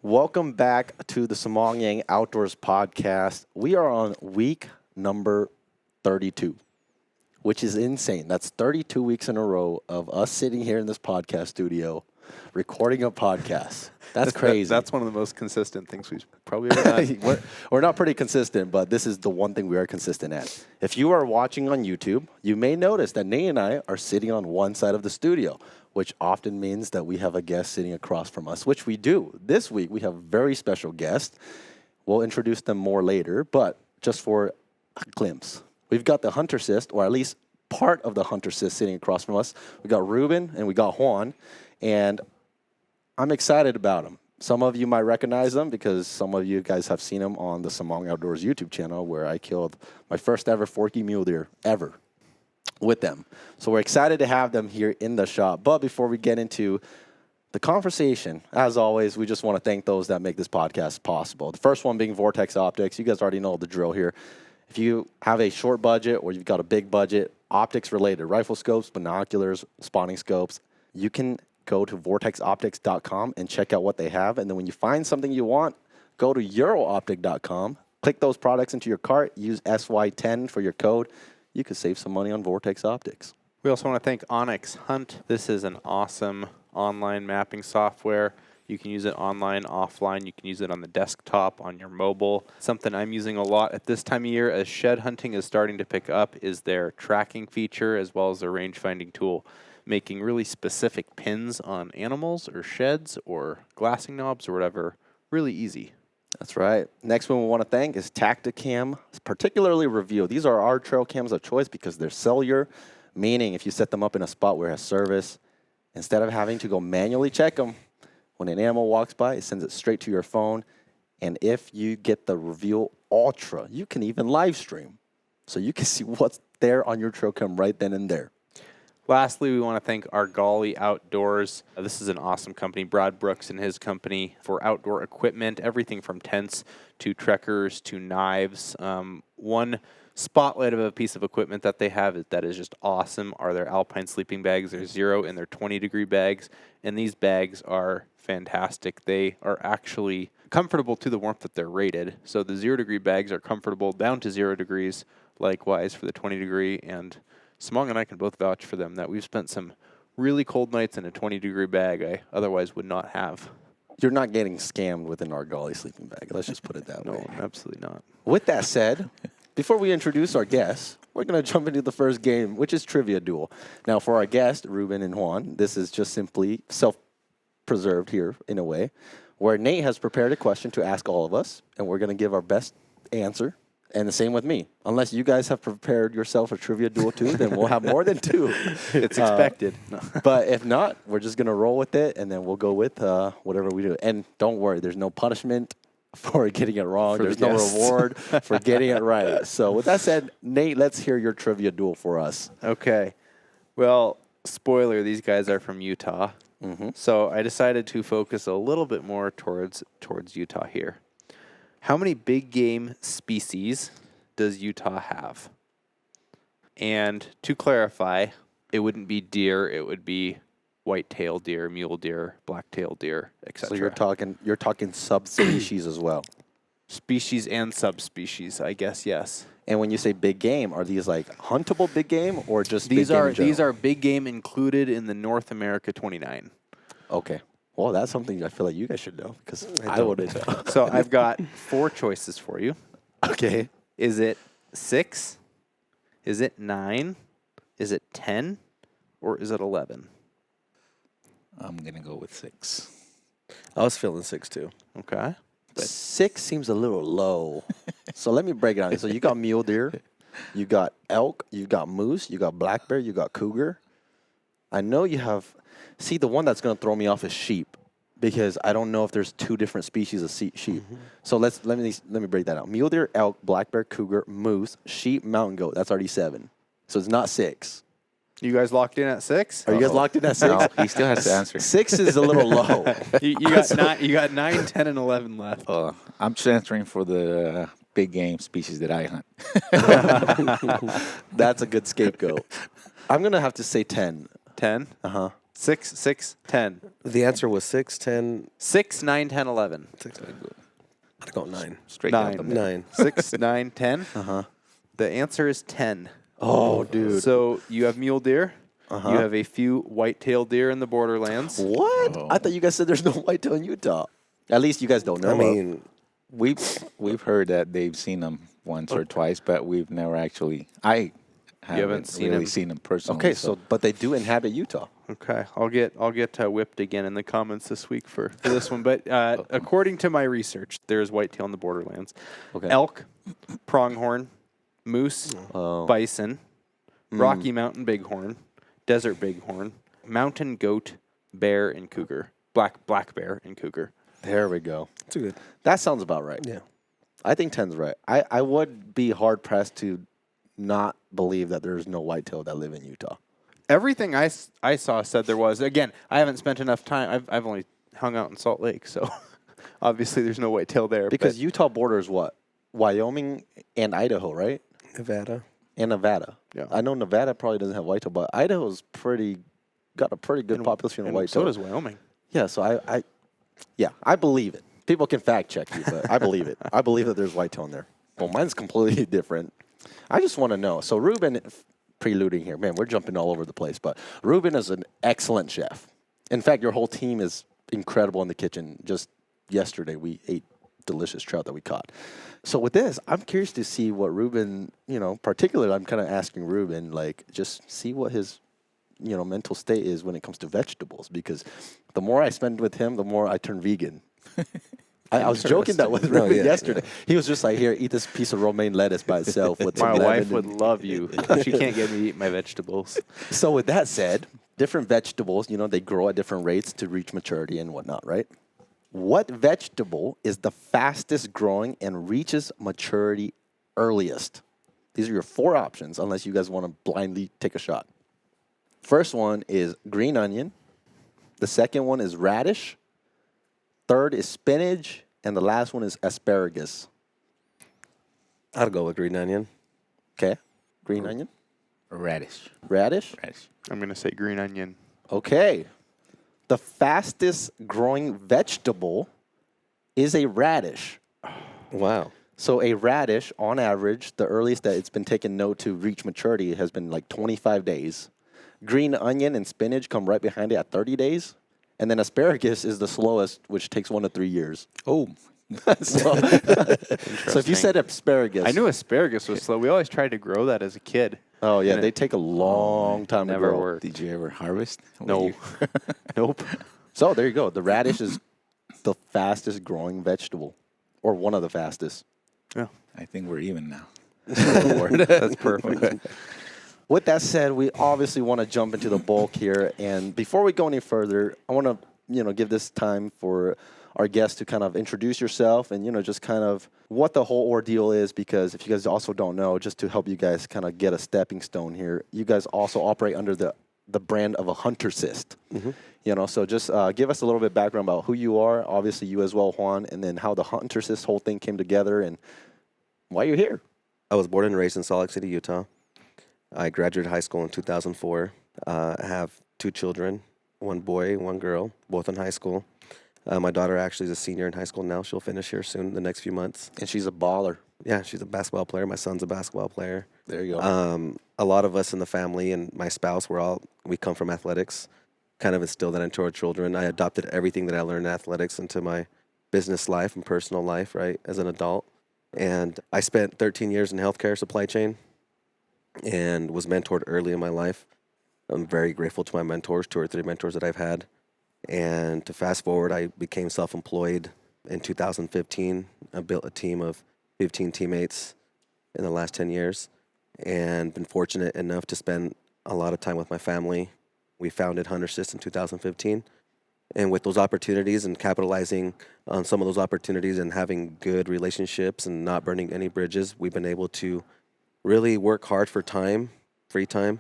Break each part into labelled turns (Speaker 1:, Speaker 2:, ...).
Speaker 1: Welcome back to the Samong Outdoors Podcast. We are on week number 32, which is insane. That's 32 weeks in a row of us sitting here in this podcast studio recording a podcast. That's crazy.
Speaker 2: That's one of the most consistent things we've probably ever done.
Speaker 1: we're not pretty consistent, but this is the one thing we are consistent at. If you are watching on YouTube, you may notice that Nate and I are sitting on one side of the studio, which often means that we have a guest sitting across from us, which we do. This week, we have a very special guest. We'll introduce them more later, but just for a glimpse, we've got the Huntercist, or at least part of the Huntercist sitting across from us. We got Ruben and we got Juan, and I'm excited about them. Some of you might recognize them because some of you guys have seen them on the Samong Outdoors YouTube channel where I killed my first ever forky mule deer ever with them. So we're excited to have them here in the shop. But before we get into the conversation, as always, we just want to thank those that make this podcast possible. The first one being Vortex Optics. You guys already know the drill here. If you have a short budget or you've got a big budget, optics related, rifle scopes, binoculars, spotting scopes, you can go to vortexoptics.com and check out what they have. And then when you find something you want, go to eurooptic.com, click those products into your cart, use SY10 for your code. You could save some money on Vortex Optics.
Speaker 2: We also want to thank Onyx Hunt. This is an awesome online mapping software. You can use it online, offline. You can use it on the desktop, on your mobile. Something I'm using a lot at this time of year as shed hunting is starting to pick up is their tracking feature as well as their range finding tool, making really specific pins on animals or sheds or glassing knobs or whatever really easy.
Speaker 1: That's right. Next one we want to thank is Tacticam, particularly Review. These are our trail cams of choice because they're cellular, meaning if you set them up in a spot where it has service, instead of having to go manually check them, when an animal walks by, it sends it straight to your phone. And if you get the Review Ultra, you can even live stream. So you can see what's there on your trail cam right then and there.
Speaker 2: Lastly, we want to thank Argali Outdoors. This is an awesome company. Brad Brooks and his company for outdoor equipment, everything from tents to trekkers to knives. One spotlight of a piece of equipment that they have that is just awesome are their Alpine sleeping bags. They're 0 and they're 20-degree bags, and these bags are fantastic. They are actually comfortable to the warmth that they're rated. So the 0-degree bags are comfortable down to 0 degrees, likewise for the 20-degree, and Samong and I can both vouch for them that we've spent some really cold nights in a 20-degree bag I otherwise would not have.
Speaker 1: You're not getting scammed with an Argali sleeping bag. Let's just put it that way.
Speaker 2: No, absolutely not.
Speaker 1: With that said, before we introduce our guests, we're going to jump into the first game, which is Trivia Duel. Now, for our guest, Ruben and Juan, this is just simply self-preserved here in a way, where Nate has prepared a question to ask all of us, and we're going to give our best answer. And the same with me. Unless you guys have prepared yourself a Trivia Duel too, then we'll have more than 2.
Speaker 2: It's expected.
Speaker 1: But if not, we're just going to roll with it, and then we'll go with whatever we do. And don't worry, there's no punishment for getting it wrong. There's no reward for getting it right. So with that said, Nate, let's hear your Trivia Duel for us.
Speaker 2: Okay. Well, spoiler, these guys are from Utah.
Speaker 1: Mm-hmm.
Speaker 2: So I decided to focus a little bit more towards Utah here. How many big game species does Utah have? And to clarify, it wouldn't be deer, it would be white-tailed deer, mule deer, black-tailed deer, etc.
Speaker 1: So you're talking subspecies as well.
Speaker 2: Species and subspecies, I guess, yes.
Speaker 1: And when you say big game, are these like huntable big game or just
Speaker 2: these
Speaker 1: big game
Speaker 2: are
Speaker 1: in general?
Speaker 2: These are big game included in the North America 29.
Speaker 1: Okay. Well, that's something I feel like you guys should know because I wouldn't know.
Speaker 2: So I've got 4 choices for you.
Speaker 1: Okay.
Speaker 2: Is it 6? Is it 9? Is it 10? Or is it 11?
Speaker 3: I'm going to go with 6.
Speaker 4: I was feeling 6 too.
Speaker 2: Okay.
Speaker 1: But 6 seems a little low. So let me break it down. So you got mule deer, you got elk, you got moose, you got black bear, you got cougar. I know you have... See, the one that's going to throw me off is sheep because I don't know if there's 2 different species of sheep. Mm-hmm. So let me break that out. Mule deer, elk, black bear, cougar, moose, sheep, mountain goat. That's already 7. So it's not 6.
Speaker 2: You guys locked in at 6?
Speaker 1: Are you guys locked in at 6?
Speaker 3: No, he still has to answer.
Speaker 1: 6 is a little low.
Speaker 2: you got 9, 10, and 11 left.
Speaker 3: I'm just answering for the big game species that I hunt.
Speaker 1: That's a good scapegoat. I'm going to have to say 10.
Speaker 2: 10?
Speaker 1: Uh-huh.
Speaker 2: 6, 6, 10.
Speaker 4: The answer was 6, 10.
Speaker 2: 6, 9, 10, 11.
Speaker 4: 6, I'd go 9.
Speaker 3: Straight down the
Speaker 2: 9.
Speaker 3: middle.
Speaker 4: 9.
Speaker 2: 6, 9, 10.
Speaker 1: Uh-huh.
Speaker 2: The answer is 10.
Speaker 1: Oh, dude.
Speaker 2: So you have mule deer. You have a few white-tailed deer in the borderlands.
Speaker 1: What?
Speaker 3: Oh.
Speaker 1: I thought you guys said there's no whitetail in Utah. At least you guys don't know.
Speaker 4: I mean,
Speaker 3: We've heard that they've seen them once or twice, but we've never actually. I haven't
Speaker 2: seen
Speaker 3: really
Speaker 2: them?
Speaker 3: seen them personally.
Speaker 1: okay, so but they do inhabit Utah.
Speaker 2: Okay, I'll get whipped again in the comments this week for this one. But according to my research, there is whitetail in the borderlands.
Speaker 1: Okay.
Speaker 2: Elk, pronghorn, moose, bison, Rocky Mountain bighorn, desert bighorn, mountain goat, bear, and cougar. Black bear and cougar.
Speaker 1: There we go.
Speaker 4: it's good.
Speaker 1: That sounds about right.
Speaker 4: Yeah.
Speaker 1: I think 10's right. I would be hard pressed to not believe that there's no whitetail that live in Utah.
Speaker 2: Everything I saw said there was. Again, I haven't spent enough time. I've only hung out in Salt Lake, so obviously there's no whitetail there.
Speaker 1: Because Utah borders what? Wyoming and Idaho, right?
Speaker 4: Nevada.
Speaker 1: And Nevada.
Speaker 2: Yeah.
Speaker 1: I know Nevada probably doesn't have whitetail, but Idaho's got a pretty good population of whitetail.
Speaker 2: So does Wyoming.
Speaker 1: Yeah, so I believe it. People can fact check you, but I believe it. I believe that there's whitetail in there. Well, mine's completely different. I just want to know. So Ruben, preluding here, man, we're jumping all over the place, but Ruben is an excellent chef. In fact, your whole team is incredible in the kitchen. Just yesterday, we ate delicious trout that we caught. So with this, I'm curious to see what Ruben, particularly I'm kind of asking Ruben, like, just see what his mental state is when it comes to vegetables, because the more I spend with him, the more I turn vegan. I was joking that with Ruben yesterday. Yeah. He was just like, here, eat this piece of romaine lettuce by itself. With
Speaker 2: my wife would love you. She can't get me to eat my vegetables.
Speaker 1: So with that said, different vegetables, they grow at different rates to reach maturity and whatnot, right? What vegetable is the fastest growing and reaches maturity earliest? These are your 4 options, unless you guys want to blindly take a shot. First one is green onion. The second one is radish. Third is spinach. And the last one is asparagus.
Speaker 4: I'd go with green onion.
Speaker 1: Okay. Green onion.
Speaker 3: Radish.
Speaker 1: Radish.
Speaker 2: I'm going to say green onion.
Speaker 1: Okay. The fastest growing vegetable is a radish.
Speaker 4: Wow.
Speaker 1: So a radish, on average, the earliest that it's been taken note to reach maturity has been like 25 days. Green onion and spinach come right behind it at 30 days. And then asparagus is the slowest, which takes 1 to 3 years.
Speaker 3: Oh.
Speaker 1: So if you said asparagus.
Speaker 2: I knew asparagus was slow. We always tried to grow that as a kid.
Speaker 1: Oh, yeah. They take a long time to
Speaker 2: never
Speaker 1: grow.
Speaker 2: worked.
Speaker 3: Did you ever harvest?
Speaker 2: No. Nope.
Speaker 1: So there you go. The radish is the fastest growing vegetable, or one of the fastest.
Speaker 2: Yeah.
Speaker 3: I think we're even now.
Speaker 2: That's perfect.
Speaker 1: With that said, we obviously want to jump into the bulk here. And before we go any further, I want to, give this time for our guests to kind of introduce yourself and, just kind of what the whole ordeal is. Because if you guys also don't know, just to help you guys kind of get a stepping stone here, you guys also operate under the brand of a Huntercist. Mm-hmm. So just give us a little bit of background about who you are, obviously you as well, Juan, and then how the Huntercist whole thing came together and why you're here.
Speaker 4: I was born and raised in Salt Lake City, Utah. I graduated high school in 2004. I have 2 children, 1 boy, 1 girl, both in high school. My daughter actually is a senior in high school now. She'll finish here soon, the next few months.
Speaker 1: And she's a baller.
Speaker 4: Yeah, she's a basketball player. My son's a basketball player.
Speaker 1: There you go.
Speaker 4: A lot of us in the family and my spouse, we come from athletics, kind of instilled that into our children. I adopted everything that I learned in athletics into my business life and personal life, right, as an adult. And I spent 13 years in healthcare supply chain and was mentored early in my life. I'm very grateful to my mentors, 2 or 3 mentors that I've had. And to fast forward, I became self-employed in 2015. I built a team of 15 teammates in the last 10 years and been fortunate enough to spend a lot of time with my family. We founded Huntercist in 2015. And with those opportunities and capitalizing on some of those opportunities and having good relationships and not burning any bridges, we've been able to really work hard for time, free time,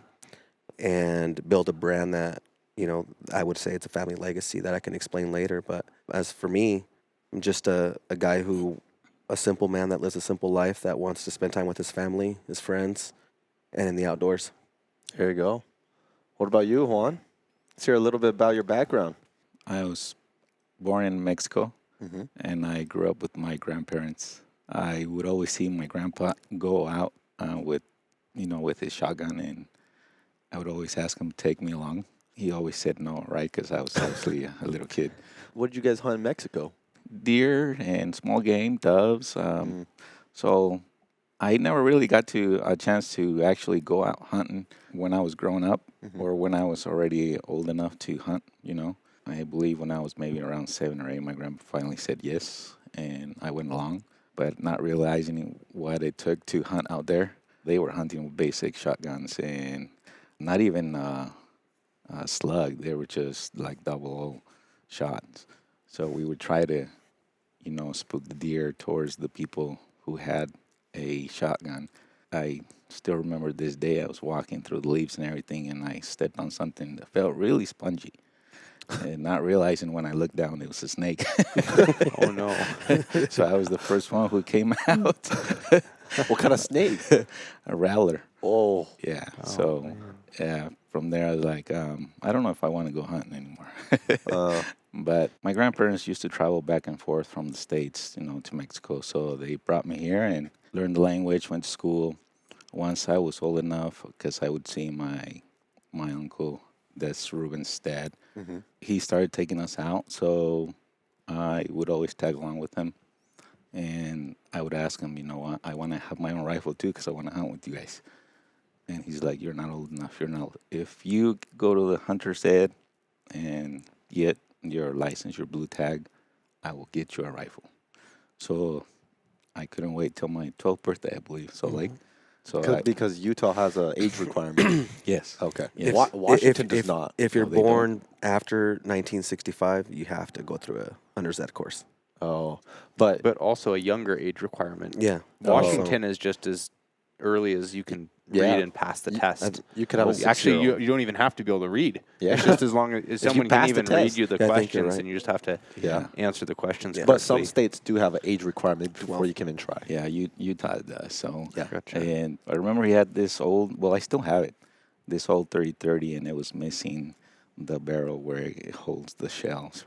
Speaker 4: and build a brand that, I would say it's a family legacy that I can explain later. But as for me, I'm just a guy a simple man that lives a simple life that wants to spend time with his family, his friends, and in the outdoors.
Speaker 1: There you go. What about you, Juan? Let's hear a little bit about your background.
Speaker 3: I was born in Mexico,
Speaker 1: Mm-hmm.
Speaker 3: and I grew up with my grandparents. I would always see my grandpa go out with his shotgun, and I would always ask him to take me along. He always said no, right? Because I was obviously a little kid.
Speaker 1: What did you guys hunt in Mexico?
Speaker 3: Deer and small game, doves. So I never really got a chance to actually go out hunting when I was growing up or when I was already old enough to hunt, I believe when I was maybe around 7 or 8, my grandpa finally said yes, and I went along, but not realizing what it took to hunt out there. They were hunting with basic shotguns and not even slug. They were just like 00 shots. So we would try to, spook the deer towards the people who had a shotgun. I still remember this day. I was walking through the leaves and everything, and I stepped on something that felt really spongy. And not realizing when I looked down, it was a snake.
Speaker 2: Oh, no.
Speaker 3: So I was the first one who came out.
Speaker 1: What kind of snake?
Speaker 3: A rattler.
Speaker 1: Oh.
Speaker 3: Yeah. So, yeah, from there I was like, I don't know if I want to go hunting anymore. But my grandparents used to travel back and forth from the States, to Mexico. So they brought me here and learned the language, went to school. Once I was old enough, because I would see my uncle, that's Ruben's dad.
Speaker 1: Mm-hmm.
Speaker 3: He started taking us out, so I would always tag along with him. And I would ask him, what, I want to have my own rifle too because I want to hunt with you guys. And he's like, you're not old enough. You're not. If you go to the Huntercist and get your license, your blue tag, I will get you a rifle. So I couldn't wait till my 12th birthday, I believe. So
Speaker 1: Because Utah has an age requirement.
Speaker 3: Yes.
Speaker 1: Okay.
Speaker 3: Yes.
Speaker 1: Washington does not.
Speaker 4: If you're
Speaker 3: No, they
Speaker 4: born after 1965, you have to go through a Hunter's Ed course.
Speaker 1: Oh, but
Speaker 2: also a younger age requirement.
Speaker 4: Yeah.
Speaker 2: Washington is just as early as you can read and pass the test.
Speaker 1: you could have a 6-year-old.
Speaker 2: Actually, you don't even have to be able to read.
Speaker 1: Yeah.
Speaker 2: It's just as long as someone
Speaker 1: pass
Speaker 2: can
Speaker 1: the
Speaker 2: even read
Speaker 1: test.
Speaker 2: you the
Speaker 4: Yeah, I think you're
Speaker 2: questions,
Speaker 4: right.
Speaker 2: and you just have to answer the questions correctly.
Speaker 1: But some states do have an age requirement before you can even try.
Speaker 3: Yeah, Utah does. So
Speaker 1: Yeah.
Speaker 2: Gotcha.
Speaker 3: And I remember he had this old. Well, I still have it. This old 30-30, and it was missing the barrel where it holds the shells.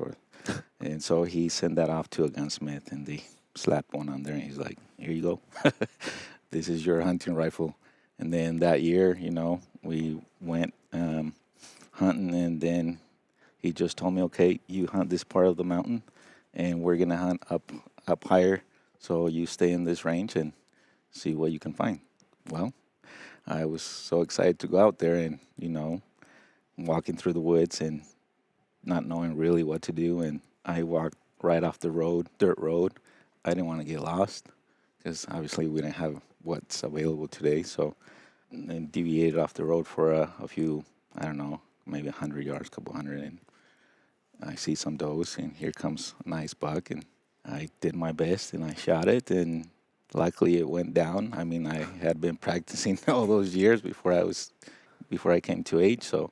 Speaker 3: And so he sent that off to a gunsmith, and they slapped one on there, and he's like, "Here you go. This is your hunting rifle." And then that year, we went hunting, and then he just told me, "Okay, you hunt this part of the mountain, and we're gonna hunt up higher. So you stay in this range and see what you can find." Well, I was so excited to go out there, and walking through the woods and not knowing really what to do, and I walked right off the road, dirt road. I didn't want to get lost because obviously we didn't have what's available today, so then deviated off the road for a few, I don't know, maybe 100 yards, couple hundred, and I see some does, and here comes a nice buck, and I did my best, and I shot it, and luckily it went down. I mean, I had been practicing all those years before I came to age, so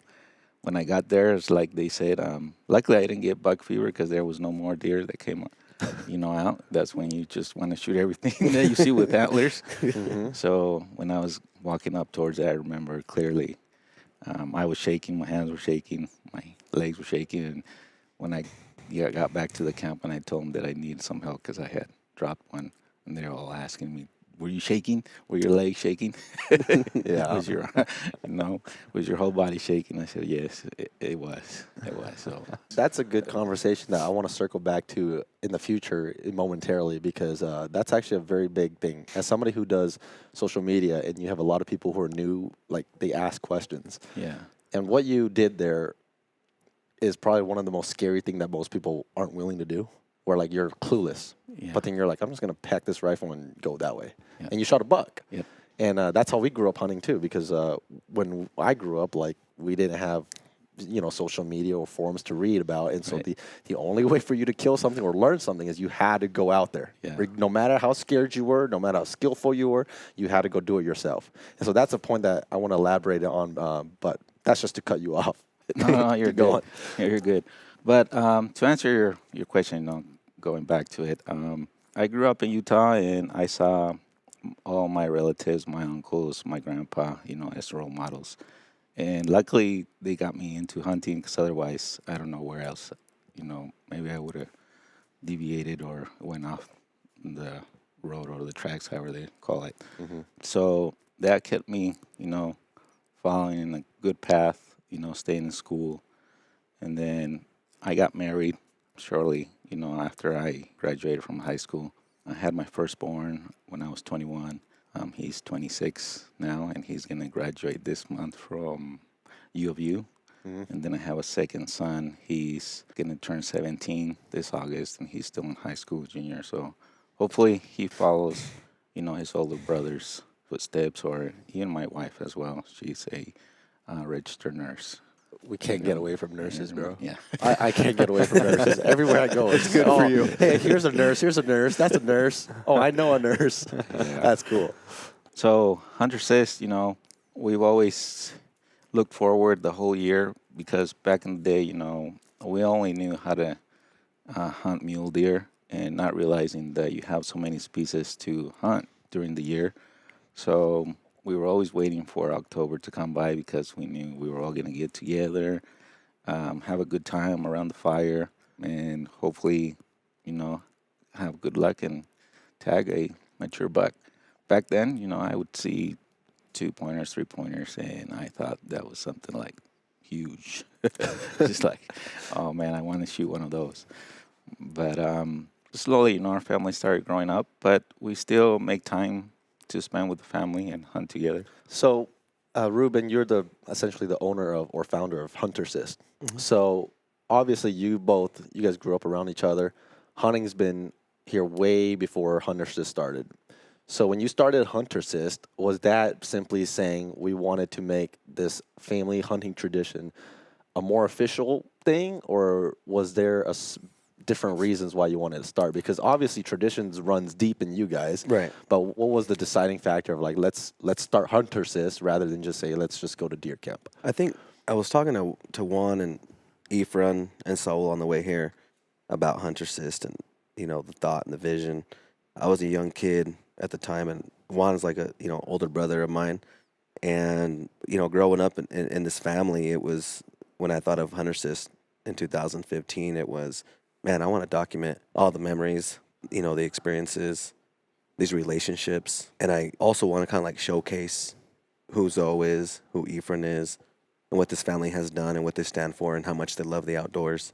Speaker 3: when I got there, it's like they said, luckily I didn't get buck fever because there was no more deer that came out. That's when you just want to shoot everything that you see with antlers.
Speaker 1: Mm-hmm.
Speaker 3: So when I was walking up towards it, I remember clearly I was shaking, my hands were shaking, my legs were shaking. And when I got back to the camp and I told them that I needed some help because I had dropped one, and they were all asking me, "Were you shaking? Were your legs shaking?"
Speaker 1: Yeah.
Speaker 3: Was your whole body shaking? I said, yes, it was. So
Speaker 1: That's a good conversation that I want to circle back to in the future momentarily because that's actually a very big thing. As somebody who does social media and you have a lot of people who are new, like they ask questions.
Speaker 3: yeah,
Speaker 1: And what you did there is probably one of the most scary things that most people aren't willing to do, where like you're clueless.
Speaker 3: Yeah.
Speaker 1: But then you're like, I'm just going to pack this rifle and go that way.
Speaker 3: Yep.
Speaker 1: And you shot a buck.
Speaker 3: Yep.
Speaker 1: And that's how we grew up hunting too, because when I grew up, like we didn't have, social media or forums to read about. And so
Speaker 3: Right.
Speaker 1: the only way for you to kill something or learn something is you had to go out there.
Speaker 3: Yeah.
Speaker 1: No matter how scared you were, no matter how skillful you were, you had to go do it yourself. And so that's a point that I want to elaborate on, but that's just to cut you off.
Speaker 3: No, you're
Speaker 1: Keep going.
Speaker 3: good. You're good. But to answer your question, going back to it, I grew up in Utah, and I saw all my relatives, my uncles, my grandpa, as role models. And luckily, they got me into hunting because otherwise, I don't know where else. Maybe I would have deviated or went off the road or the tracks, however they call it. So that kept me, following in a good path, staying in school. And then I got married shortly, after I graduated from high school. I had my firstborn when I was 21. He's 26 now, and he's going to graduate this month from U of U. And then I have a second son. He's going to turn 17 this August, and he's still in high school, junior. So hopefully he follows, his older brother's footsteps, or even my wife as well. She's a registered nurse.
Speaker 1: We can't get away from nurses, bro.
Speaker 3: Yeah.
Speaker 1: I can't get away from nurses. Everywhere I go, it's good for you. Hey, here's a nurse. Here's a nurse. That's a nurse. Oh, I know a nurse. That's cool.
Speaker 3: So Huntercist, we've always looked forward the whole year because back in the day, we only knew how to hunt mule deer and not realizing that you have so many species to hunt during the year. So we were always waiting for October to come by because we knew we were all going to get together, have a good time around the fire, and hopefully, have good luck and tag a mature buck. Back then, I would see 2-pointers, 3-pointers, and I thought that was something like huge. Just like, oh man, I want to shoot one of those. But slowly, our family started growing up, but we still make time to spend with the family and hunt together.
Speaker 1: So, Ruben, you're essentially the owner of or founder of Huntercist. So, obviously, you guys grew up around each other. Hunting's been here way before Huntercist started. So, when you started Huntercist, was that simply saying we wanted to make this family hunting tradition a more official thing, or was there different reasons why you wanted to start? Because obviously traditions runs deep in you guys, right? But what was the deciding factor of like let's start Huntercist rather than just say let's just go to deer camp?
Speaker 4: I think I was talking to Juan and Ephraim and Saul on the way here about Huntercist and the thought and the vision. I was a young kid at the time, and Juan is like a older brother of mine, and growing up in this family, it was when I thought of Huntercist in 2015, it was, man, I want to document all the memories, the experiences, these relationships. And I also want to kind of like showcase who Zoe is, who Ephraim is, and what this family has done and what they stand for and how much they love the outdoors.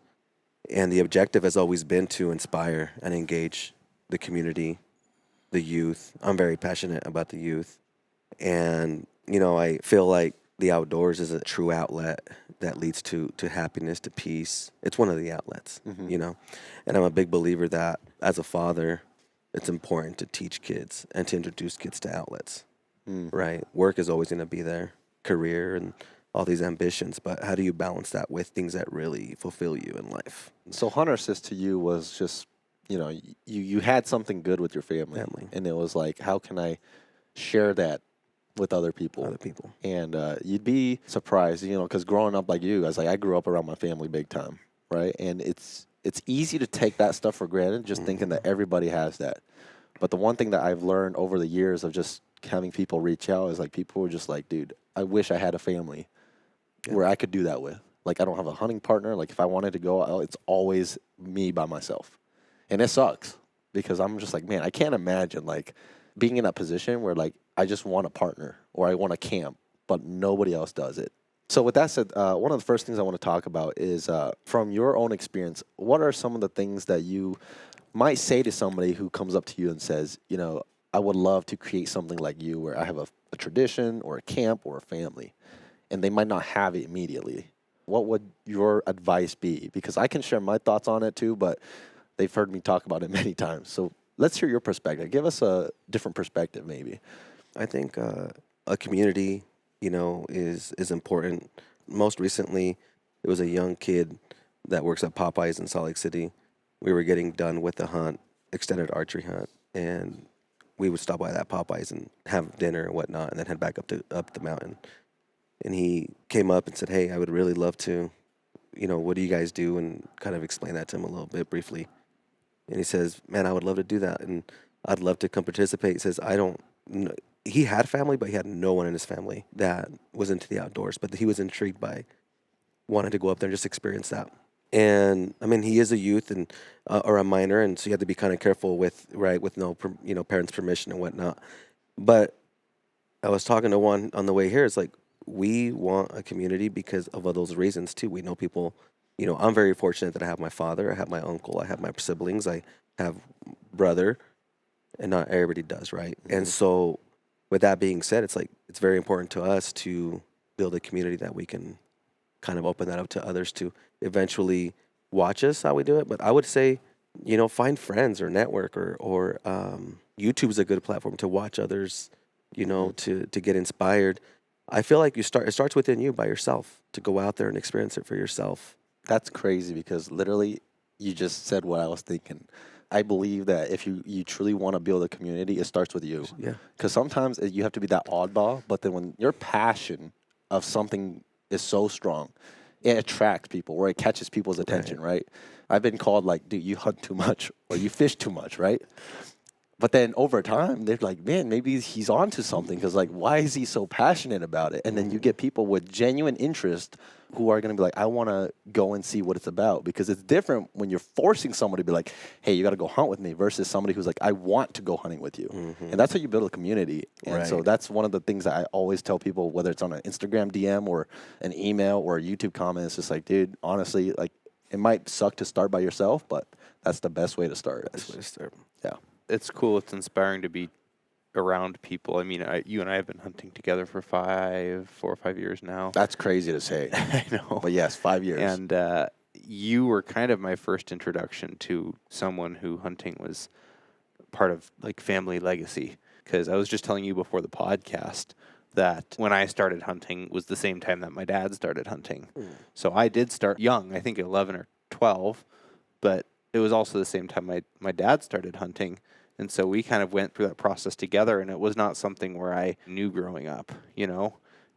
Speaker 4: And the objective has always been to inspire and engage the community, the youth. I'm very passionate about the youth. And, I feel like the outdoors is a true outlet that leads to happiness, to peace. It's one of the outlets, And I'm a big believer that as a father, it's important to teach kids and to introduce kids to outlets, right? Work is always going to be there, career and all these ambitions, but how do you balance that with things that really fulfill you in life?
Speaker 1: So Huntercist to you was just, you had something good with your family. And it was like, how can I share that with other people? And you'd be surprised, because growing up like you guys, like I grew up around my family big time, right? And it's easy to take that stuff for granted, just thinking that everybody has that. But the one thing that I've learned over the years of just having people reach out is like people were just like, dude, I wish I had a family where I could do that with. Like I don't have a hunting partner. Like if I wanted to go out, it's always me by myself. And it sucks because I'm just like, man, I can't imagine like being in that position where like I just want a partner or I want a camp, but nobody else does it. So with that said, one of the first things I want to talk about is from your own experience, what are some of the things that you might say to somebody who comes up to you and says, I would love to create something like you where I have a tradition or a camp or a family, and they might not have it immediately. What would your advice be? Because I can share my thoughts on it too, but they've heard me talk about it many times. So let's hear your perspective. Give us a different perspective maybe.
Speaker 4: I think a community, is important. Most recently, it was a young kid that works at Popeyes in Salt Lake City. We were getting done with the hunt, extended archery hunt, and we would stop by that Popeyes and have dinner and whatnot, and then head back up the mountain. And he came up and said, "Hey, I would really love to, what do you guys do?" And kind of explain that to him a little bit briefly. And he says, "Man, I would love to do that, and I'd love to come participate." He says, he had family, but he had no one in his family that was into the outdoors. But he was intrigued by wanting to go up there and just experience that. And I mean, he is a youth and or a minor, and so you have to be kind of careful with no parents' permission and whatnot. But I was talking to one on the way here. It's like we want a community because of all those reasons too. We know people. I'm very fortunate that I have my father, I have my uncle, I have my siblings, I have brother, and not everybody does, right? Mm-hmm. And so, with that being said, it's like it's very important to us to build a community that we can kind of open that up to others to eventually watch us how we do it. But I would say, find friends or network or YouTube's a good platform to watch others, to get inspired. I feel like it starts within you by yourself to go out there and experience it for yourself.
Speaker 1: That's crazy because literally you just said what I was thinking. I believe that if you truly want to build a community, it starts with you.
Speaker 4: Yeah.
Speaker 1: Because sometimes you have to be that oddball, but then when your passion of something is so strong, it attracts people or it catches people's attention, right? I've been called like, dude, you hunt too much or you fish too much, right? But then over time, they're like, man, maybe he's onto something because like, why is he so passionate about it? And then you get people with genuine interest who are going to be like, I want to go and see what it's about, because it's different when you're forcing somebody to be like, hey, you got to go hunt with me versus somebody who's like, I want to go hunting with you. Mm-hmm. And that's how you build a community. And so that's one of the things that I always tell people, whether it's on an Instagram DM or an email or a YouTube comment, it's just like, dude, honestly, like it might suck to start by yourself, but that's the best way to start. Yeah.
Speaker 2: It's cool. It's inspiring to be around people. I mean, you and I have been hunting together for 4 or 5 years now.
Speaker 1: That's crazy to say.
Speaker 2: I know.
Speaker 1: But yes, 5 years.
Speaker 2: And you were kind of my first introduction to someone who hunting was part of like family legacy. Because I was just telling you before the podcast that when I started hunting was the same time that my dad started hunting. So I did start young, I think 11 or 12, but it was also the same time my dad started hunting. And so we kind of went through that process together, and it was not something where I knew growing up,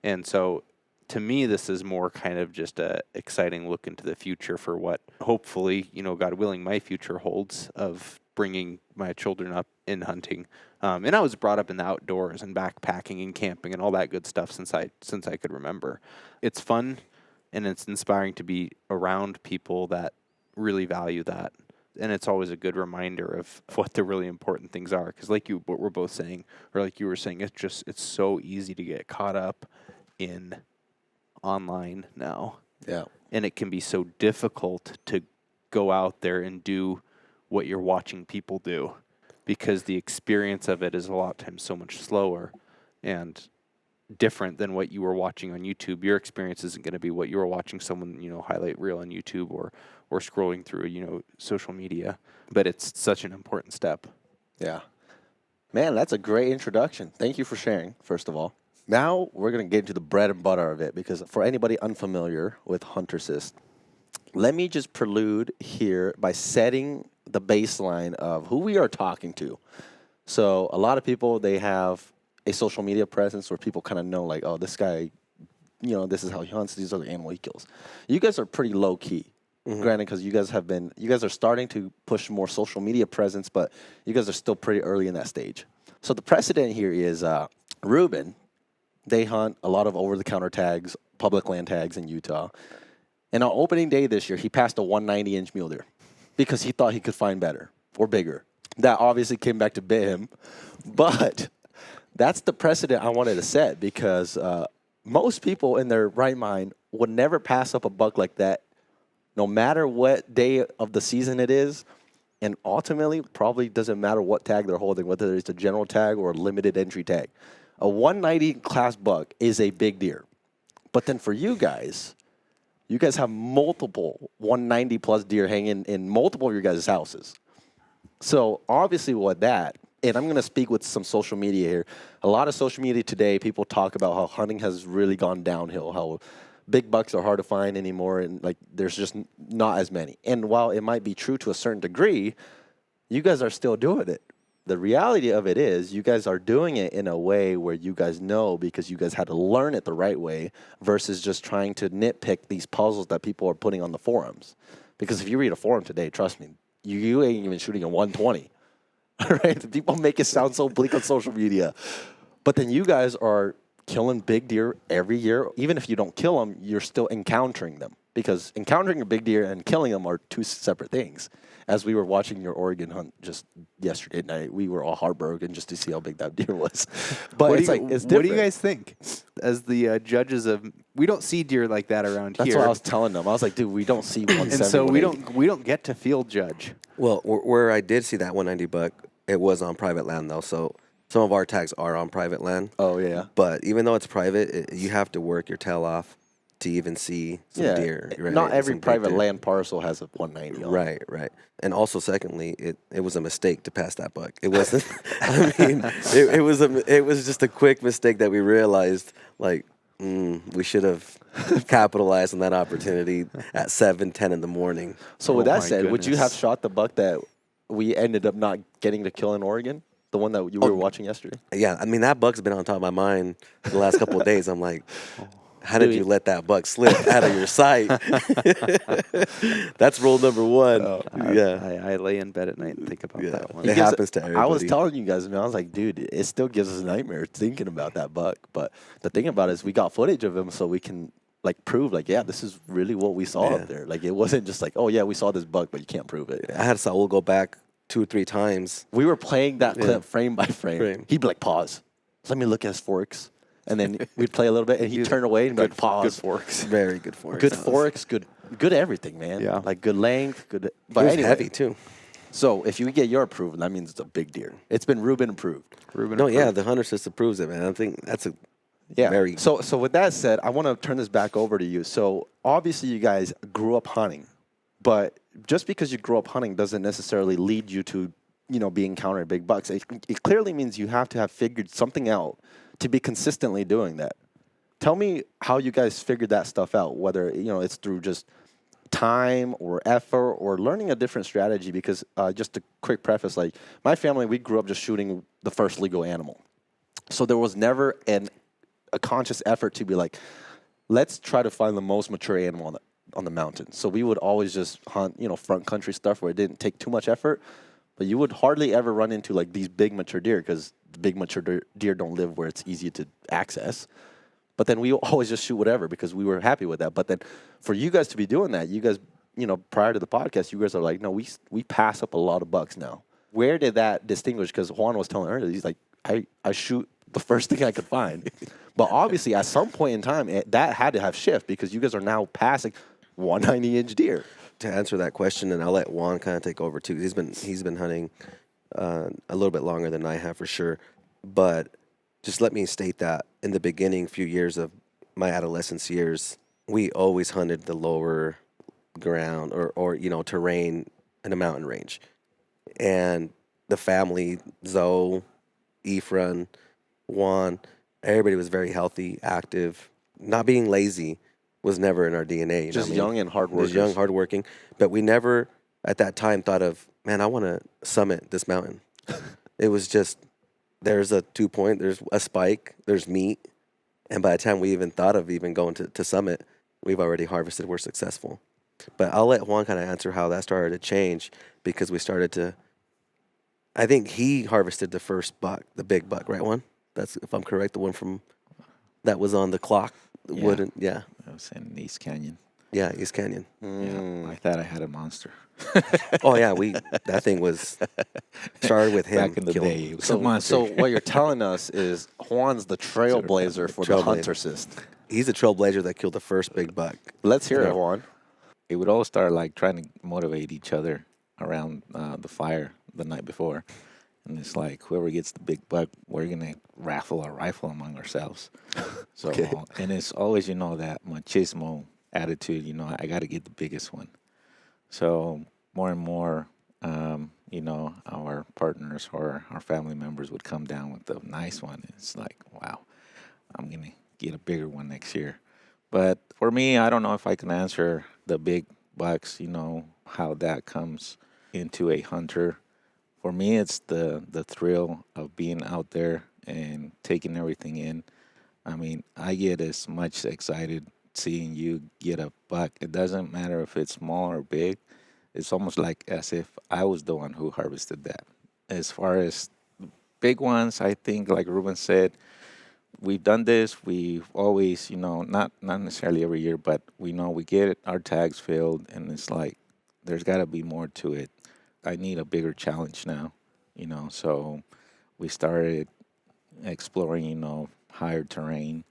Speaker 2: And so to me, this is more kind of just a exciting look into the future for what hopefully, God willing, my future holds of bringing my children up in hunting. And I was brought up in the outdoors and backpacking and camping and all that good stuff since I could remember. It's fun and it's inspiring to be around people that really value that. And it's always a good reminder of what the really important things are. Because what we're both saying, or like you were saying, it's so easy to get caught up in online now.
Speaker 1: Yeah.
Speaker 2: And it can be so difficult to go out there and do what you're watching people do, because the experience of it is a lot of times so much slower and different than what you were watching on YouTube. Your experience isn't going to be what you were watching someone, highlight reel on YouTube or scrolling through, social media. But it's such an important step.
Speaker 1: Yeah. Man, that's a great introduction. Thank you for sharing, first of all. Now we're going to get into the bread and butter of it, because for anybody unfamiliar with Huntercist, let me just prelude here by setting the baseline of who we are talking to. So a lot of people, they have a social media presence where people kind of know like, oh, this guy, this is how he hunts, these are the animal he kills. You guys are pretty low key. Mm-hmm. Granted, because you guys are starting to push more social media presence, but you guys are still pretty early in that stage. So the precedent here is Ruben. They hunt a lot of over-the-counter tags, public land tags in Utah. And on opening day this year, he passed a 190-inch mule deer because he thought he could find better or bigger. That obviously came back to bit him, but that's the precedent I wanted to set, because most people in their right mind would never pass up a buck like that, no matter what day of the season it is, and ultimately probably doesn't matter what tag they're holding, whether it's a general tag or a limited entry tag. A 190 class buck is a big deer. But then for you guys have multiple 190 plus deer hanging in multiple of your guys' houses. So obviously with that, and I'm going to speak with some social media here. A lot of social media today, people talk about how hunting has really gone downhill, how big bucks are hard to find anymore, and like there's just not as many. And while it might be true to a certain degree, you guys are still doing it. The reality of it is you guys are doing it in a way where you guys know, because you guys had to learn it the right way, versus just trying to nitpick these puzzles that people are putting on the forums. Because if you read a forum today, trust me, you ain't even shooting a 120. Right? People make it sound so bleak on social media. But then you guys are killing big deer every year. Even if you don't kill them, you're still encountering them, because encountering a big deer and killing them are two separate things. As we were watching your Oregon hunt just yesterday night, we were all heartbroken just to see how big that deer was. But
Speaker 2: What
Speaker 1: it's
Speaker 2: do you,
Speaker 1: like it's
Speaker 2: what do
Speaker 1: different.
Speaker 2: you guys think? As the judges of, we don't see deer like that around
Speaker 1: That's
Speaker 2: here.
Speaker 1: what I was telling them. I was like, dude, we don't see 170.
Speaker 2: and so we
Speaker 1: 180.
Speaker 2: don't get to field judge.
Speaker 4: Well, where I did see that 190 buck, it was on private land though. So some of our tags are on private land.
Speaker 1: Oh yeah.
Speaker 4: But even though it's private, you have to work your tail off to even see some deer. Right?
Speaker 1: Not every
Speaker 4: Some big
Speaker 1: private
Speaker 4: deer.
Speaker 1: land parcel has a 190 on it.
Speaker 4: Right. And also, secondly, it was a mistake to pass that buck. It wasn't. I mean, it was just a quick mistake that we realized. Like, we should have capitalized on that opportunity at 7:10 in the morning.
Speaker 1: So with
Speaker 2: Oh
Speaker 1: that
Speaker 2: my
Speaker 1: said, would you have
Speaker 2: goodness.
Speaker 1: shot the buck that we ended up not getting to kill in Oregon? The one that you were watching yesterday?
Speaker 4: Yeah, I mean that buck's been on top of my mind the last couple of days. I'm like, how did
Speaker 1: Dude.
Speaker 4: you let that buck slip out of your sight? That's rule number one. Yeah.
Speaker 2: I lay in bed at night and think about
Speaker 4: Yeah.
Speaker 2: that one.
Speaker 4: It
Speaker 1: gives-
Speaker 4: happens to
Speaker 1: I was
Speaker 4: everybody.
Speaker 1: telling you guys, man, I was like, dude, it still gives us nightmares thinking about that buck. But the thing about it is we got footage of him so we can like prove like, yeah, this is really what we saw
Speaker 4: Yeah.
Speaker 1: up there. Like it wasn't just like, oh yeah, we saw this buck, but you can't prove it.
Speaker 4: I had Saul go back 2 or 3 times.
Speaker 1: We were playing that
Speaker 4: Yeah.
Speaker 1: clip frame by frame. He'd be like, pause. Let me look at his forks. And then we'd play a little bit and he'd turn away and be like, pause.
Speaker 2: Good forks.
Speaker 4: Very good for
Speaker 1: Good forks, good everything, man.
Speaker 2: Yeah.
Speaker 1: Like good length, good.
Speaker 4: But
Speaker 1: But
Speaker 4: it was
Speaker 1: anyway,
Speaker 4: heavy too.
Speaker 1: So if you get your approval, that means it's a big deer. It's been Ruben approved.
Speaker 2: Ruben
Speaker 4: No, yeah,
Speaker 2: approved.
Speaker 4: the Huntercist approves it, man. I think that's a
Speaker 1: Yeah.
Speaker 4: very
Speaker 1: So with that said, I want to turn this back over to you. So obviously you guys grew up hunting, but just because you grew up hunting doesn't necessarily lead you to, be encountering big bucks. It clearly means you have to have figured something out to be consistently doing that. Tell me how you guys figured that stuff out, whether, it's through just time or effort or learning a different strategy, because just a quick preface, like my family, we grew up just shooting the first legal animal. So there was never a conscious effort to be like, let's try to find the most mature animal on the mountain. So we would always just hunt, front country stuff where it didn't take too much effort, but you would hardly ever run into like these big mature deer, because the big mature deer don't live where it's easy to access. But then we always just shoot whatever because we were happy with that. But then for you guys to be doing that, you guys, prior to the podcast, you guys are like, no, we pass up a lot of bucks now. Where did that distinguish? Because Juan was telling earlier, he's like, I shoot the first thing I could find. But obviously, at some point in time, that had to have shift, because you guys are now passing 190-inch deer.
Speaker 4: to answer that question, and I'll let Juan kind of take over too. He's been hunting a little bit longer than I have for sure. But just let me state that in the beginning few years of my adolescence years, we always hunted the lower ground or terrain in a mountain range. And the family, Zoe, Ephraim, Juan, everybody was very healthy, active. Not being lazy was never in our DNA. You know what
Speaker 1: Just
Speaker 4: I mean?
Speaker 1: young and hard
Speaker 4: Just
Speaker 1: workers.
Speaker 4: young, hardworking. But we never, at that time, thought of, man, I want to summit this mountain. It was just, there's a 2 point, there's a spike, there's meat. And by the time we even thought of even going to summit, we've already harvested, we're successful. But I'll let Juan kind of answer how that started to change, because we started to, I think he harvested the first buck, the big buck, right, Juan? That's, if I'm correct, the one from, that was on the clock, the
Speaker 3: Yeah.
Speaker 4: wooden, yeah.
Speaker 3: I was in East Canyon.
Speaker 4: Yeah, East Canyon.
Speaker 3: Yeah, I thought I had a monster.
Speaker 4: Oh yeah, that thing was started with him.
Speaker 3: Back in the
Speaker 4: killing-
Speaker 3: day, it was a monster.
Speaker 1: So what you're telling us is Juan's the trailblazer for the
Speaker 4: Trailblazer.
Speaker 1: Huntercist.
Speaker 4: He's a trailblazer that killed the first big buck.
Speaker 1: Let's hear
Speaker 3: Yeah.
Speaker 1: it, Juan.
Speaker 3: It would all start like trying to motivate each other around the fire the night before. And it's like, whoever gets the big buck, we're going to raffle a rifle among ourselves. So,
Speaker 1: Okay.
Speaker 3: and it's always, that machismo attitude, I got to get the biggest one. So more and more, our partners or our family members would come down with the nice one. It's like, wow, I'm going to get a bigger one next year. But for me, I don't know if I can answer the big bucks, how that comes into a hunter. For me, it's the thrill of being out there and taking everything in. I mean, I get as much excited seeing you get a buck. It doesn't matter if it's small or big. It's almost like as if I was the one who harvested that. As far as big ones, I think, like Ruben said, we've done this. We've always, not necessarily every year, but we know we get it, our tags filled, and it's like there's got to be more to it. I need a bigger challenge now, So we started exploring, higher terrain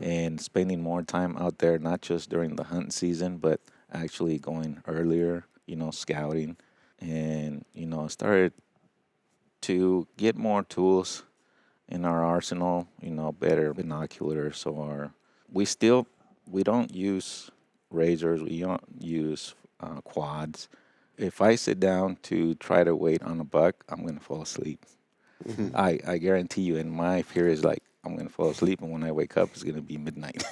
Speaker 3: and spending more time out there, not just during the hunt season, but actually going earlier, scouting, and started to get more tools in our arsenal, better binoculars, or we don't use razors, we don't use quads. If I sit down to try to wait on a buck, I'm going to fall asleep. I guarantee you, and my fear is like, I'm going to fall asleep, and when I wake up, it's going to be midnight.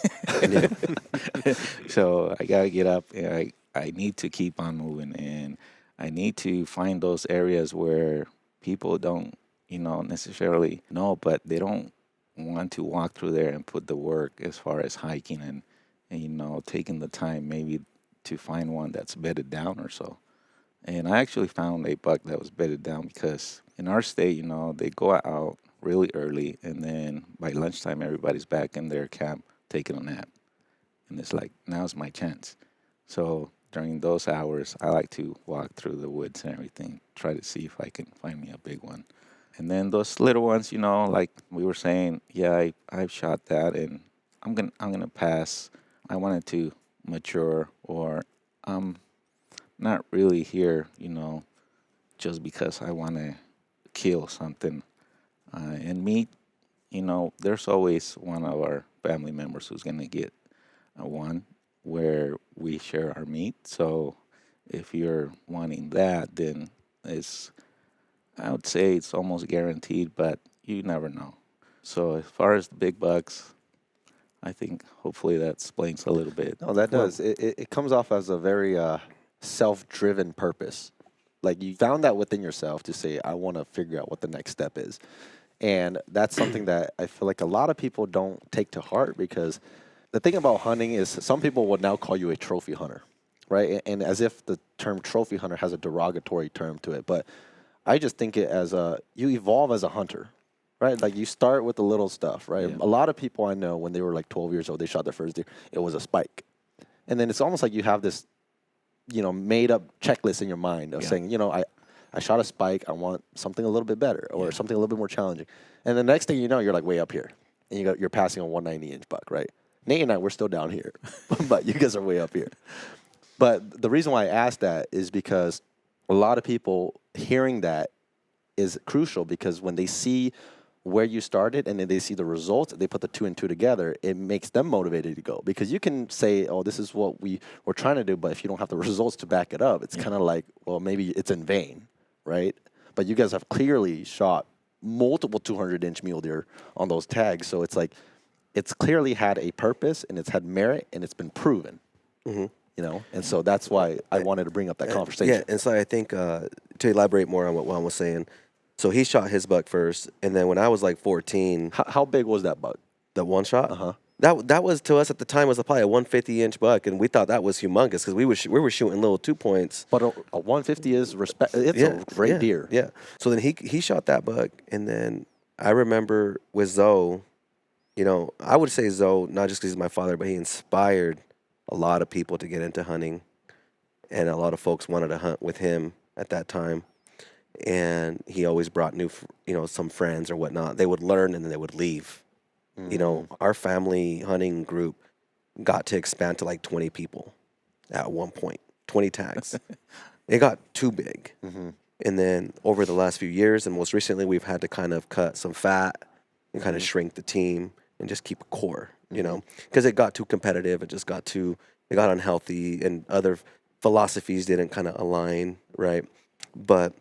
Speaker 3: So I got to get up, and I need to keep on moving, and I need to find those areas where people don't, necessarily know, but they don't want to walk through there and put the work as far as hiking and taking the time maybe to find one that's bedded down or so. And I actually found a buck that was bedded down because in our state, they go out really early, and then by lunchtime, everybody's back in their camp taking a nap. And it's like, now's my chance. So during those hours, I like to walk through the woods and everything, try to see if I can find me a big one. And then those little ones, like we were saying, yeah, I've shot that, and I'm gonna pass. I wanted to mature, or I'm not really here, just because I want to kill something. And meat, there's always one of our family members who's gonna get one where we share our meat. So if you're wanting that, then I would say it's almost guaranteed, but you never know. So as far as the big bucks, I think hopefully that explains a little bit.
Speaker 1: No, that does. It comes off as a very self-driven purpose. Like you found that within yourself to say, I want to figure out what the next step is. And that's something that I feel like a lot of people don't take to heart, because the thing about hunting is some people would now call you a trophy hunter, right? And as if the term trophy hunter has a derogatory term to it. But I just think it as you evolve as a hunter, right? Like you start with the little stuff, right? Yeah. A lot of people I know, when they were like 12 years old, they shot their first deer. It was a spike. And then it's almost like you have this, made up checklist in your mind of saying, I shot a spike. I want something a little bit better, or something a little bit more challenging. And the next thing you know, you're like way up here, and you're passing a 190-inch buck, right? Nate and I, we're still down here, but you guys are way up here. But the reason why I asked that is because a lot of people hearing that is crucial, because when they see where you started and then they see the results, they put the two and two together, it makes them motivated to go. Because you can say, oh, this is what we're trying to do, but if you don't have the results to back it up, it's kind of like, well, maybe it's in vain, right? But you guys have clearly shot multiple 200-inch mule deer on those tags, so it's like it's clearly had a purpose, and it's had merit, and it's been proven. And so that's why I wanted to bring up that conversation.
Speaker 4: Yeah, and so I think to elaborate more on what Juan was saying, so he shot his buck first, and then when I was like 14,
Speaker 1: how big was that buck?
Speaker 4: The one shot?
Speaker 1: Uh-huh.
Speaker 4: That was, to us at the time, was probably a 150-inch buck, and we thought that was humongous because we were shooting little 2 points.
Speaker 1: But a 150 is it's a great deer.
Speaker 4: Yeah. So then he shot that buck, and then I remember with Zoe, I would say Zoe, not just because he's my father, but he inspired a lot of people to get into hunting, and a lot of folks wanted to hunt with him at that time. And he always brought new, some friends or whatnot. They would learn and then they would leave. Our family hunting group got to expand to like 20 people at one point, 20 tags. It got too big. And then over the last few years, and most recently, we've had to kind of cut some fat and kind of shrink the team and just keep a core, because it got too competitive. It got unhealthy, and other philosophies didn't kind of align, right? But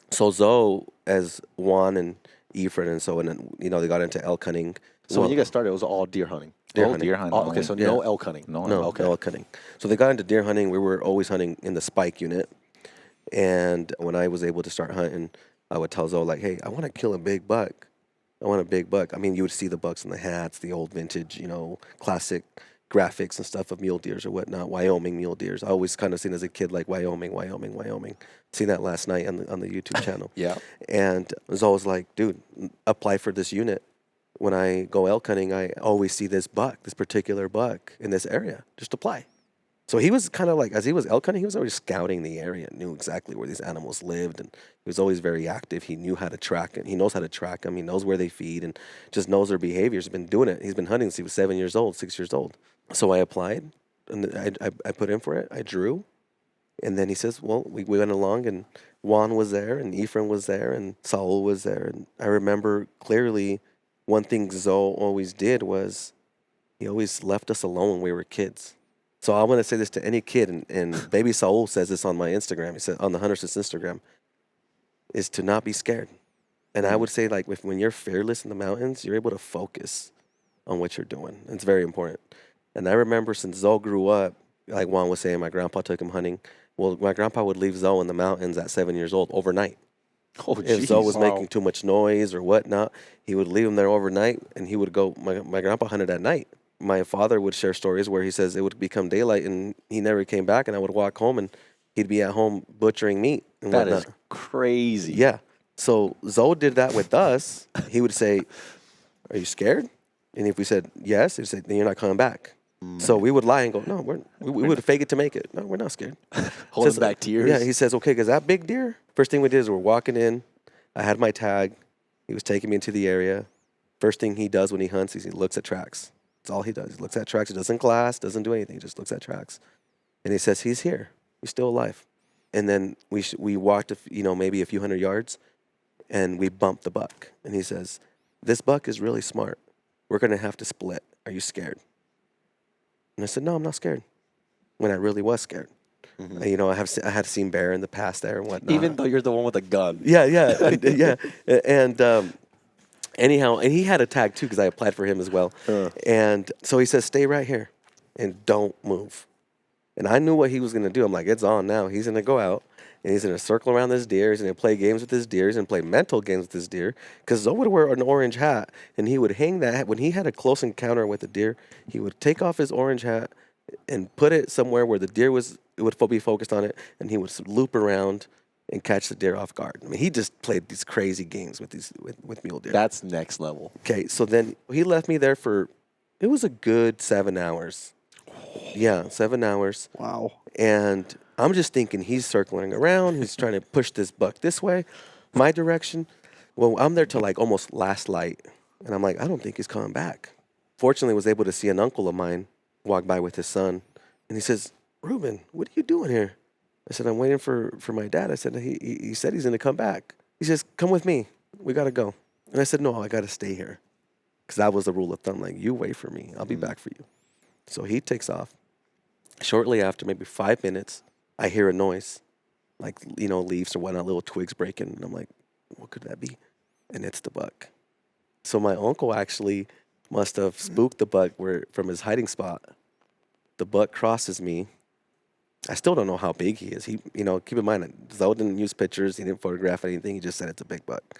Speaker 4: so Zoe, as Juan and Efren and so on, they got into elk hunting.
Speaker 1: So when you guys started, it was all deer hunting?
Speaker 3: Deer hunting.
Speaker 1: Oh, okay, so no elk hunting?
Speaker 4: No elk hunting. So they got into deer hunting. We were always hunting in the spike unit. And when I was able to start hunting, I would tell Zoe, like, hey, I want to kill a big buck. I want a big buck. I mean, you would see the bucks in the hats, the old vintage, classic, graphics and stuff of mule deers or whatnot, Wyoming mule deers. I always kind of seen as a kid like Wyoming. Seen that last night on the YouTube channel.
Speaker 1: Yeah.
Speaker 4: And I was always like, dude, apply for this unit. When I go elk hunting, I always see this particular buck in this area. Just apply. So he was kind of like, as he was elk hunting, he was always scouting the area, knew exactly where these animals lived, and he was always very active. He knew how to track it. He knows how to track them. He knows where they feed and just knows their behaviors. He's been doing it. He's been hunting since he was 6 years old. So I applied, and I put in for it. I drew, and then he says, well, we went along, and Juan was there, and Ephraim was there, and Saul was there. And I remember clearly one thing Zoe always did was he always left us alone when we were kids. So I want to say this to any kid, and baby Saul says this on my Instagram. He said on the Huntercist Instagram, is to not be scared. And I would say, like, when you're fearless in the mountains, you're able to focus on what you're doing. It's very important. And I remember since Zoe grew up, like Juan was saying, my grandpa took him hunting. Well, my grandpa would leave Zoe in the mountains at 7 years old overnight.
Speaker 1: Oh,
Speaker 4: if Zoe was making too much noise or whatnot, he would leave him there overnight, and he would go. My grandpa hunted at night. My father would share stories where he says it would become daylight and he never came back, and I would walk home and he'd be at home butchering meat and
Speaker 1: That
Speaker 4: whatnot.
Speaker 1: is crazy.
Speaker 4: Yeah. So Zoe did that with us. He would say, "Are you scared?" And if we said yes, he'd say, "Then you're not coming back." So we would lie and go, "No, we would fake it to make it. No, we're not scared."
Speaker 1: Holding back tears.
Speaker 4: Yeah, he says, "Okay, because that big deer." First thing we did is we're walking in. I had my tag. He was taking me into the area. First thing he does when he hunts is he looks at tracks. That's all he does. He looks at tracks. He doesn't glass, doesn't do anything. He just looks at tracks. And he says, he's here. He's still alive. And then we walked, maybe a few hundred yards, and we bumped the buck. And he says, this buck is really smart. We're going to have to split. Are you scared? And I said, no, I'm not scared. When I really was scared. Mm-hmm. I had seen bear in the past there and whatnot.
Speaker 1: Even though you're the one with a gun.
Speaker 4: Yeah. And anyhow, and he had a tag too because I applied for him as well. And so he says, stay right here and don't move. And I knew what he was going to do. I'm like, it's on now. He's going to go out and he's going to circle around this deer. He's going to play games with this deer. He's going to play mental games with this deer. Because Zoe would wear an orange hat and he would hang that hat. When he had a close encounter with a deer, he would take off his orange hat and put it somewhere where the deer would be focused on it, and he would loop around and catch the deer off guard. I mean, he just played these crazy games with mule deer.
Speaker 1: That's next level.
Speaker 4: Okay, so then he left me there for, it was a good 7 hours. Yeah, 7 hours.
Speaker 1: Wow.
Speaker 4: And I'm just thinking he's circling around. He's trying to push this buck this way, my direction. Well, I'm there till like almost last light, and I'm like, I don't think he's coming back. Fortunately, I was able to see an uncle of mine walk by with his son, and he says, Ruben, what are you doing here? I said, I'm waiting for my dad. I said, he said he's going to come back. He says, come with me. We got to go. And I said, no, I got to stay here. Because that was the rule of thumb. Like, you wait for me. I'll be back for you. So he takes off. Shortly after, maybe 5 minutes, I hear a noise. Like, leaves or whatnot, little twigs breaking. And I'm like, what could that be? And it's the buck. So my uncle actually must have spooked the buck from his hiding spot. The buck crosses me. I still don't know how big he is. He, keep in mind, Zoe didn't use pictures. He didn't photograph anything. He just said it's a big buck.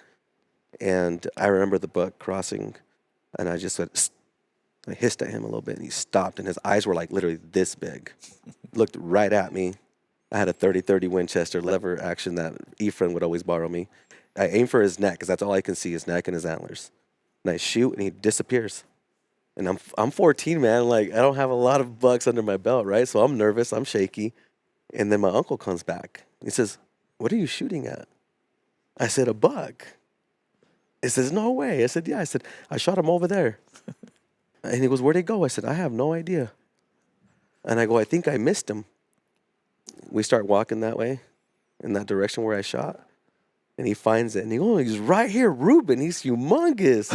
Speaker 4: And I remember the buck crossing, and I just went, Psst. I hissed at him a little bit, and he stopped, and his eyes were like literally this big. Looked right at me. I had a 30-30 Winchester lever action that Ephraim would always borrow me. I aim for his neck because that's all I can see, his neck and his antlers. And I shoot, and he disappears. And I'm 14, man. Like, I don't have a lot of bucks under my belt, right? So I'm nervous. I'm shaky. And then my uncle comes back. He says, what are you shooting at? I said, a buck. He says, no way. I said, yeah. I said, I shot him over there. And he goes, where'd he go? I said, I have no idea. And I go, I think I missed him. We start walking that way, in that direction where I shot. And he finds it. And he goes, he's right here, Ruben. He's humongous.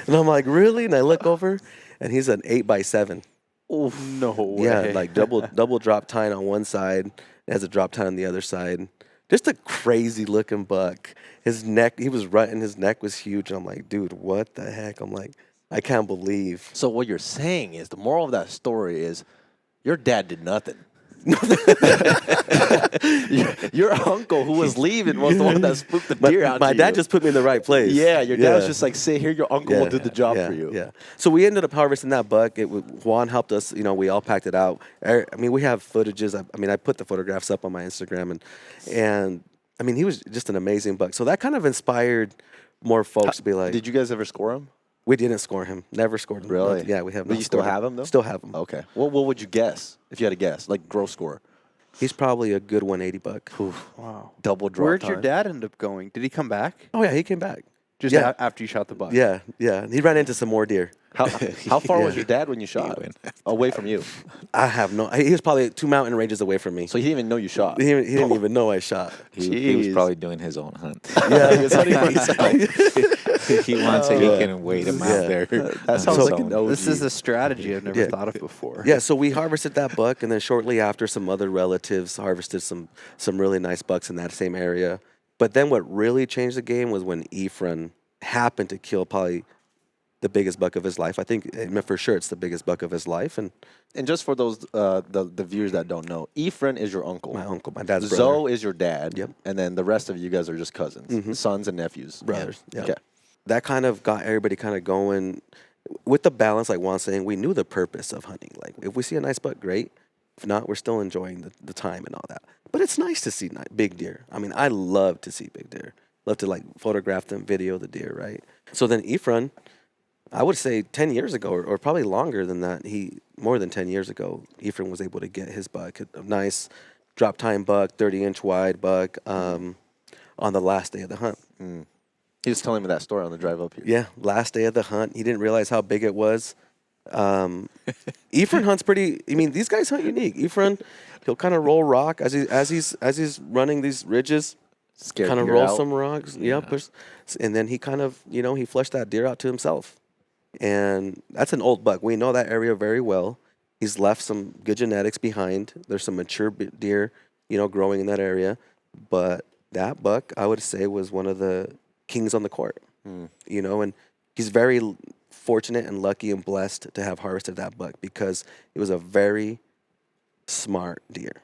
Speaker 4: And I'm like, really? And I look over, and he's an 8x7.
Speaker 1: Oh, no way.
Speaker 4: Yeah, like double drop tine on one side. It has a drop tine on the other side. Just a crazy looking buck. His neck, he was right, and his neck was huge. And I'm like, dude, what the heck? I'm like, I can't believe.
Speaker 1: So what you're saying is, the moral of that story is, your dad did nothing. Your uncle who was leaving was the one that spooked the deer out.
Speaker 4: My dad just put me in the right place.
Speaker 1: Yeah, your dad's just like, sit here, your uncle will do the job
Speaker 4: yeah,
Speaker 1: for you.
Speaker 4: Yeah. So we ended up harvesting that buck. Juan helped us. We all packed it out. I mean, we have footages. I put the photographs up on my Instagram, and I mean, he was just an amazing buck. So that kind of inspired more folks to be like.
Speaker 1: Did you guys ever score him?
Speaker 4: We didn't score him. Never scored him.
Speaker 1: Really?
Speaker 4: Yeah, we have.
Speaker 1: But you still have him though?
Speaker 4: Still have him.
Speaker 1: Okay. Well, what would you guess if you had to guess, like gross score?
Speaker 4: He's probably a good 180 buck.
Speaker 2: Wow.
Speaker 1: Double drop.
Speaker 2: Where'd
Speaker 1: time.
Speaker 2: your dad end up going? Did he come back?
Speaker 4: Oh yeah, he came back.
Speaker 2: Just after you shot the buck?
Speaker 4: Yeah. He ran into some more deer.
Speaker 1: How far was your dad when you shot? Away from you.
Speaker 4: I have no. He was probably 2 mountain ranges away from me.
Speaker 1: So he didn't even know you shot.
Speaker 4: He didn't even know I shot.
Speaker 3: He was probably doing his own hunt.
Speaker 4: Yeah,
Speaker 1: He was hunting for himself.
Speaker 3: He wants it. He can wait him out there.
Speaker 1: That sounds
Speaker 4: So-
Speaker 1: like an OG.
Speaker 2: This is a strategy I've never
Speaker 4: Yeah.
Speaker 2: thought of before.
Speaker 4: Yeah, so we harvested that buck, and then shortly after, some other relatives harvested some really nice bucks in that same area. But then what really changed the game was when Ephraim happened to kill probably the biggest buck of his life. I think for sure it's the biggest buck of his life. And
Speaker 1: just for those the viewers that don't know, Ephraim is your uncle.
Speaker 4: my uncle, my dad's
Speaker 1: Zoe
Speaker 4: brother.
Speaker 1: is your dad.
Speaker 4: Yep.
Speaker 1: And then the rest of you guys are just cousins,
Speaker 4: Mhm.
Speaker 1: sons and nephews,
Speaker 4: Brothers, yeah.
Speaker 1: Okay.
Speaker 4: That kind of got everybody kind of going with the balance, like Juan's saying. We knew the purpose of hunting. Like, if we see a nice buck, great. If not, we're still enjoying the time and all that. But it's nice to see big deer. I mean, I love to see big deer. Love to like photograph them, video the deer, right? So then Ephraim, I would say 10 years ago, or probably longer than that, more than 10 years ago, Ephraim was able to get his buck, a nice drop time buck, 30-inch wide buck, on the last day of the hunt.
Speaker 1: He was telling me that story on the drive up here.
Speaker 4: Yeah, last day of the hunt. He didn't realize how big it was. Ephraim hunts pretty. I mean, these guys hunt unique. Ephraim, he'll kind of roll rock as he's running these ridges.
Speaker 1: Scared
Speaker 4: Kind of
Speaker 1: deer
Speaker 4: roll
Speaker 1: out.
Speaker 4: some rocks. Yeah, and then he kind of he fleshed that deer out to himself. And that's an old buck. We know that area very well. He's left some good genetics behind. There's some mature deer, growing in that area. But that buck, I would say, was one of the kings on the court. And he's very fortunate and lucky and blessed to have harvested that buck because it was a very smart deer.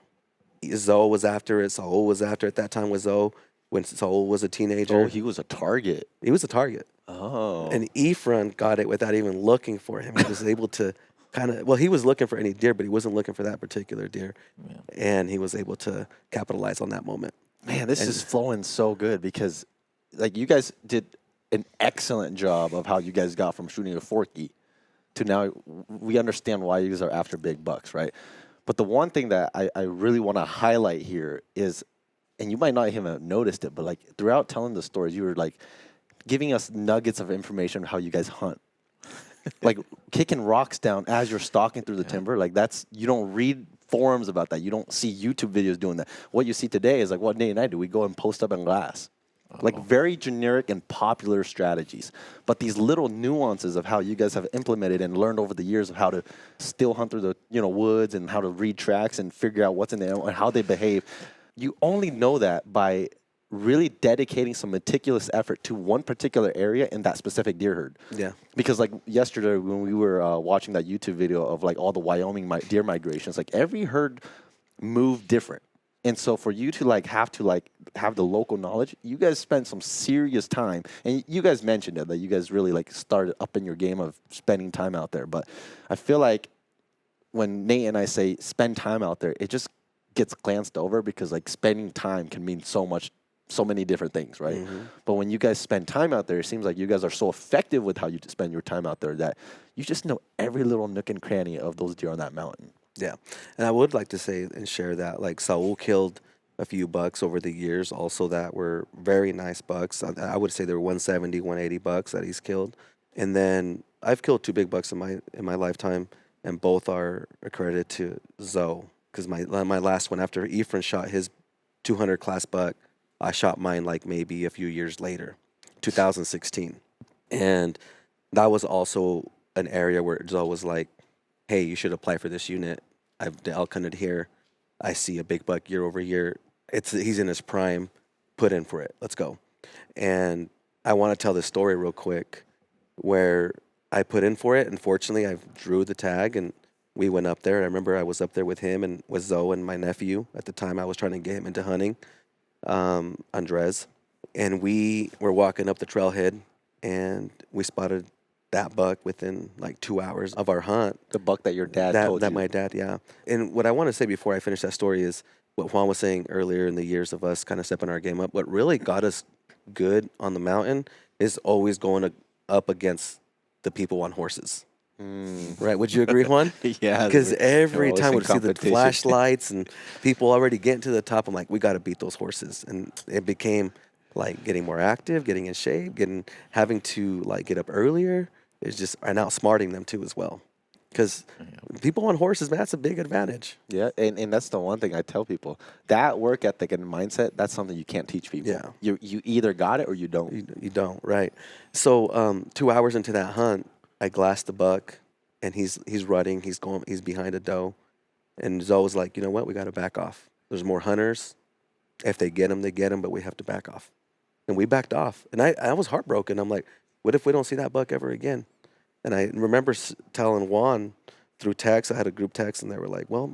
Speaker 4: Zoe was after it. Saul was after it. At that time was Zoe when Saul was a teenager.
Speaker 1: Oh, he was a target.
Speaker 4: He was a target.
Speaker 1: Oh.
Speaker 4: And Ephraim got it without even looking for him. He was able to he was looking for any deer, but he wasn't looking for that particular deer. Yeah. And he was able to capitalize on that moment.
Speaker 1: Man, this is flowing so good because like you guys did an excellent job of how you guys got from shooting a forky to now we understand why you guys are after big bucks, right? But the one thing that I really want to highlight here is, and you might not even have noticed it, but like throughout telling the stories, you were like giving us nuggets of information on how you guys hunt. Like kicking rocks down as you're stalking through the timber. Like you don't read forums about that. You don't see YouTube videos doing that. What you see today is like what Nate and I do. We go and post up in glass. Like very generic and popular strategies. But these little nuances of how you guys have implemented and learned over the years of how to still hunt through the woods and how to read tracks and figure out what's in there and how they behave. You only know that by really dedicating some meticulous effort to one particular area in that specific deer herd. Yeah. Because like yesterday when we were watching that YouTube video of like all the Wyoming deer migrations, like every herd moved different. And so for you to have the local knowledge, you guys spent some serious time. And you guys mentioned it, that you guys really started up in your game of spending time out there. But I feel like when Nate and I say spend time out there, it just gets glanced over because spending time can mean so many different things, right? Mm-hmm. But when you guys spend time out there, it seems like you guys are so effective with how you spend your time out there that you just know every little nook and cranny of those deer on that mountain.
Speaker 4: Yeah. And I would like to say and share that Saul killed a few bucks over the years also that were very nice bucks. I would say there were 170, 180 bucks that he's killed. And then I've killed 2 big bucks in my lifetime, and both are accredited to Zoe. Because my last one, after Ephraim shot his 200 class buck, I shot mine maybe a few years later, 2016. And that was also an area where Zoe was like, hey, you should apply for this unit. I've elk hunted here. I see a big buck year over year. He's in his prime. Put in for it. Let's go. And I want to tell this story real quick where I put in for it. Unfortunately, I drew the tag and we went up there. I remember I was up there with him and with Zoe and my nephew at the time. I was trying to get him into hunting, Andres, and we were walking up the trailhead, and we spotted that buck within like 2 hours of our hunt.
Speaker 1: The buck that your dad told
Speaker 4: That
Speaker 1: you.
Speaker 4: my dad, yeah. And what I want to say before I finish that story is what Juan was saying earlier in the years of us kind of stepping our game up. What really got us good on the mountain is always going up against the people on horses. Right? Would you agree, Juan?
Speaker 1: Yeah.
Speaker 4: Because every
Speaker 3: always
Speaker 4: time
Speaker 3: in
Speaker 4: we'd see the
Speaker 3: competition.
Speaker 4: flashlights and people already getting to the top, I'm like, we got to beat those horses. And it became like getting more active, getting in shape, having to like get up earlier. It's just, and outsmarting them too as well. Because people on horses, man, that's a big advantage.
Speaker 1: Yeah, and that's the one thing I tell people. That work ethic and mindset, that's something you can't teach people.
Speaker 4: Yeah.
Speaker 1: You either got it or you don't.
Speaker 4: You don't, right? So 2 hours into that hunt, I glassed the buck, and he's rutting. He's behind a doe, and Zoe's like, you know what? We got to back off. There's more hunters. If they get him, they get him, but we have to back off. And we backed off, and I was heartbroken. I'm like, what if we don't see that buck ever again? And I remember telling Juan through text. I had a group text, and they were like, well,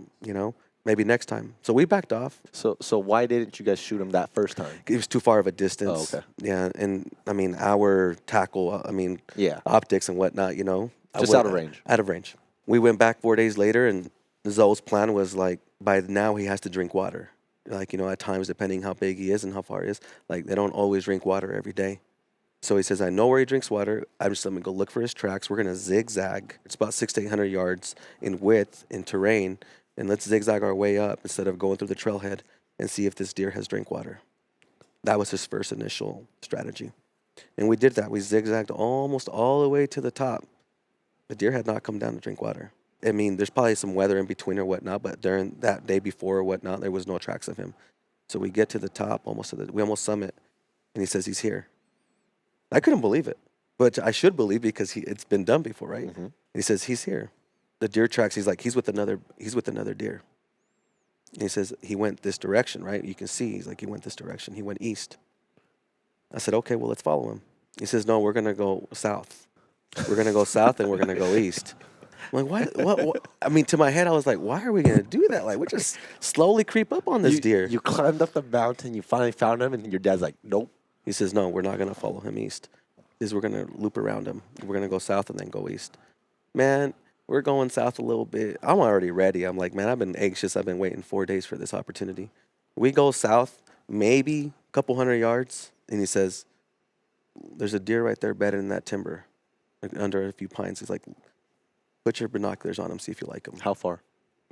Speaker 4: maybe next time. So we backed off.
Speaker 1: So why didn't you guys shoot him that first time?
Speaker 4: It was too far of a distance.
Speaker 1: Oh, okay.
Speaker 4: Yeah, and I mean, our tackle,
Speaker 1: Yeah.
Speaker 4: optics and whatnot,
Speaker 1: Just out of range.
Speaker 4: Out of range. We went back 4 days later, and Zoe's plan was like, by now he has to drink water. Like, at times, depending how big he is and how far he is, like, they don't always drink water every day. So he says, I know where he drinks water. I'm going to go look for his tracks. We're going to zigzag. It's about 600 to 800 yards in width, in terrain, and let's zigzag our way up instead of going through the trailhead and see if this deer has drink water. That was his first initial strategy. And we did that. We zigzagged almost all the way to the top. The deer had not come down to drink water. I mean, there's probably some weather in between or whatnot, but during that day before or whatnot, there was no tracks of him. So we get to the top, we almost summit, and he says he's here. I couldn't believe it, but I should believe because it's been done before, right? Mm-hmm. He says he's here. The deer tracks. He's like he's with another deer. And he says he went this direction, right? You can see he's like he went this direction. He went east. I said, okay, well let's follow him. He says, no, we're gonna go south. We're gonna go south and we're gonna go east. I'm like, what? I mean, to my head, I was like, why are we gonna do that? Like, we just slowly creep up on this deer.
Speaker 1: You climbed up the mountain. You finally found him, and your dad's like, nope.
Speaker 4: He says, no, we're not going to follow him east. He says, we're going to loop around him. We're going to go south and then go east. Man, we're going south a little bit. I'm already ready. I'm like, man, I've been anxious. I've been waiting 4 days for this opportunity. We go south, maybe a couple 100 yards. And he says, there's a deer right there bedded in that timber, like under a few pines. He's like, put your binoculars on him, see if you like him.
Speaker 1: How far?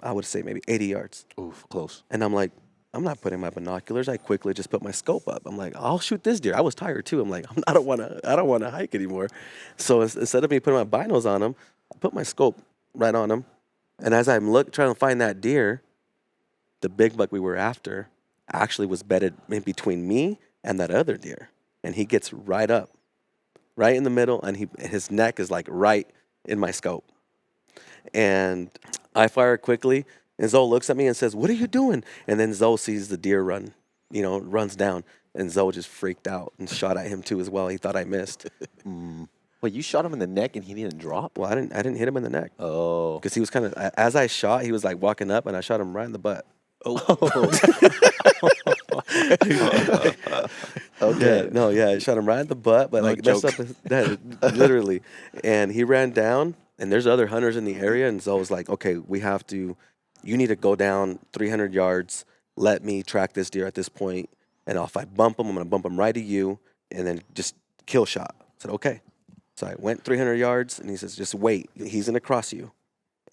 Speaker 4: I would say maybe 80 yards.
Speaker 1: Oof, close.
Speaker 4: And I'm like, I'm not putting my binoculars. I quickly just put my scope up. I'm like, I'll shoot this deer. I was tired too. I'm like, I don't want to hike anymore. So instead of me putting my binos on him, I put my scope right on him. And as I'm trying to find that deer, the big buck we were after actually was bedded in between me and that other deer. And he gets right up, right in the middle, and his neck is like right in my scope. And I fire quickly. And Zoe looks at me and says, what are you doing? And then Zoe sees the deer runs down. And Zoe just freaked out and shot at him too as well. He thought I missed.
Speaker 1: Wait, you shot him in the neck and he didn't drop?
Speaker 4: Well, I didn't hit him in the neck.
Speaker 1: Oh.
Speaker 4: Because he was kind of, as I shot, he was like walking up and I shot him right in the butt.
Speaker 1: Oh.
Speaker 4: Okay. I shot him right in the butt, but like messed up his head, literally. And he ran down, and there's other hunters in the area. And Zoe was like, okay, you need to go down 300 yards. Let me track this deer at this point. And if I bump him, I'm going to bump him right to you and then just kill shot. I said, okay. So I went 300 yards and he says, just wait. He's going to cross you.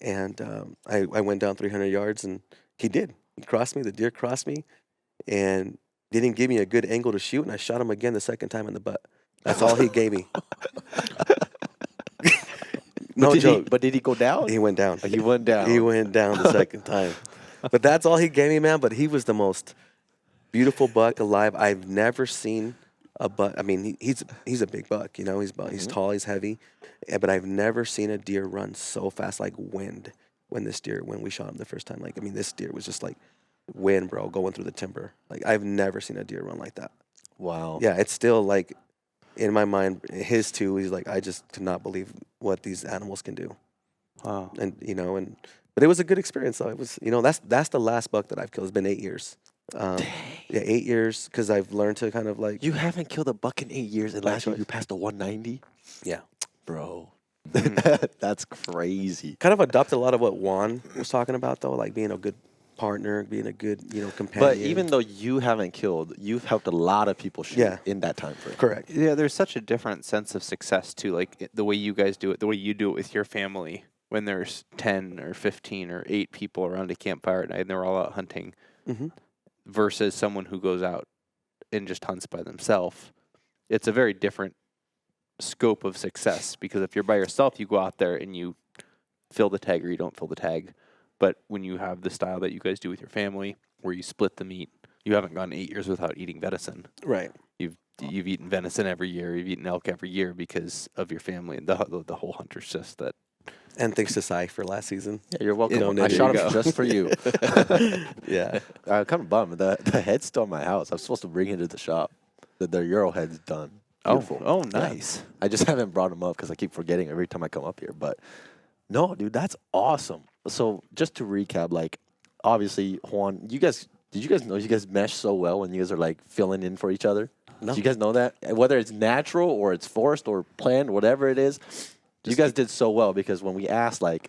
Speaker 4: And I went down 300 yards and he did. He crossed me. The deer crossed me and didn't give me a good angle to shoot. And I shot him again the second time in the butt. That's all he gave me. No joke.
Speaker 1: But did he go down?
Speaker 4: He went down.
Speaker 1: He went down.
Speaker 4: He went down the second time. But that's all he gave me, man. But he was the most beautiful buck alive. I've never seen a buck. I mean, he's a big buck. He's tall. He's heavy. But I've never seen a deer run so fast like wind when we shot him the first time. Like, I mean, this deer was just like wind, bro, going through the timber. Like, I've never seen a deer run like that.
Speaker 1: Wow.
Speaker 4: Yeah, it's still like in my mind, his too. He's like, I just could not believe what these animals can do.
Speaker 2: Wow.
Speaker 4: And But it was a good experience, though. It was, that's the last buck that I've killed. It's been 8 years. Yeah, 8 years, because I've learned to kind of like.
Speaker 1: You haven't killed a buck in 8 years, and last year you passed the 190?
Speaker 4: Yeah.
Speaker 1: Bro. That's crazy.
Speaker 4: Kind of adopted a lot of what Juan was talking about, though, like being a good partner, being a good, companion.
Speaker 1: But even though you haven't killed, you've helped a lot of people shoot in that time frame.
Speaker 4: Correct.
Speaker 2: Yeah, there's such a different sense of success too. Like the way you guys do it, the way you do it with your family. When there's 10 or 15 or 8 people around a campfire at night and they're all out hunting, versus someone who goes out and just hunts by themselves, it's a very different scope of success. Because if you're by yourself, you go out there and you fill the tag or you don't fill the tag. But when you have the style that you guys do with your family, where you split the meat, you haven't gone 8 years without eating venison.
Speaker 4: Right.
Speaker 2: You've eaten venison every year. You've eaten elk every year because of your family and the whole Huntercist that.
Speaker 4: And thanks to Sai for last season.
Speaker 1: Yeah, you're welcome.
Speaker 4: There
Speaker 1: I
Speaker 4: you
Speaker 1: shot
Speaker 4: go.
Speaker 1: him just for you.
Speaker 4: Yeah.
Speaker 1: I'm kind of bummed. The head's still in my house. I'm supposed to bring it to the shop. The Euro head's done. Beautiful.
Speaker 2: Oh, nice.
Speaker 1: Yeah. I just haven't brought him up because I keep forgetting every time I come up here. But no, dude, that's awesome. So just to recap, like, obviously, Juan, did you guys know you guys mesh so well when you guys are like filling in for each other?
Speaker 4: No.
Speaker 1: Did you guys know that? Whether it's natural or it's forced or planned, whatever it is, you guys did so well, because when we asked, like,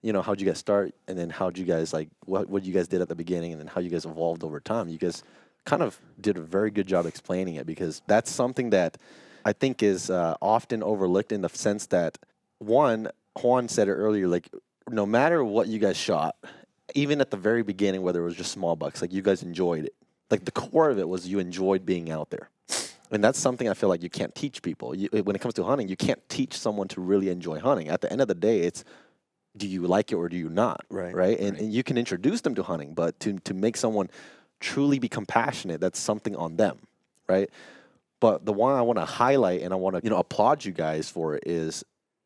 Speaker 1: how'd you guys start, and then how'd you guys, like, what you guys did at the beginning, and then how you guys evolved over time, you guys kind of did a very good job explaining it, because that's something that I think is often overlooked, in the sense that, one, Juan said it earlier, like, no matter what you guys shot, even at the very beginning, whether it was just small bucks, like, you guys enjoyed it. Like, the core of it was you enjoyed being out there. And that's something I feel like you can't teach people. When it comes to hunting, you can't teach someone to really enjoy hunting. At the end of the day, it's, do you like it or do you not? Right? And you can introduce them to hunting, but to make someone truly be compassionate, that's something on them, right? But the one I want to highlight and I want to applaud you guys for is,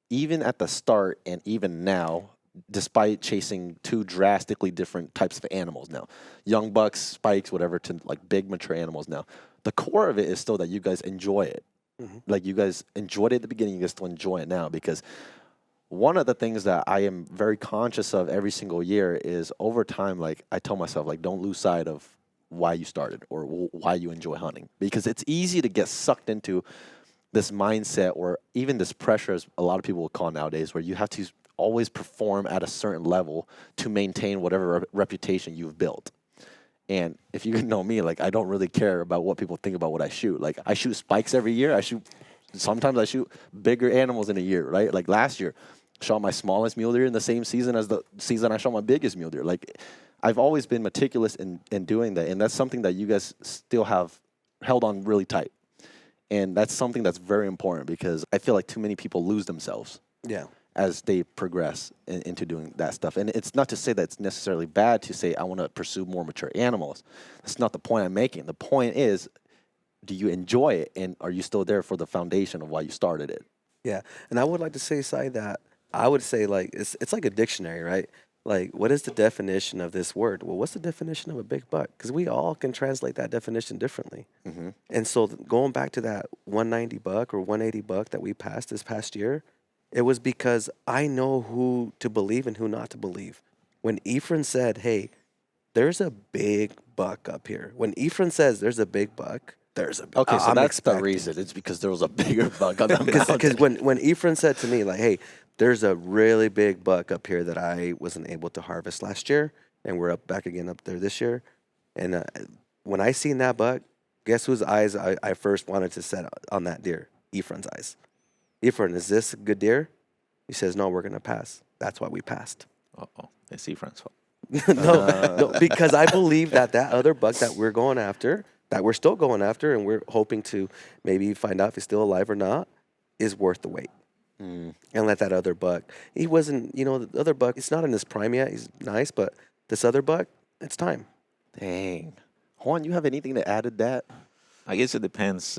Speaker 1: even at the start and even now, despite chasing 2 drastically different types of animals now, young bucks, spikes, whatever, to like big mature animals now, the core of it is still that you guys enjoy it. Like, you guys enjoyed it at the beginning, you guys still enjoy it now. Because one of the things that I am very conscious of every single year is, over time, like, I tell myself, like, don't lose sight of why you started or why you enjoy hunting. Because it's easy to get sucked into this mindset, or even this pressure, as a lot of people will call nowadays, where you have to always perform at a certain level to maintain whatever reputation you've built. And if you know me, like, I don't really care about what people think about what I shoot. Like, I shoot spikes every year. Sometimes I shoot bigger animals in a year, right? Like, last year, shot my smallest mule deer in the same season as the season I shot my biggest mule deer. Like, I've always been meticulous in doing that. And that's something that you guys still have held on really tight. And that's something that's very important, because I feel like too many people lose themselves.
Speaker 4: Yeah.
Speaker 1: As they progress into doing that stuff. And it's not to say that it's necessarily bad to say, I want to pursue more mature animals. That's not the point I'm making. The point is, do you enjoy it? And are you still there for the foundation of why you started it?
Speaker 4: Yeah. And I would like to say, Sai, that I would say, like, it's like a dictionary, right? Like, what is the definition of this word? Well, what's the definition of a big buck? Because we all can translate that definition differently. And so going back to that 190 buck or 180 buck that we passed this past year, it was because I know who to believe and who not to believe. When Ephraim said, hey, there's a big buck up here. When Ephraim says there's a big buck, there's a big buck.
Speaker 1: Okay, so that's the reason. It's because there was a bigger buck on the mountain.
Speaker 4: Because when Ephraim said to me, like, hey, there's a really big buck up here that I wasn't able to harvest last year, and we're back again up there this year. And when I seen that buck, guess whose eyes I first wanted to set on that deer? Ephraim's eyes. Ephraim, is this a good deer? He says, no, we're going to pass. That's why we passed.
Speaker 3: Uh-oh. It's Ephraim's fault.
Speaker 4: no, because I believe that other buck that we're going after, that we're still going after, and we're hoping to maybe find out if he's still alive or not, is worth the wait. And let that other buck, he wasn't, the other buck, he's not in his prime yet. He's nice, but this other buck, it's time.
Speaker 1: Dang. Juan, you have anything to add to that?
Speaker 3: I guess it depends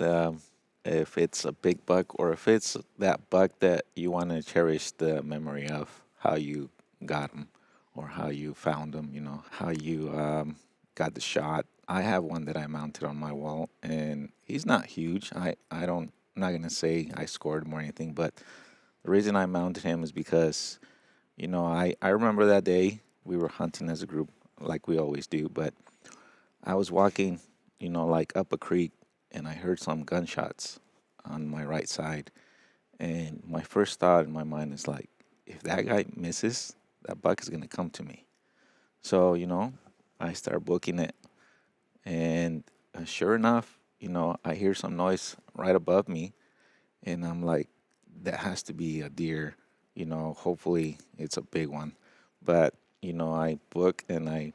Speaker 3: if it's a big buck or if it's that buck that you want to cherish the memory of how you got him or how you found him, how you got the shot. I have one that I mounted on my wall, and he's not huge. I'm not going to say I scored him or anything, but the reason I mounted him is because, I remember that day we were hunting as a group like we always do, but I was walking, like up a creek, and I heard some gunshots on my right side. And my first thought in my mind is like, if that guy misses, that buck is going to come to me. So, I start booking it. And sure enough, I hear some noise right above me. And I'm like, that has to be a deer. Hopefully it's a big one. But, I book and I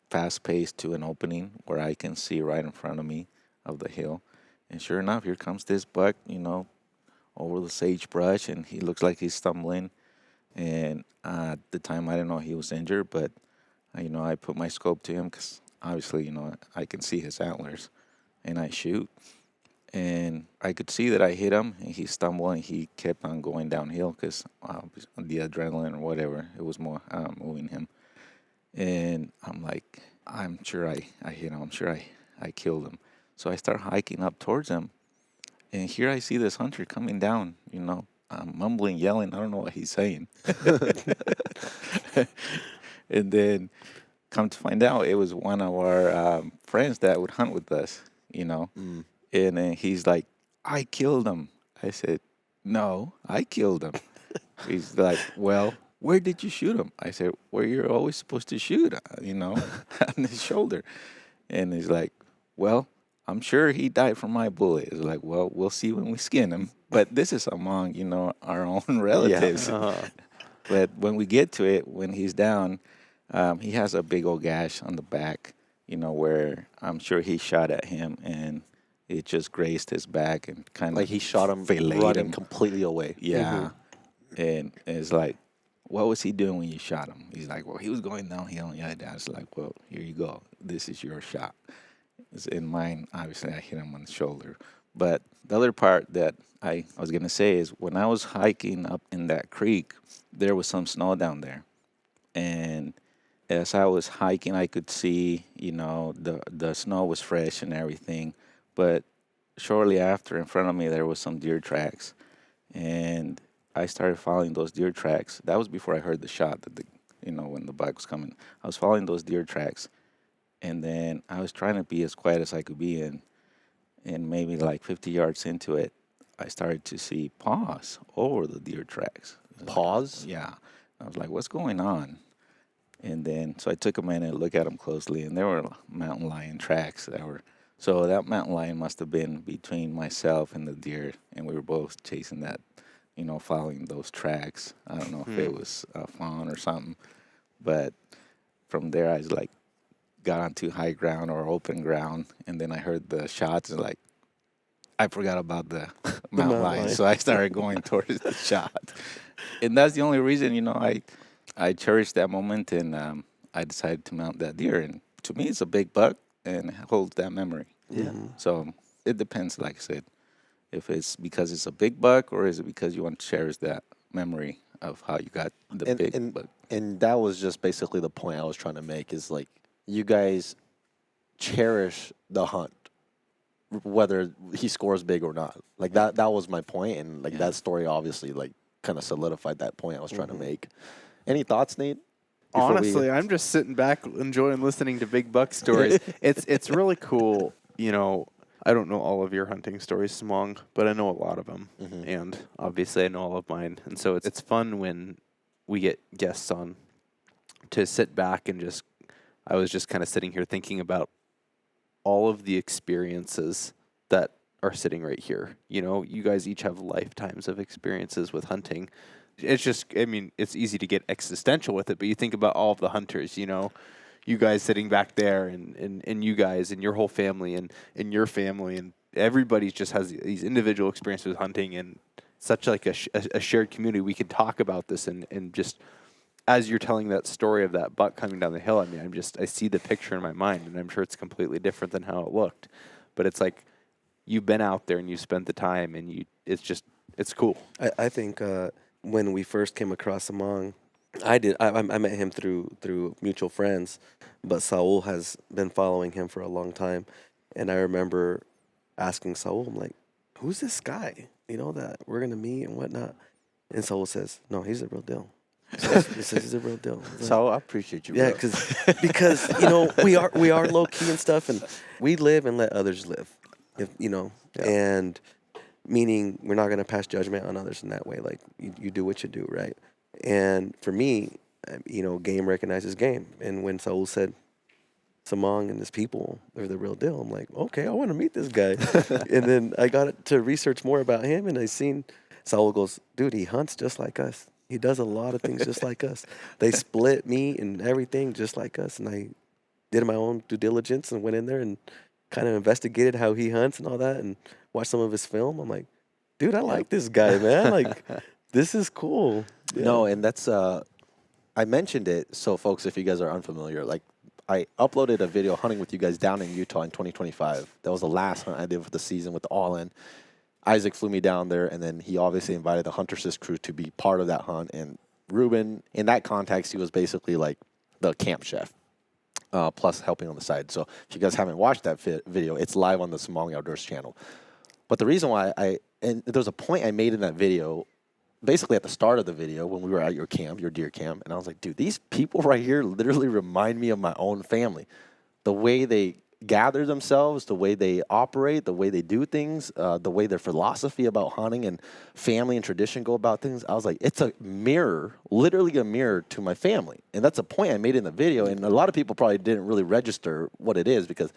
Speaker 3: fast pace to an opening where I can see right in front of me of the hill. And sure enough, here comes this buck, over the sagebrush, and he looks like he's stumbling. And at the time, I didn't know he was injured, but I put my scope to him because obviously, I can see his antlers, and I shoot. And I could see that I hit him, and he stumbled, and he kept on going downhill because the adrenaline or whatever, it was more moving him. And I'm like, I'm sure I hit him. I'm sure I killed him. So I start hiking up towards him, and here I see this hunter coming down, mumbling, yelling. I don't know what he's saying. And then come to find out, it was one of our friends that would hunt with us.
Speaker 1: Mm.
Speaker 3: And then he's like, I killed him. I said, no, I killed him. He's like, well, where did you shoot him? I said, where you're always supposed to shoot, on his shoulder. And he's like, well, I'm sure he died from my bullet. It's like, well, we'll see when we skin him. But this is among, our own relatives.
Speaker 2: Yeah. Uh-huh.
Speaker 3: But when we get to it, when he's down, he has a big old gash on the back, where I'm sure he shot at him and it just grazed his back and kind
Speaker 1: Like
Speaker 3: of
Speaker 1: he shot him
Speaker 3: filleted
Speaker 1: running
Speaker 3: him.
Speaker 1: completely away.
Speaker 3: Yeah. And it's like, what was he doing when you shot him? He's like, well, he was going downhill. Yeah, Dad's like, well, here you go. This is your shot. It's in mine, obviously, I hit him on the shoulder. But the other part that I was going to say is when I was hiking up in that creek, there was some snow down there. And as I was hiking, I could see, the snow was fresh and everything. But shortly after, in front of me, there was some deer tracks. And I started following those deer tracks. That was before I heard the shot, when the buck was coming. I was following those deer tracks. And then I was trying to be as quiet as I could be. And maybe like 50 yards into it, I started to see paws over the deer tracks.
Speaker 1: Paws?
Speaker 3: Yeah. I was like, what's going on? And then, so I took a minute to look at them closely, and there were mountain lion tracks so that mountain lion must have been between myself and the deer, and we were both chasing that, following those tracks. I don't know if it was a fawn or something, but from there I was like, got onto high ground or open ground, and then I heard the shots, and like, I forgot about the mountain lion, so I started going towards the shot. And that's the only reason, I cherished that moment, and I decided to mount that deer. And to me, it's a big buck, and it holds that memory.
Speaker 1: Yeah.
Speaker 3: So it depends, like I said, if it's because it's a big buck, or is it because you want to cherish that memory of how you got the big buck.
Speaker 1: And that was just basically the point I was trying to make is like you guys cherish the hunt, whether he scores big or not. Like that was my point, and like that story obviously like kind of solidified that point I was trying to make. Any thoughts, Nate?
Speaker 2: Honestly, I'm just sitting back enjoying listening to big buck stories. It's really cool. I don't know all of your hunting stories, Smong, but I know a lot of them. And obviously I know all of mine. And so it's fun when we get guests on to sit back and I was just kind of sitting here thinking about all of the experiences that are sitting right here. You guys each have lifetimes of experiences with hunting. It's just, it's easy to get existential with it, but you think about all of the hunters, you guys sitting back there and you guys and your whole family and your family, and everybody just has these individual experiences with hunting, and such like a shared community. We can talk about this and just as you're telling that story of that buck coming down the hill, I see the picture in my mind, and I'm sure it's completely different than how it looked, but it's like you've been out there and you spent the time, and it's cool.
Speaker 4: I think when we first came across Among, I met him through mutual friends, but Saul has been following him for a long time, and I remember asking Saul, I'm like, who's this guy, that we're gonna meet and whatnot? And Saul says, no, he's the real deal. This is the real deal.
Speaker 1: So I appreciate you.
Speaker 4: Yeah,
Speaker 1: bro.
Speaker 4: because we are low key and stuff, and we live and let others live, and meaning we're not gonna pass judgment on others in that way. Like you do what you do, right? And for me, game recognizes game, and when Saul said Samong and his people are the real deal, I'm like, okay, I want to meet this guy, and then I got to research more about him, and I seen Saul goes, dude, he hunts just like us. He does a lot of things just like us. They split meat and everything just like us. And I did my own due diligence and went in there and kind of investigated how he hunts and all that and watched some of his film. I'm like, dude, I like this guy, man. Like, this is cool. Yeah.
Speaker 1: No, and that's I mentioned it. So, folks, if you guys are unfamiliar, like I uploaded a video hunting with you guys down in Utah in 2025. That was the last hunt I did for the season with the All In. Isaac flew me down there, and then he obviously invited the Huntercist crew to be part of that hunt. And Ruben, in that context, he was basically like the camp chef, plus helping on the side. So if you guys haven't watched that video, it's live on the Samong Outdoors channel. But the reason why and there's a point I made in that video, basically at the start of the video when we were at your camp, your deer camp, and I was like, dude, these people right here literally remind me of my own family. The way they gather themselves, the way they operate, the way they do things, the way their philosophy about hunting and family and tradition go about things. I was like, it's a mirror, literally a mirror to my family. And that's a point I made in the video. And a lot of people probably didn't really register what it is because,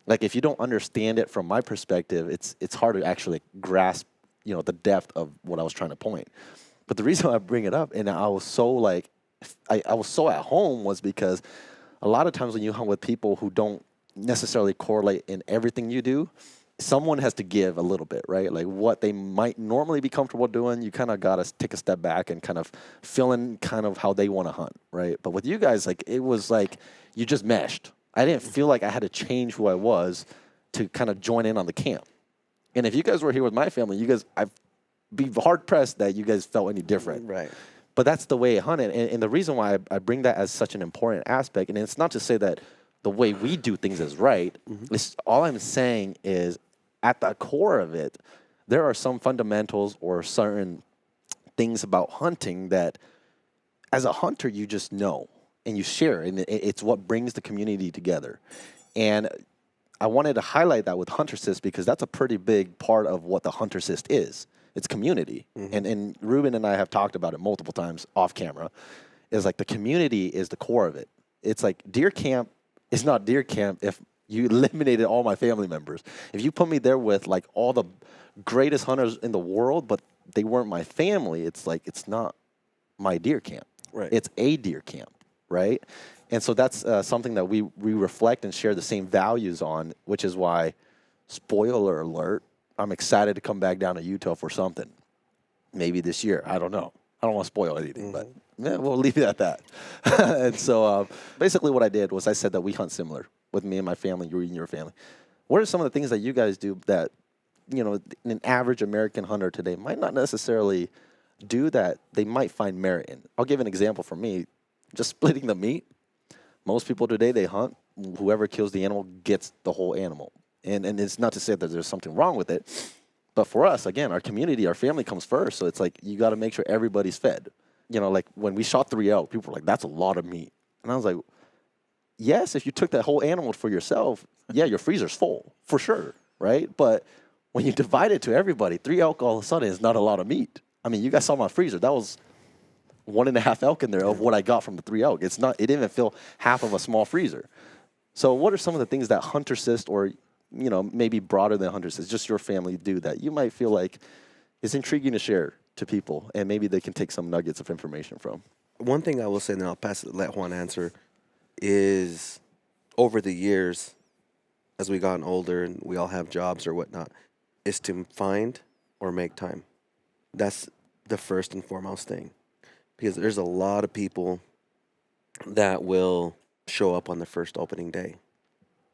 Speaker 1: like, if you don't understand it from my perspective, it's hard to actually grasp, the depth of what I was trying to point. But the reason I bring it up, and I was so like, I was so at home, was because a lot of times when you hunt with people who don't necessarily correlate in everything you do, someone has to give a little bit, right? Like what they might normally be comfortable doing, you kind of got to take a step back and kind of fill in kind of how they want to hunt, right? But with you guys, like it was like you just meshed. I didn't feel like I had to change who I was to kind of join in on the camp. And if you guys were here with my family, I'd be hard pressed that you guys felt any different.
Speaker 4: Right.
Speaker 1: But that's the way it hunted. And the reason why I bring that as such an important aspect, and it's not to say that the way we do things is right. Mm-hmm. All I'm saying is at the core of it, there are some fundamentals or certain things about hunting that as a hunter, you just know and you share. And it's what brings the community together. And I wanted to highlight that with Huntercist because that's a pretty big part of what the Huntercist is. It's community. Mm-hmm. And Ruben and I have talked about it multiple times off camera. Is like the community is the core of it. It's like deer camp. It's not deer camp if you eliminated all my family members. If you put me there with like all the greatest hunters in the world, but they weren't my family, it's like it's not my deer camp.
Speaker 4: Right.
Speaker 1: It's a deer camp, right? And so that's something that we reflect and share the same values on, which is why, spoiler alert, I'm excited to come back down to Utah for something. Maybe this year. I don't know. I don't want to spoil anything, but yeah, we'll leave it at that. And so basically what I did was I said that we hunt similar with me and my family, you and your family. What are some of the things that you guys do that, an average American hunter today might not necessarily do that they might find merit in? I'll give an example for me. Just splitting the meat. Most people today, they hunt. Whoever kills the animal gets the whole animal. And it's not to say that there's something wrong with it. But for us, again, our community, our family comes first. So it's like you got to make sure everybody's fed. Like when we shot 3 elk, people were like, that's a lot of meat. And I was like, yes, if you took that whole animal for yourself, yeah, your freezer's full, for sure, right? But when you divide it to everybody, 3 elk all of a sudden is not a lot of meat. I mean, you guys saw my freezer. That was 1.5 elk in there of what I got from the 3 elk. It didn't even fill half of a small freezer. So what are some of the things that Huntercist or maybe broader than Huntercist, just your family do that you might feel like is intriguing to share to people and maybe they can take some nuggets of information from?
Speaker 4: One thing I will say, and then I'll let Juan answer, is over the years, as we gotten older and we all have jobs or whatnot, is to find or make time. That's the first and foremost thing. Because there's a lot of people that will show up on the first opening day.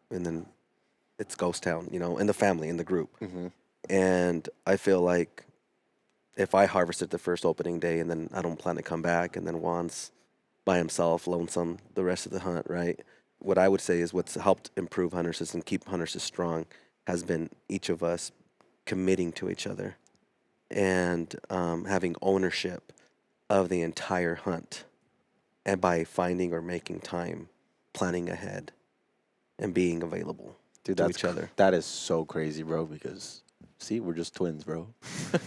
Speaker 4: And then it's ghost town, in the family, in the group. Mm-hmm. And I feel like if I harvested the first opening day and then I don't plan to come back and then Juan's by himself, lonesome, the rest of the hunt, right? What I would say is what's helped improve Huntercist and keep Huntercist strong has been each of us committing to each other and having ownership of the entire hunt, and by finding or making time, planning ahead, and being available
Speaker 1: Dude,
Speaker 4: to
Speaker 1: that's
Speaker 4: each other.
Speaker 1: that is so crazy, bro. Because see, we're just twins, bro.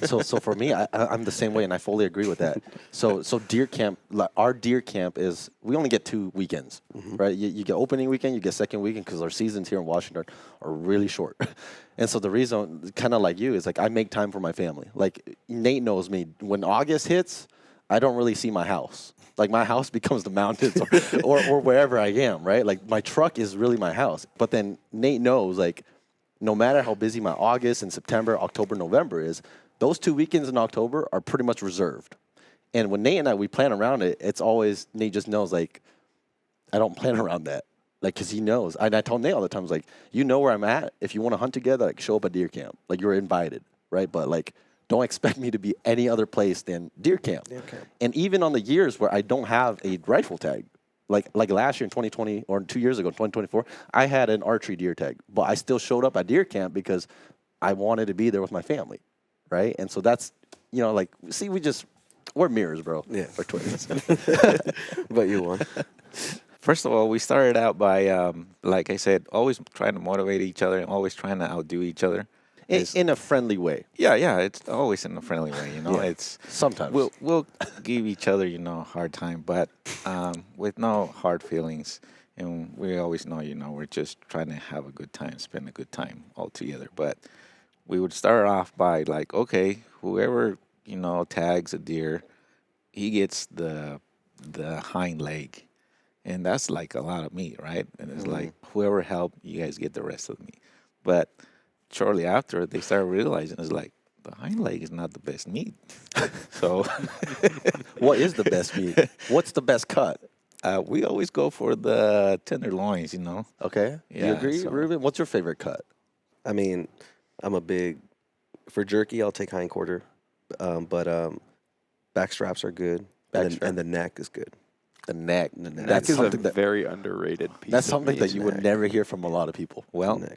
Speaker 1: So for me, I'm the same way, and I fully agree with that. So deer camp, like our deer camp is we only get 2 weekends, right? You get opening weekend, you get second weekend because our seasons here in Washington are really short. And so the reason, kind of like you, is like I make time for my family. Like Nate knows me. When August hits, I don't really see my house. Like my house becomes the mountains or wherever I am, right? Like my truck is really my house. But then Nate knows, like, no matter how busy my August and September, October, November is, those 2 weekends in October are pretty much reserved. And when Nate and I, we plan around it, it's always, Nate just knows, like, I don't plan around that. Like, because he knows. And I tell Nate all the time, I was like, you know where I'm at. If you want to hunt together, like, show up at deer camp. Like, you're invited, right? But, like, don't expect me to be any other place than deer camp. And even on the years where I don't have a rifle tag, like last year in 2020 or 2 years ago, 2024, I had an archery deer tag, but I still showed up at deer camp because I wanted to be there with my family, right? And so that's, like, see, we're mirrors, bro.
Speaker 4: Yeah.
Speaker 1: We're twins.
Speaker 4: But you won.
Speaker 3: First of all, we started out by, like I said, always trying to motivate each other and always trying to outdo each other.
Speaker 1: in a friendly way.
Speaker 3: Yeah, it's always in a friendly way,
Speaker 1: Yeah.
Speaker 3: It's
Speaker 1: Sometimes.
Speaker 3: we'll give each other, a hard time, but with no hard feelings. And we always know, we're just trying to have a good time, spend a good time all together. But we would start off by like, okay, whoever, tags a deer, he gets the hind leg. And that's like a lot of meat, right? And it's like whoever helped, you guys get the rest of the meat. But shortly after, they started realizing it's like the hind leg is not the best meat. So,
Speaker 1: what is the best meat? What's the best cut?
Speaker 3: we always go for the tenderloins,
Speaker 1: Okay.
Speaker 3: Yeah,
Speaker 1: You agree,
Speaker 3: so-
Speaker 1: Ruben? What's your favorite cut?
Speaker 4: I mean, for jerky, I'll take hindquarter, but back straps are good, and the neck is good.
Speaker 1: The neck.
Speaker 4: neck
Speaker 2: That
Speaker 1: That's
Speaker 2: is a
Speaker 1: something that
Speaker 2: very underrated piece.
Speaker 1: that's
Speaker 2: of
Speaker 1: something
Speaker 2: meat.
Speaker 1: that you would never hear from a lot of people.
Speaker 3: Well,
Speaker 4: Neck.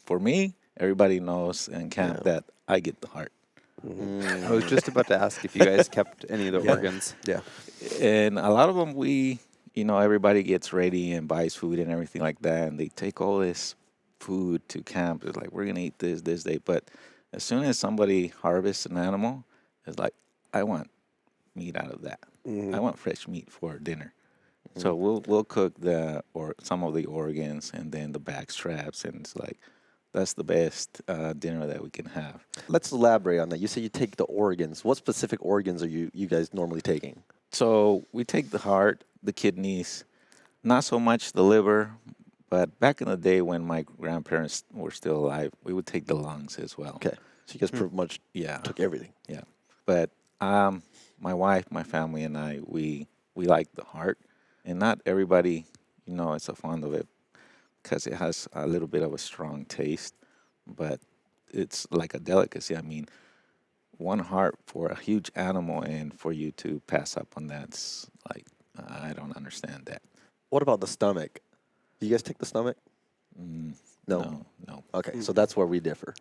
Speaker 3: for me, everybody knows in camp that I get the heart.
Speaker 2: I was just about to ask if you guys kept any of the organs.
Speaker 4: Yeah.
Speaker 3: And a lot of them, everybody gets ready and buys food and everything like that, and they take all this food to camp. It's like, we're going to eat this day. But as soon as somebody harvests an animal, it's like, I want meat out of that. I want fresh meat for dinner. So we'll cook some of the organs and then the back straps, and it's like, that's the best dinner that we can have.
Speaker 1: Let's elaborate on that. You say you take the organs. What specific organs are you guys normally taking?
Speaker 3: So we take the heart, the kidneys, not so much the liver, but back in the day when my grandparents were still alive, we would take the lungs as well.
Speaker 1: Okay. So you guys pretty much took everything.
Speaker 3: Yeah. But my wife, my family, and I, we like the heart. And not everybody, is a fond of it because it has a little bit of a strong taste. But it's like a delicacy. I mean, one heart for a huge animal, and for you to pass up on that's like, I don't understand that.
Speaker 1: What about the stomach? Do you guys take the stomach? No. Okay, so that's where we differ.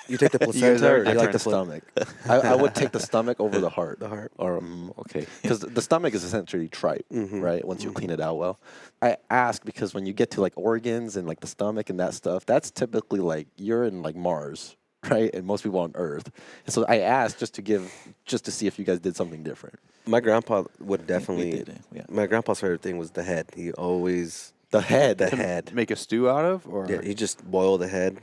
Speaker 4: You take the
Speaker 2: guys
Speaker 4: placenta,
Speaker 2: are
Speaker 4: or you
Speaker 1: I
Speaker 4: like
Speaker 1: take
Speaker 4: the
Speaker 1: the stomach. I would take the stomach over the heart.
Speaker 4: The heart.
Speaker 3: Or okay.
Speaker 1: Because the stomach is essentially tripe, right? Once you clean it out well. I ask because when you get to like organs and like the stomach and that stuff, that's typically like you're in like Mars, right? And most people on Earth. And so I asked just to see if you guys did something different.
Speaker 4: My grandpa would definitely.
Speaker 3: did it, yeah.
Speaker 4: My grandpa's favorite thing was the head. He always
Speaker 1: The head.
Speaker 4: the head.
Speaker 2: Make a stew out of, or
Speaker 4: Yeah, he just boiled the head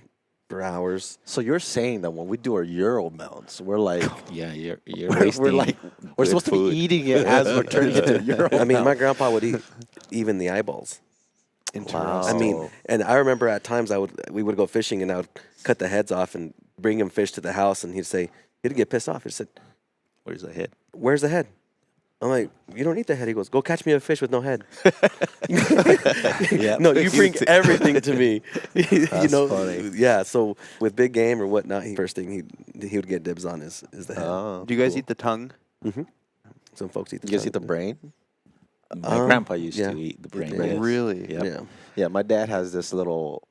Speaker 4: for hours.
Speaker 1: So you're saying that when we do our Euro mounts, we're like
Speaker 3: Yeah, you're
Speaker 1: we're
Speaker 3: wasting
Speaker 1: we're
Speaker 3: good
Speaker 1: supposed to
Speaker 3: food.
Speaker 1: be eating it as we're turning it to Euro.
Speaker 4: I mean, my
Speaker 1: mount.
Speaker 4: grandpa would eat even the eyeballs.
Speaker 1: Wow.
Speaker 4: I mean, and I remember at times we would go fishing and I would cut the heads off and bring him fish to the house, and he'd get pissed off. He said,
Speaker 3: Where's the head?
Speaker 4: "Where's the head?" I'm like, "You don't eat the head." He goes, "Go catch me a fish with no head."
Speaker 1: Yeah.
Speaker 4: No, you bring everything to me.
Speaker 1: That's funny.
Speaker 4: Yeah. So with big game or whatnot, first thing he would get dibs on is the head.
Speaker 1: Oh,
Speaker 2: do you guys
Speaker 1: cool.
Speaker 2: eat the tongue?
Speaker 4: Some folks eat the
Speaker 1: You guys
Speaker 4: tongue.
Speaker 1: eat the brain?
Speaker 3: My grandpa used
Speaker 4: yeah.
Speaker 3: to eat the brain.
Speaker 4: brain.
Speaker 3: yes.
Speaker 2: Really?
Speaker 3: Yep.
Speaker 4: Yeah.
Speaker 1: Yeah, my dad has this little.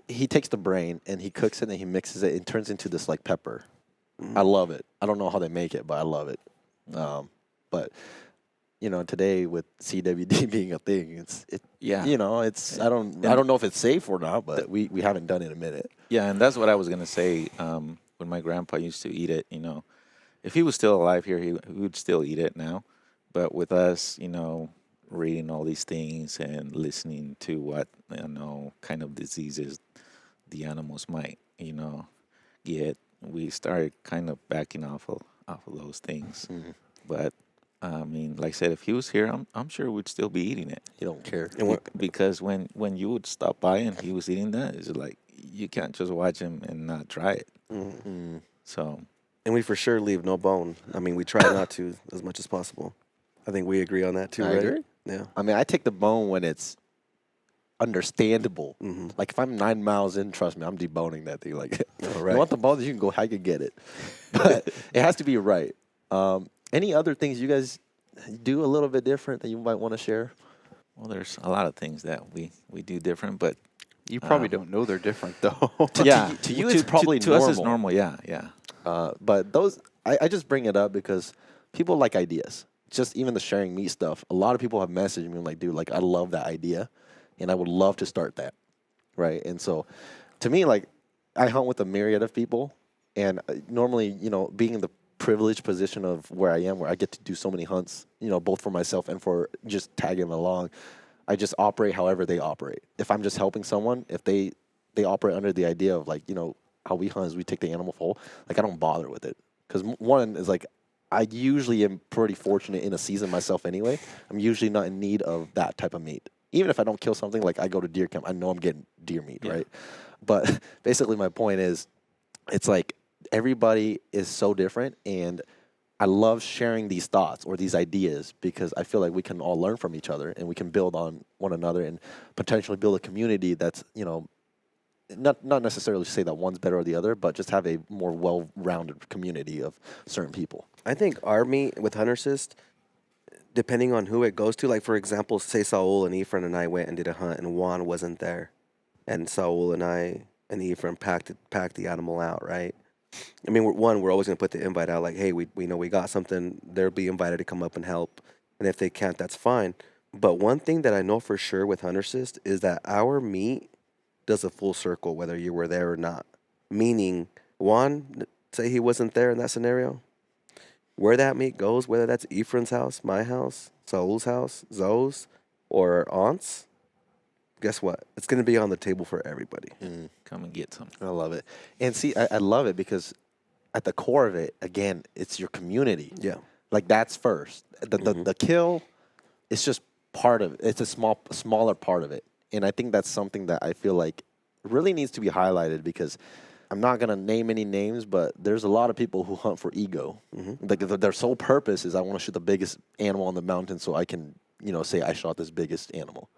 Speaker 1: He takes the brain and he cooks it and he mixes it. It turns into this like pepper. I love it. I don't know how they make it, but I love it. But today with CWD being a thing,
Speaker 3: Yeah.
Speaker 1: I don't know if it's safe or not, but we haven't done it in a minute.
Speaker 3: Yeah, and that's what I was gonna say. When my grandpa used to eat it, if he was still alive here, he would still eat it now. But with us, reading all these things and listening to what kind of diseases the animals might, get, we started kind of backing off of those things.
Speaker 1: Mm-hmm.
Speaker 3: But I mean, like I said, if he was here, I'm sure we'd still be eating it.
Speaker 1: You don't care.
Speaker 3: Because when you would stop by and he was eating that, it's like you can't just watch him and not try it.
Speaker 1: Mm-hmm.
Speaker 3: So,
Speaker 4: And we for sure leave no bone. I mean, we try not to as much as possible. I think we agree on that too,
Speaker 1: I
Speaker 4: right?
Speaker 1: agree.
Speaker 4: Yeah.
Speaker 1: I mean, I take the bone when it's understandable.
Speaker 4: Mm-hmm.
Speaker 1: Like if I'm 9 miles in, trust me, I'm deboning that thing. Like,
Speaker 4: All right.
Speaker 1: you want the bone, you can go hike and get it. But it has to be right. Any other things you guys do a little bit different that you might want to share?
Speaker 3: well, there's a lot of things that we do different, but
Speaker 2: You probably don't know they're different, though.
Speaker 1: To you, it's probably
Speaker 3: to us, it's
Speaker 1: normal.
Speaker 3: normal. Yeah.
Speaker 1: But I just bring it up because people like ideas. Just even the sharing meat stuff. A lot of people have messaged me like, dude, like I love that idea, and I would love to start that, right? And so, to me, like I hunt with a myriad of people, and normally, being in the privileged position of where I am, where I get to do so many hunts, both for myself and for just tagging them along. I just operate however they operate. If I'm just helping someone, if they operate under the idea of like, how we hunt is we take the animal whole, like I don't bother with it. Because one is like, I usually am pretty fortunate in a season myself anyway. I'm usually not in need of that type of meat. Even if I don't kill something, like I go to deer camp, I know I'm getting deer meat, right? But basically my point is, it's like everybody is so different, and I love sharing these thoughts or these ideas because I feel like we can all learn from each other and we can build on one another and potentially build a community that's, not necessarily say that one's better or the other, but just have a more well-rounded community of certain people.
Speaker 4: I think our meet with Huntercist, depending on who it goes to, like for example, say Saul and Ephraim and I went and did a hunt and Juan wasn't there, and Saul and I and Ephraim packed the animal out, right? I mean, we're always going to put the invite out like, hey, we know we got something. They'll be invited to come up and help. And if they can't, that's fine. But one thing that I know for sure with Huntercist is that our meet does a full circle, whether you were there or not. Meaning, Juan, say he wasn't there in that scenario, where that meet goes, whether that's Ephraim's house, my house, Saul's house, Zoe's, or Aunt's, guess what? It's going to be on the table for everybody.
Speaker 3: Come and get some.
Speaker 1: I love it. And see, I love it because at the core of it, again, it's your community.
Speaker 4: Yeah.
Speaker 1: Like that's first. The kill, it's just part of it. It's a smaller part of it. And I think that's something that I feel like really needs to be highlighted because I'm not going to name any names, but there's a lot of people who hunt for ego. Like their sole purpose is I want to shoot the biggest animal on the mountain so I can, say I shot this biggest animal.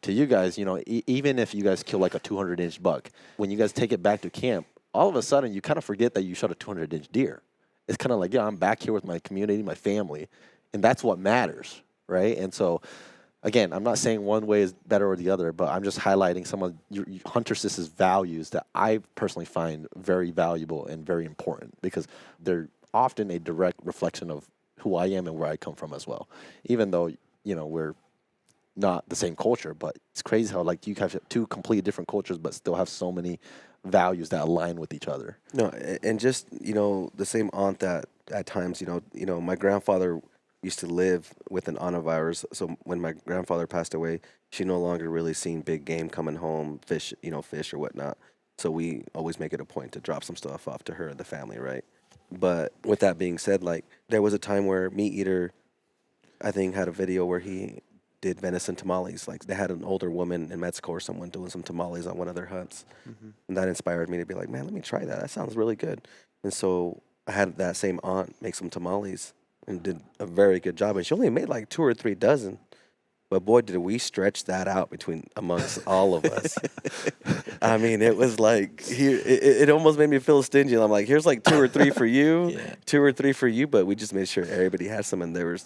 Speaker 1: To you guys, even if you guys kill like a 200-inch buck, when you guys take it back to camp, all of a sudden you kind of forget that you shot a 200-inch deer. It's kind of like, I'm back here with my community, my family, and that's what matters, right? And so, again, I'm not saying one way is better or the other, but I'm just highlighting some of your Huntercist's values that I personally find very valuable and very important because they're often a direct reflection of who I am and where I come from as well. Even though, we're not the same culture, but it's crazy how like you have two completely different cultures but still have so many values that align with each other.
Speaker 4: No, and just, the same aunt that at times, my grandfather used to live with an aunt of ours. So when my grandfather passed away, she no longer really seen big game coming home, fish or whatnot. So we always make it a point to drop some stuff off to her and the family, right? But with that being said, like there was a time where Meat Eater, I think, had a video where he did venison tamales. Like they had an older woman in Mexico or someone doing some tamales on one of their hunts. And that inspired me to be like, man, let me try that. That sounds really good. And so I had that same aunt make some tamales and did a very good job. And she only made like 2 or 3 dozen. But boy, did we stretch that out amongst all of us. I mean, it was like, it almost made me feel stingy. And I'm like, here's like 2 or 3 for you, 2 or 3 for you. But we just made sure everybody had some, and they were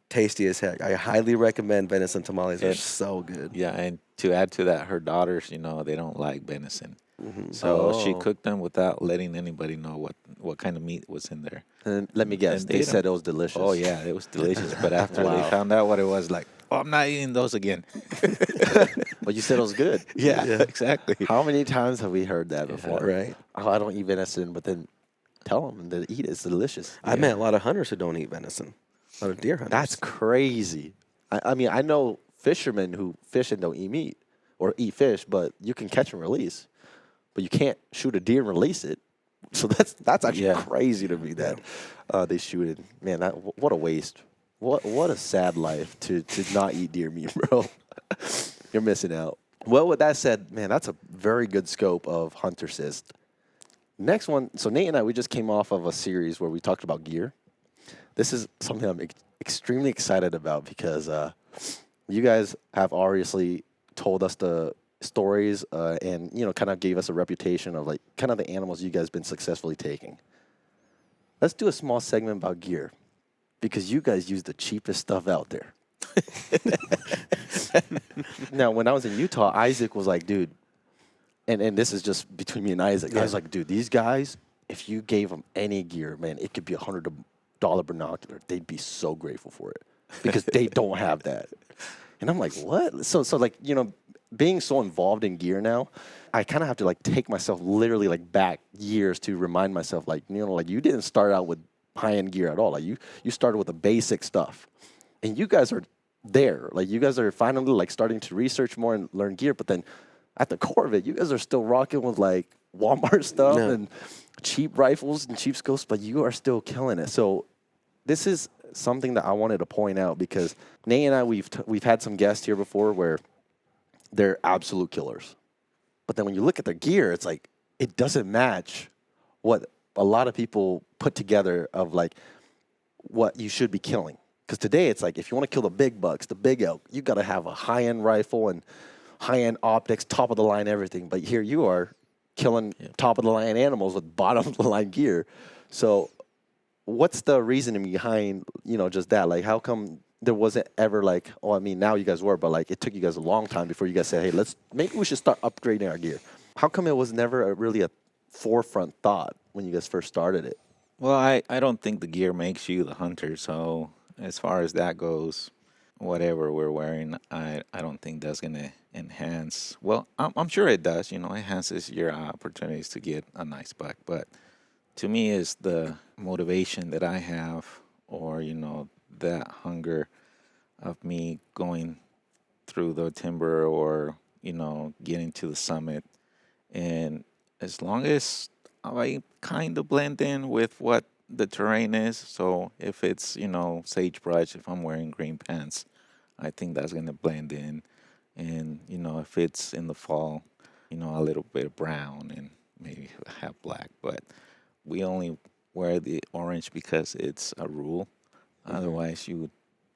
Speaker 4: tasty as heck. I highly recommend venison tamales. They're so good.
Speaker 3: Yeah, and to add to that, her daughters, they don't like venison. So she cooked them without letting anybody know what kind of meat was in there.
Speaker 1: And let me guess,
Speaker 3: And
Speaker 1: they
Speaker 3: they
Speaker 1: said
Speaker 3: don't-
Speaker 1: it was delicious.
Speaker 3: Oh yeah, it was delicious. But after they
Speaker 1: Wow.
Speaker 3: found out what it was, like, oh, I'm not eating those again.
Speaker 1: But you said it was good.
Speaker 3: Yeah, exactly.
Speaker 1: How many times have we heard that before?
Speaker 4: Right.
Speaker 1: Oh, I don't eat venison, but then tell them to eat it. It's delicious.
Speaker 4: I met a lot of hunters who don't eat venison. A lot of deer hunters.
Speaker 1: That's crazy. I mean, I know fishermen who fish and don't eat meat or eat fish, but you can catch and release. But you can't shoot a deer and release it. So that's actually crazy to me that they shoot it. Man, what a waste. What a sad life to not eat deer meat, bro. You're missing out. Well, with that said, man, that's a very good scope of Huntercist. Next one, so Nate and I, we just came off of a series where we talked about gear. This is something I'm extremely excited about because you guys have obviously told us the stories and, you know, kind of gave us a reputation of, like, kind of the animals you guys been successfully taking. Let's do a small segment about gear because you guys use the cheapest stuff out there. Now, when I was in Utah, Isaac was like, dude, and this is just between me and Isaac. I was like, dude, these guys, if you gave them any gear, man, it could be $100 binocular. They'd be so grateful for it because they don't have that. And I'm like, what? So like, you know, being so involved in gear now, I kind of have to, like, take myself literally, like, back years to remind myself, like, you know, like, you didn't start out with high-end gear at all. Like, you started with the basic stuff. And you guys are there. Like, you guys are finally, like, starting to research more and learn gear. But then at the core of it, you guys are still rocking with, like, Walmart stuff and cheap rifles and cheap scopes, but you are still killing it. So this is something that I wanted to point out because Nate and I, we've had some guests here before where they're absolute killers. But then when you look at their gear, it's like it doesn't match what a lot of people put together of, like, what you should be killing. Because today it's like if you want to kill the big bucks, the big elk, you got to have a high-end rifle and high-end optics, top-of-the-line everything. But here you are killing top-of-the-line animals with bottom-of-the-line gear. So what's the reasoning behind, you know, just that? Like, how come there wasn't ever, like, oh, I mean, now you guys were, but, like, it took you guys a long time before you guys said, hey, maybe we should start upgrading our gear. How come it was never really a forefront thought when you guys first started it?
Speaker 3: Well, I don't think the gear makes you the hunter. So as far as that goes, whatever we're wearing, I don't think that's going to enhance. Well, I'm sure it does. You know, it enhances your opportunities to get a nice buck. But to me, is the motivation that I have, or, you know, that hunger of me going through the timber or, you know, getting to the summit. And as long as I kind of blend in with what the terrain is, so if it's, you know, sagebrush, if I'm wearing green pants, I think that's going to blend in. And, you know, if it's in the fall, you know, a little bit of brown and maybe have black. But we only wear the orange because it's a rule. Mm-hmm. Otherwise, you would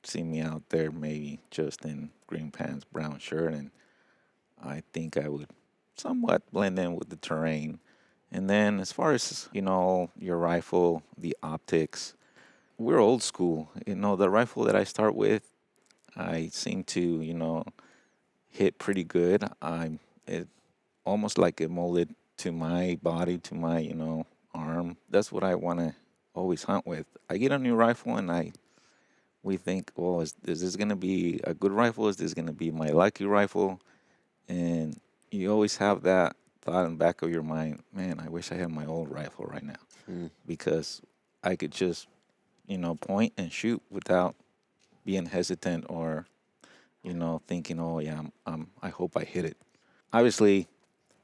Speaker 3: see me out there maybe just in green pants, brown shirt, and I think I would somewhat blend in with the terrain. And then as far as, you know, your rifle, the optics, we're old school. You know, the rifle that I start with, I seem to, you know, hit pretty good. It almost like it molded to my body, to my, you know, arm. That's what I want to always hunt with. I get a new rifle and we think, well, is this going to be a good rifle? Is this going to be my lucky rifle? And you always have that thought in the back of your mind, man, I wish I had my old rifle right now because I could just, you know, point and shoot without being hesitant or, you know, thinking, oh, yeah, I hope I hit it. Obviously,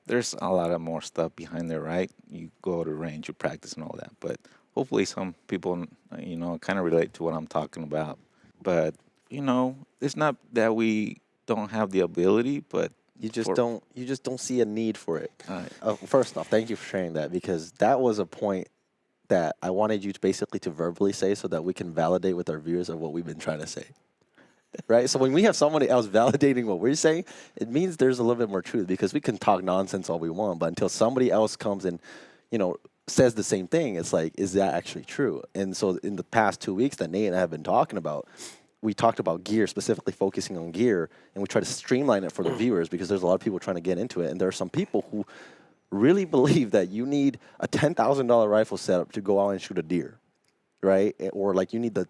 Speaker 3: there's a lot of more stuff behind there, right? You go to range, you practice and all that. But hopefully some people, you know, kind of relate to what I'm talking about. But, you know, it's not that we don't have the ability, but you just don't see a need for it. First off, thank you for sharing that because that was a point that I wanted you to basically to verbally say so that we can validate with our viewers of what we've been trying to say. Right? So when we have somebody else validating what we're saying, it means there's a little bit more truth because we can talk nonsense all we want, but until somebody else comes and, you know, says the same thing, it's like, is that actually true? And so in the past 2 weeks that Nate and I have been talking about, we talked about gear, specifically focusing on gear, and we try to streamline it for the viewers because there's a lot of people trying to get into it. And there are some people who
Speaker 1: really believe that you need a $10,000 rifle setup to go out and shoot a deer, right? Or like you need the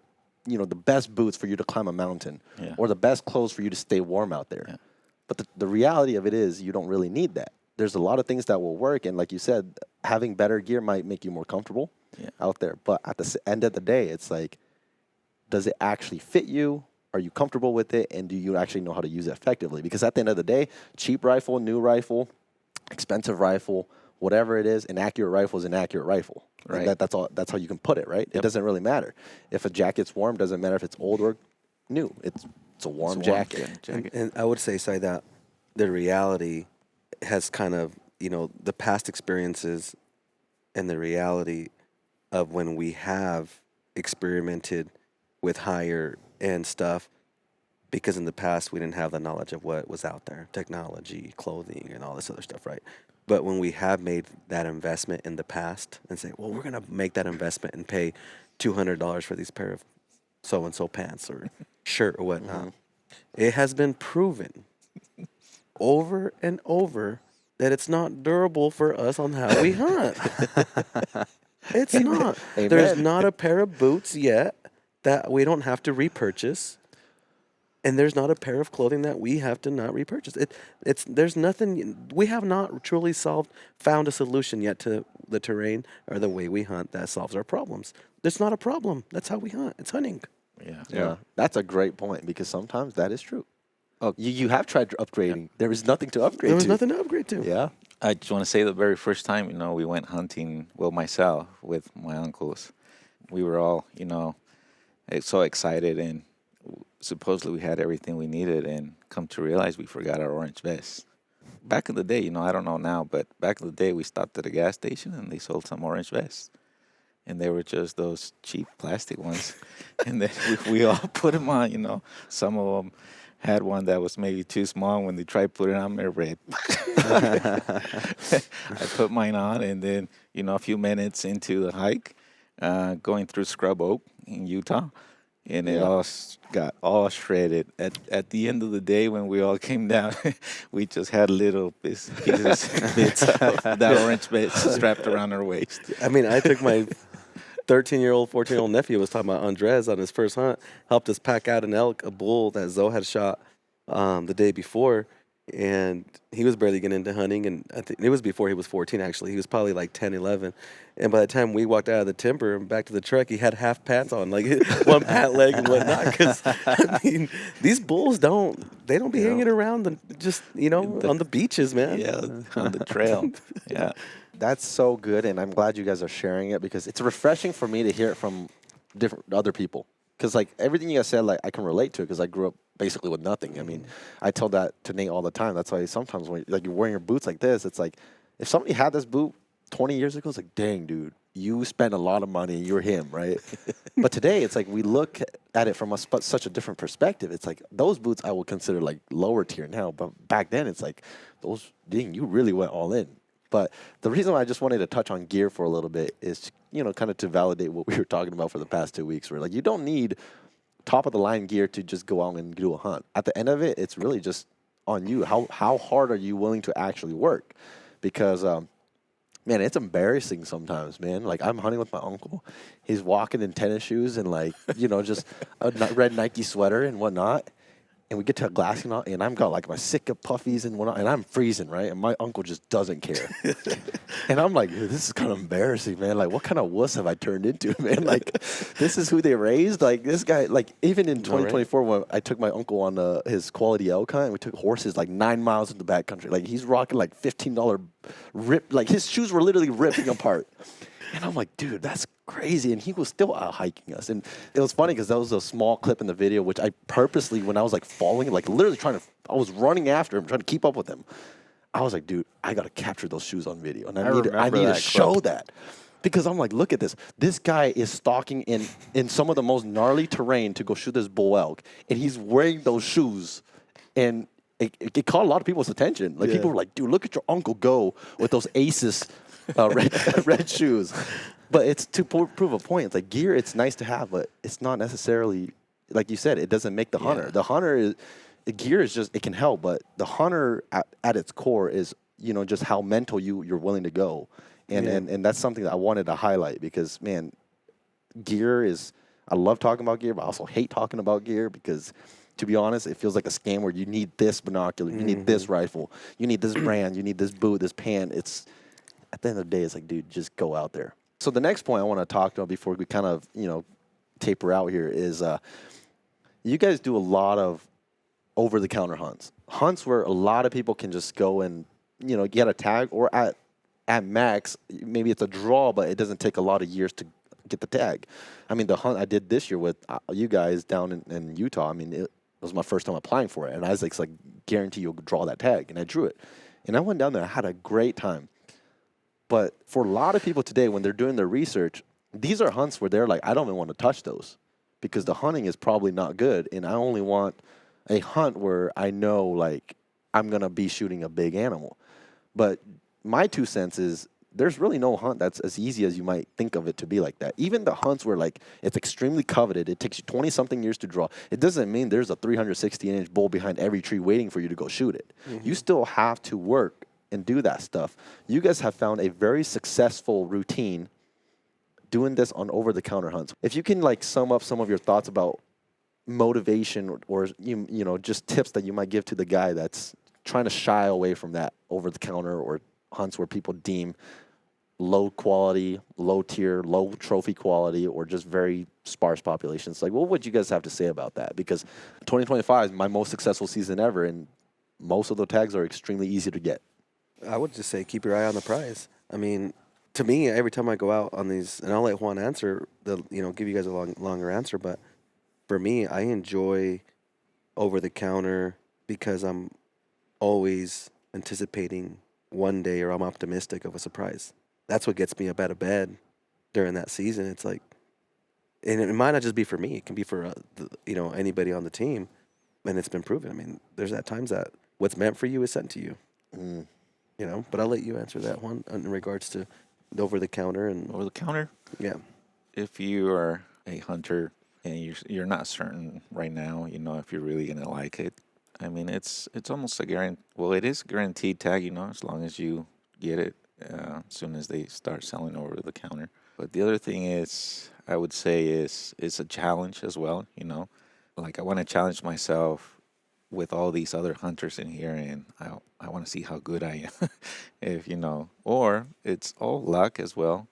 Speaker 1: best boots for you to climb a mountain, or the best clothes for you to stay warm out there. Yeah. But the reality of it is you don't really need that. There's a lot of things that will work, and like you said, having better gear might make you more comfortable out there. But at the end of the day, it's like, does it actually fit you? Are you comfortable with it? And do you actually know how to use it effectively? Because at the end of the day, cheap rifle, new rifle, expensive rifle, whatever it is, an accurate rifle is an accurate rifle. Right. And that's all. That's how you can put it, right? Yep. It doesn't really matter. If a jacket's warm, doesn't matter if it's old or new. It's a warm jacket.
Speaker 4: And I would say, that the reality has kind of, the past experiences and the reality of when we have experimented with higher end stuff, because in the past we didn't have the knowledge of what was out there, technology, clothing, and all this other stuff, right? But when we have made that investment in the past and say, well, we're going to make that investment and pay $200 for these pair of so-and-so pants or shirt or whatnot, it has been proven over and over that it's not durable for us on how we hunt. It's not. Amen. There's not a pair of boots yet that we don't have to repurchase. And there's not a pair of clothing that we have to not repurchase. There's nothing. We have not truly found a solution yet to the terrain or the way we hunt that solves our problems. It's not a problem. That's how we hunt. It's hunting.
Speaker 1: Yeah. That's a great point, because sometimes that is true. Oh, you have tried upgrading. There is nothing to upgrade to.
Speaker 4: There was nothing to upgrade to.
Speaker 1: Yeah.
Speaker 3: I just want to say the very first time, we went hunting, myself with my uncles. We were all, so excited, and supposedly we had everything we needed, and come to realize we forgot our orange vests. Back in the day, I don't know now, but back in the day we stopped at a gas station and they sold some orange vests. And they were just those cheap plastic ones. And then we all put them on, Some of them had one that was maybe too small. When they tried putting it on, they're red. I put mine on, and then, a few minutes into the hike, going through Scrub Oak in Utah, and it all got all shredded. At the end of the day, when we all came down, we just had little bits of that orange bit strapped around our waist.
Speaker 4: I mean, I took my 13-year-old, 14-year-old nephew, was talking about Andres on his first hunt, helped us pack out an elk, a bull that Zoe had shot the day before. And he was barely getting into hunting, and I think it was before he was 14, actually. He was probably like 10, 11. And by the time we walked out of the timber and back to the truck, he had half pants on, like one pant leg and whatnot. Because, these bulls don't be hanging around on the beaches, man.
Speaker 3: Yeah, on the trail. Yeah.
Speaker 1: That's so good, and I'm glad you guys are sharing it, because it's refreshing for me to hear it from other people. Because, everything you guys said, I can relate to it, because I grew up basically with nothing. I mean, I tell that to Nate all the time. That's why sometimes when you're wearing your boots like this, it's like, if somebody had this boot 20 years ago, it's like, dang, dude, you spent a lot of money and you're him, right? But today, it's like we look at it from such a different perspective. It's like those boots I will consider lower tier now, but back then it's like you really went all in. But the reason why I just wanted to touch on gear for a little bit is, kind of to validate what we were talking about for the past 2 weeks, where you don't need top of the line gear to just go out and do a hunt. At the end of it, it's really just on you. How hard are you willing to actually work? Because, man, it's embarrassing sometimes, man. I'm hunting with my uncle. He's walking in tennis shoes and just a red Nike sweater and whatnot. And we get to a glassing out, and I've got my Sitka puffies and whatnot, and I'm freezing, right? And my uncle just doesn't care. And I'm like, this is kind of embarrassing, man. What kind of wuss have I turned into, man? This is who they raised? this guy, even in 2024, when I took my uncle on his quality elk hunt, and we took horses 9 miles in the backcountry. He's rocking $15 rip. His shoes were literally ripping apart. And I'm like, dude, that's crazy. And he was still out hiking us. And it was funny because that was a small clip in the video, which I purposely, when I was following, literally I was running after him, trying to keep up with him. I was like, dude, I got to capture those shoes on video. And I need to show that. Because I'm like, look at this. This guy is stalking in some of the most gnarly terrain to go shoot this bull elk. And he's wearing those shoes. And it caught a lot of people's attention. People were like, dude, look at your uncle go with those Aces red shoes. But it's to prove a point. It's gear, it's nice to have, but it's not necessarily, like you said, it doesn't make the hunter. The hunter gear is just, it can help, but the hunter at its core is just how mental you're willing to go. And that's something that I wanted to highlight because, man, gear is, I love talking about gear, but I also hate talking about gear because, to be honest, it feels like a scam where you need this binocular, you need this rifle, you need this brand, you need this boot, this pan. It's, at the end of the day, it's like, dude, just go out there. So the next point I want to talk about before we kind of, taper out here is you guys do a lot of over-the-counter hunts where a lot of people can just go and, get a tag, or at max, maybe it's a draw, but it doesn't take a lot of years to get the tag. I mean, the hunt I did this year with you guys down in Utah, I mean, it was my first time applying for it. And I was like, guarantee you'll draw that tag. And I drew it. And I went down there. I had a great time. But for a lot of people today, when they're doing their research, these are hunts where they're like, I don't even want to touch those because the hunting is probably not good. And I only want a hunt where I know, like, I'm going to be shooting a big animal. But my 2 cents is there's really no hunt that's as easy as you might think of it to be like that. Even the hunts where, like, it's extremely coveted, it takes you 20-something years to draw. It doesn't mean there's a 360-inch bull behind every tree waiting for you to go shoot it. You still have to work and do that stuff. You guys have found a very successful routine doing this on over-the-counter hunts. If you can, like, sum up some of your thoughts about motivation or just tips that you might give to the guy that's trying to shy away from that over-the-counter or hunts where people deem low quality, low tier, low trophy quality, or just very sparse populations. Like, what would you guys have to say about that? Because 2025 is my most successful season ever, and most of the tags are extremely easy to get.
Speaker 4: I would just say keep your eye on the prize. I mean, to me, every time I go out on these, and I'll let Juan answer, give you guys a longer answer, but for me, I enjoy over-the-counter because I'm always anticipating one day, or I'm optimistic of a surprise. That's what gets me up out of bed during that season. It's like, and it might not just be for me. It can be for anybody on the team, and it's been proven. I mean, there's at times that what's meant for you is sent to you. But I'll let you answer that one in regards to the over-the-counter and
Speaker 3: Over-the-counter?
Speaker 4: Yeah.
Speaker 3: If you are a hunter and you're not certain right now, if you're really going to like it, I mean, it's almost a guarantee. Well, it is a guaranteed tag, as long as you get it as soon as they start selling over the counter. But the other thing is, I would say, it's a challenge as well, Like, I want to challenge myself with all these other hunters in here, and I want to see how good I am, or it's all luck as well.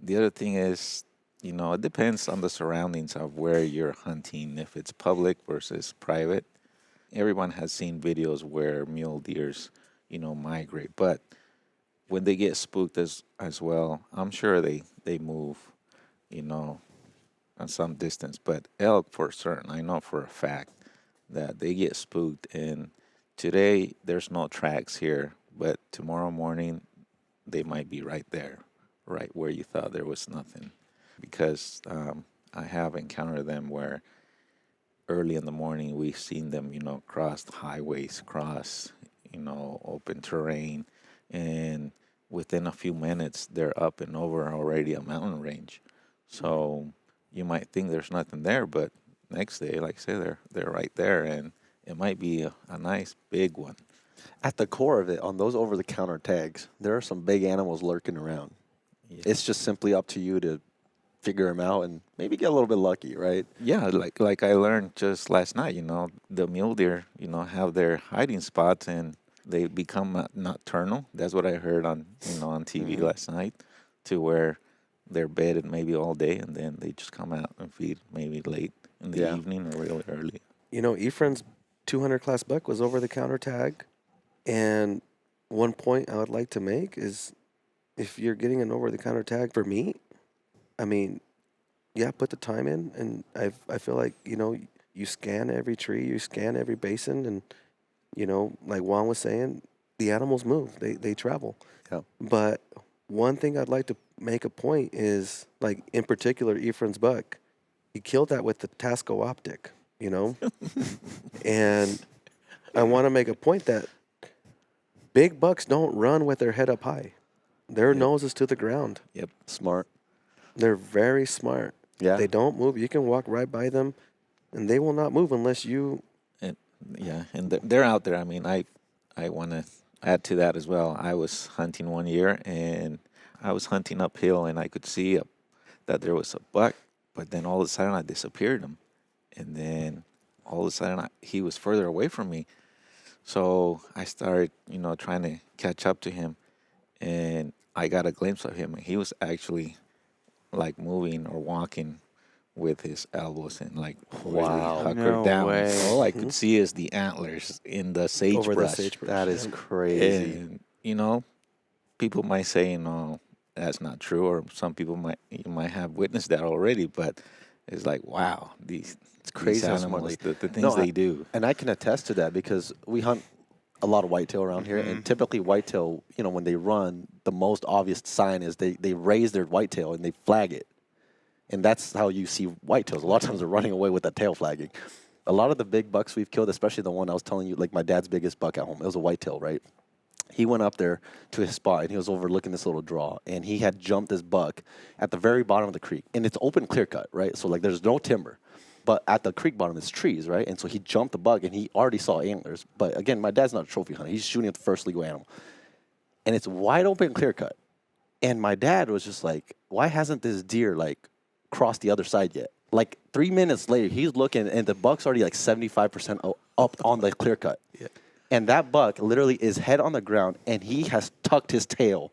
Speaker 3: The other thing is, it depends on the surroundings of where you're hunting, if it's public versus private. Everyone has seen videos where mule deers, migrate, but when they get spooked as well, I'm sure they move, on some distance. But elk, for certain, I know for a fact that they get spooked. And today there's no tracks here, but tomorrow morning they might be right there, right where you thought there was nothing. Because I have encountered them where early in the morning we've seen them, cross highways, open terrain, and within a few minutes they're up and over already a mountain range. So you might think there's nothing there, but next day, like I say, they're right there, and it might be a nice big one.
Speaker 1: At the core of it, on those over-the-counter tags, there are some big animals lurking around. Yeah. It's just simply up to you to figure them out and maybe get a little bit lucky, right?
Speaker 3: Yeah, like I learned just last night, the mule deer, have their hiding spots and they become nocturnal. That's what I heard on TV last night, to where they're bedded maybe all day and then they just come out and feed maybe late in the evening or really early.
Speaker 4: Ephraim's 200 class buck was over the counter tag, and one point I would like to make is, if you're getting an over the counter tag for meat, I mean, put the time in, and I feel like you scan every tree, you scan every basin, and like Juan was saying, the animals move, they travel.
Speaker 1: Yeah. But
Speaker 4: one thing I'd like to make a point is, like, in particular, Ephraim's buck, he killed that with the Tasco optic, and I want to make a point that big bucks don't run with their head up high. Their nose is to the ground.
Speaker 1: Yep. Smart.
Speaker 4: They're very smart.
Speaker 1: Yeah.
Speaker 4: They don't move. You can walk right by them, and they will not move unless you...
Speaker 3: And they're out there. I mean, I want to add to that as well. I was hunting one year, and I was hunting uphill, and I could see that there was a buck, but then all of a sudden I disappeared him, and then all of a sudden he was further away from me. So I started, trying to catch up to him, and I got a glimpse of him, and he was actually like moving or walking with his elbows and like really
Speaker 1: Wow.
Speaker 3: hunkered
Speaker 2: No
Speaker 3: down.
Speaker 2: way.
Speaker 3: All I could see is the antlers in the sagebrush.
Speaker 4: Over the sagebrush.
Speaker 1: That is crazy.
Speaker 3: And people might say, no, that's not true, or some people might have witnessed that already. But it's like, wow, these
Speaker 1: crazy how
Speaker 3: animals,
Speaker 1: smart
Speaker 3: the things they do.
Speaker 1: And I can attest to that because we hunt a lot of whitetail around here, and typically whitetail, when they run, the most obvious sign is they raise their whitetail and they flag it. And that's how you see whitetails. A lot of times they're running away with that tail flagging. A lot of the big bucks we've killed, especially the one I was telling you, like my dad's biggest buck at home, it was a whitetail, right? He went up there to his spot, and he was overlooking this little draw, and he had jumped this buck at the very bottom of the creek. And it's open clear cut, right? So, like, there's no timber. But at the creek bottom, it's trees, right? And so he jumped the buck, and he already saw antlers. But, again, my dad's not a trophy hunter. He's shooting at the first legal animal. And it's wide open clear cut. And my dad was just like, why hasn't this deer, like, crossed the other side yet? Like 3 minutes later, he's looking, and the buck's already like 75% up on the clear cut. Yeah. And that buck literally is head on the ground, and he has tucked his tail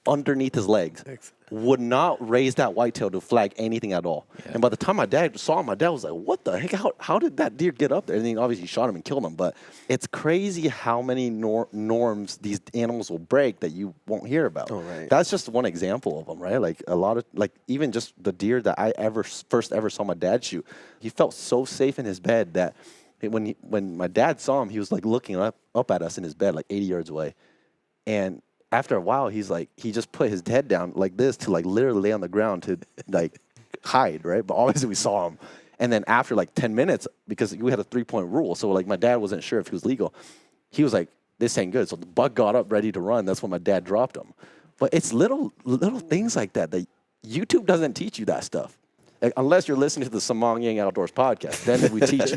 Speaker 1: underneath his legs. Would not raise that whitetail to flag anything at all. Yeah. And by the time my dad saw him, my dad was like, what the heck? How did that deer get up there? And then obviously he shot him and killed him. But it's crazy how many norms these animals will break that you won't hear about.
Speaker 4: Oh, right.
Speaker 1: That's just one example of them, right? Like a lot of, like even just the deer that I first ever saw my dad shoot, he felt so safe in his bed that when my dad saw him, he was like looking up at us in his bed, like 80 yards away. And after a while, he just put his head down like this to like literally lay on the ground to like hide, right? But obviously we saw him. And then after like 10 minutes, because we had a 3-point rule, so like my dad wasn't sure if he was legal, he was like, this ain't good. So the buck got up ready to run. That's when my dad dropped him. But it's little things like that YouTube doesn't teach you that stuff. Like, unless you're listening to the Samang Yang Outdoors podcast, then we teach you.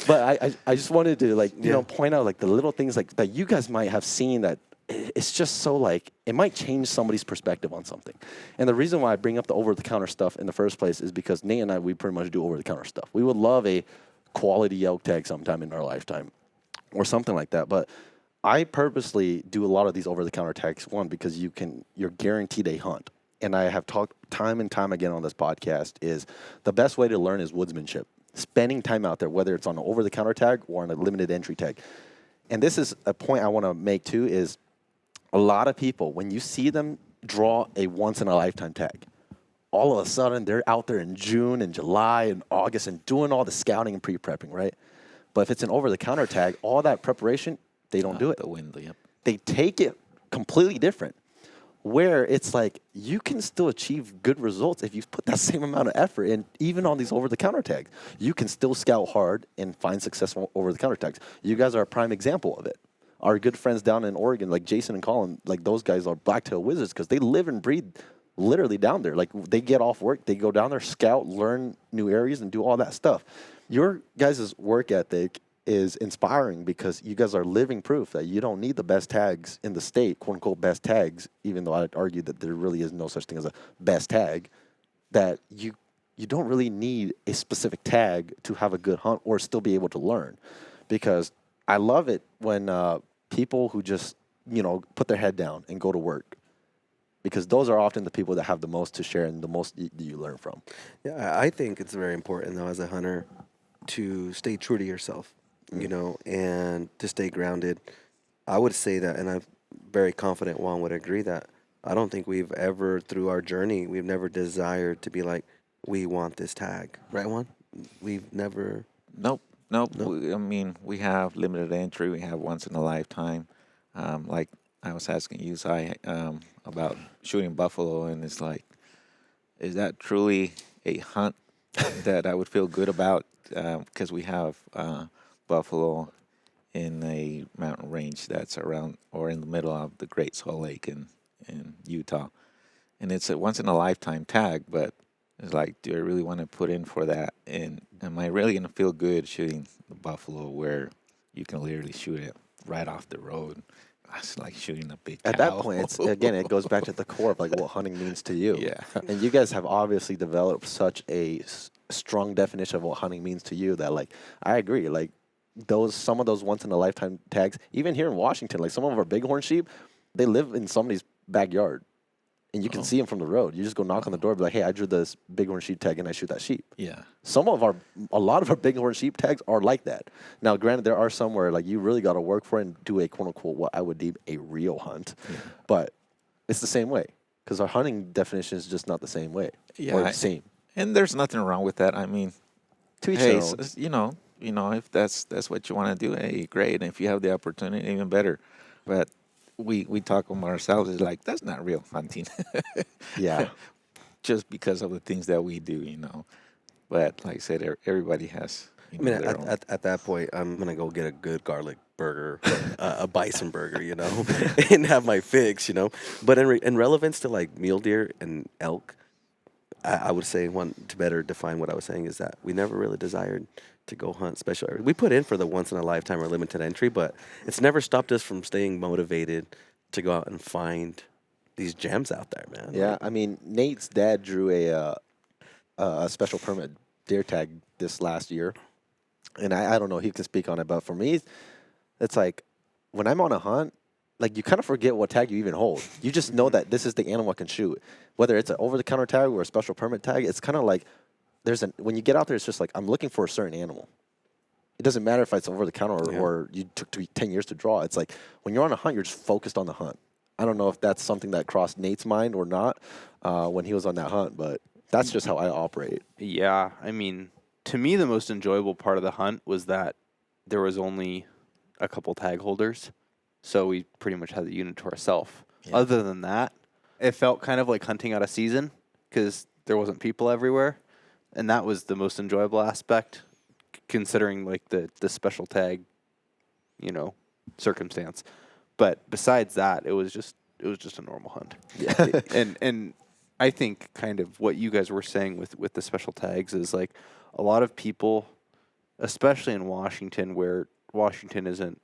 Speaker 1: But I just wanted to point out like the little things like that you guys might have seen that it's just so like it might change somebody's perspective on something. And the reason why I bring up the over-the-counter stuff in the first place is because Nate and I, we pretty much do over-the-counter stuff. We would love a quality elk tag sometime in our lifetime or something like that. But I purposely do a lot of these over-the-counter tags, one, because you're guaranteed a hunt. And I have talked time and time again on this podcast is the best way to learn is woodsmanship. Spending time out there, whether it's on an over-the-counter tag or on a limited entry tag. And this is a point I want to make too is a lot of people, when you see them draw a once-in-a-lifetime tag, all of a sudden they're out there in June and July and August and doing all the scouting and pre-prepping, right? But if it's an over-the-counter tag, all that preparation, they don't do it.
Speaker 3: The window, yep.
Speaker 1: They take it completely different. Where it's like you can still achieve good results if you put that same amount of effort in, even on these over-the-counter tags. You can still scout hard and find successful over-the-counter tags. You guys are a prime example of it. Our good friends down in Oregon, like Jason and Colin, like those guys are blacktail wizards because they live and breathe literally down there. Like they get off work, they go down there, scout, learn new areas, and do all that stuff. Your guys' work ethic is inspiring because you guys are living proof that you don't need the best tags in the state, quote unquote best tags, even though I'd argue that there really is no such thing as a best tag, that you don't really need a specific tag to have a good hunt or still be able to learn. Because I love it when people who just, put their head down and go to work. Because those are often the people that have the most to share and the most you learn from.
Speaker 4: Yeah, I think it's very important, though, as a hunter, to stay true to yourself. And to stay grounded. I would say that, and I'm very confident Juan would agree that I don't think we've ever, through our journey, we've never desired to be like, we want this tag. Right, Juan? We've never...
Speaker 3: Nope. We have limited entry. We have once in a lifetime. Like I was asking you, Si, about shooting buffalo, and it's like, is that truly a hunt that I would feel good about? Because we have... buffalo in a mountain range that's around or in the middle of the Great Salt Lake in Utah. And it's a once-in-a-lifetime tag, but it's like, do I really want to put in for that? And am I really going to feel good shooting the buffalo where you can literally shoot it right off the road. That's like shooting a big
Speaker 1: At
Speaker 3: cow.
Speaker 1: that point, it's again, it goes back to the core of like what hunting means to you.
Speaker 3: Yeah.
Speaker 1: And you guys have obviously developed such a strong definition of what hunting means to you that, like, I agree. Like, some of those once in a lifetime tags, even here in Washington, like some of our bighorn sheep, they live in somebody's backyard, and you can see them from the road. You just go knock on the door, be like, "Hey, I drew this bighorn sheep tag, and I shoot that sheep."
Speaker 3: Yeah.
Speaker 1: A lot of our bighorn sheep tags are like that. Now, granted, there are some where like you really got to work for it and do a quote unquote what I would deem a real hunt, but it's the same way because our hunting definition is just not the same way.
Speaker 3: Yeah,
Speaker 1: or the same.
Speaker 3: And there's nothing wrong with that. I mean,
Speaker 1: To each
Speaker 3: hey,
Speaker 1: their own.
Speaker 3: you know, if that's what you want to do, hey, great. And if you have the opportunity, even better. But we talk among ourselves, it's like that's not real hunting.
Speaker 1: Yeah.
Speaker 3: Just because of the things that we do, you know. But like I said, everybody has.
Speaker 4: I mean, at that point, I'm gonna go get a good garlic burger, a bison burger, you know, and have my fix, you know. But in relevance to like mule deer and elk, I would say to better define what I was saying is that we never really desired to go hunt special areas. We put in for the once in a lifetime or limited entry, but it's never stopped us from staying motivated to go out and find these gems out there, man.
Speaker 1: Yeah, I mean, Nate's dad drew a special permit deer tag this last year, and I don't know, he can speak on it, but for me, it's like when I'm on a hunt, like you kind of forget what tag you even hold. You just know that this is the animal I can shoot. Whether it's an over-the-counter tag or a special permit tag, it's kind of like when you get out there, it's just like I'm looking for a certain animal. It doesn't matter if it's over-the-counter or you took 10 years to draw. It's like when you're on a hunt, you're just focused on the hunt. I don't know if that's something that crossed Nate's mind or not when he was on that hunt, but that's just how I operate.
Speaker 2: Yeah, I mean, to me, the most enjoyable part of the hunt was that there was only a couple tag holders, so we pretty much had the unit to ourselves. Yeah. Other than that, it felt kind of like hunting out of season because there wasn't people everywhere, and that was the most enjoyable aspect, considering like the special tag, you know, circumstance. But besides that, it was just a normal hunt. Yeah. and I think kind of what you guys were saying with the special tags is like a lot of people, especially in Washington, where Washington isn't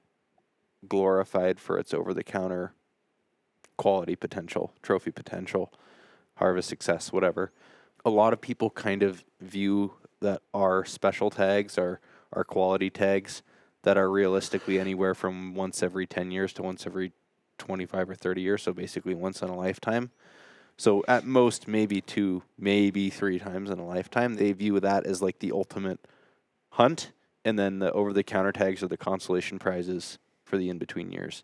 Speaker 2: glorified for its over-the-counter quality potential, trophy potential, harvest success, whatever. A lot of people kind of view that our special tags are our quality tags that are realistically anywhere from once every 10 years to once every 25 or 30 years, so basically once in a lifetime. So at most, maybe 2, maybe 3 times in a lifetime. They view that as like the ultimate hunt, and then the over-the-counter tags are the consolation prizes for the in-between years,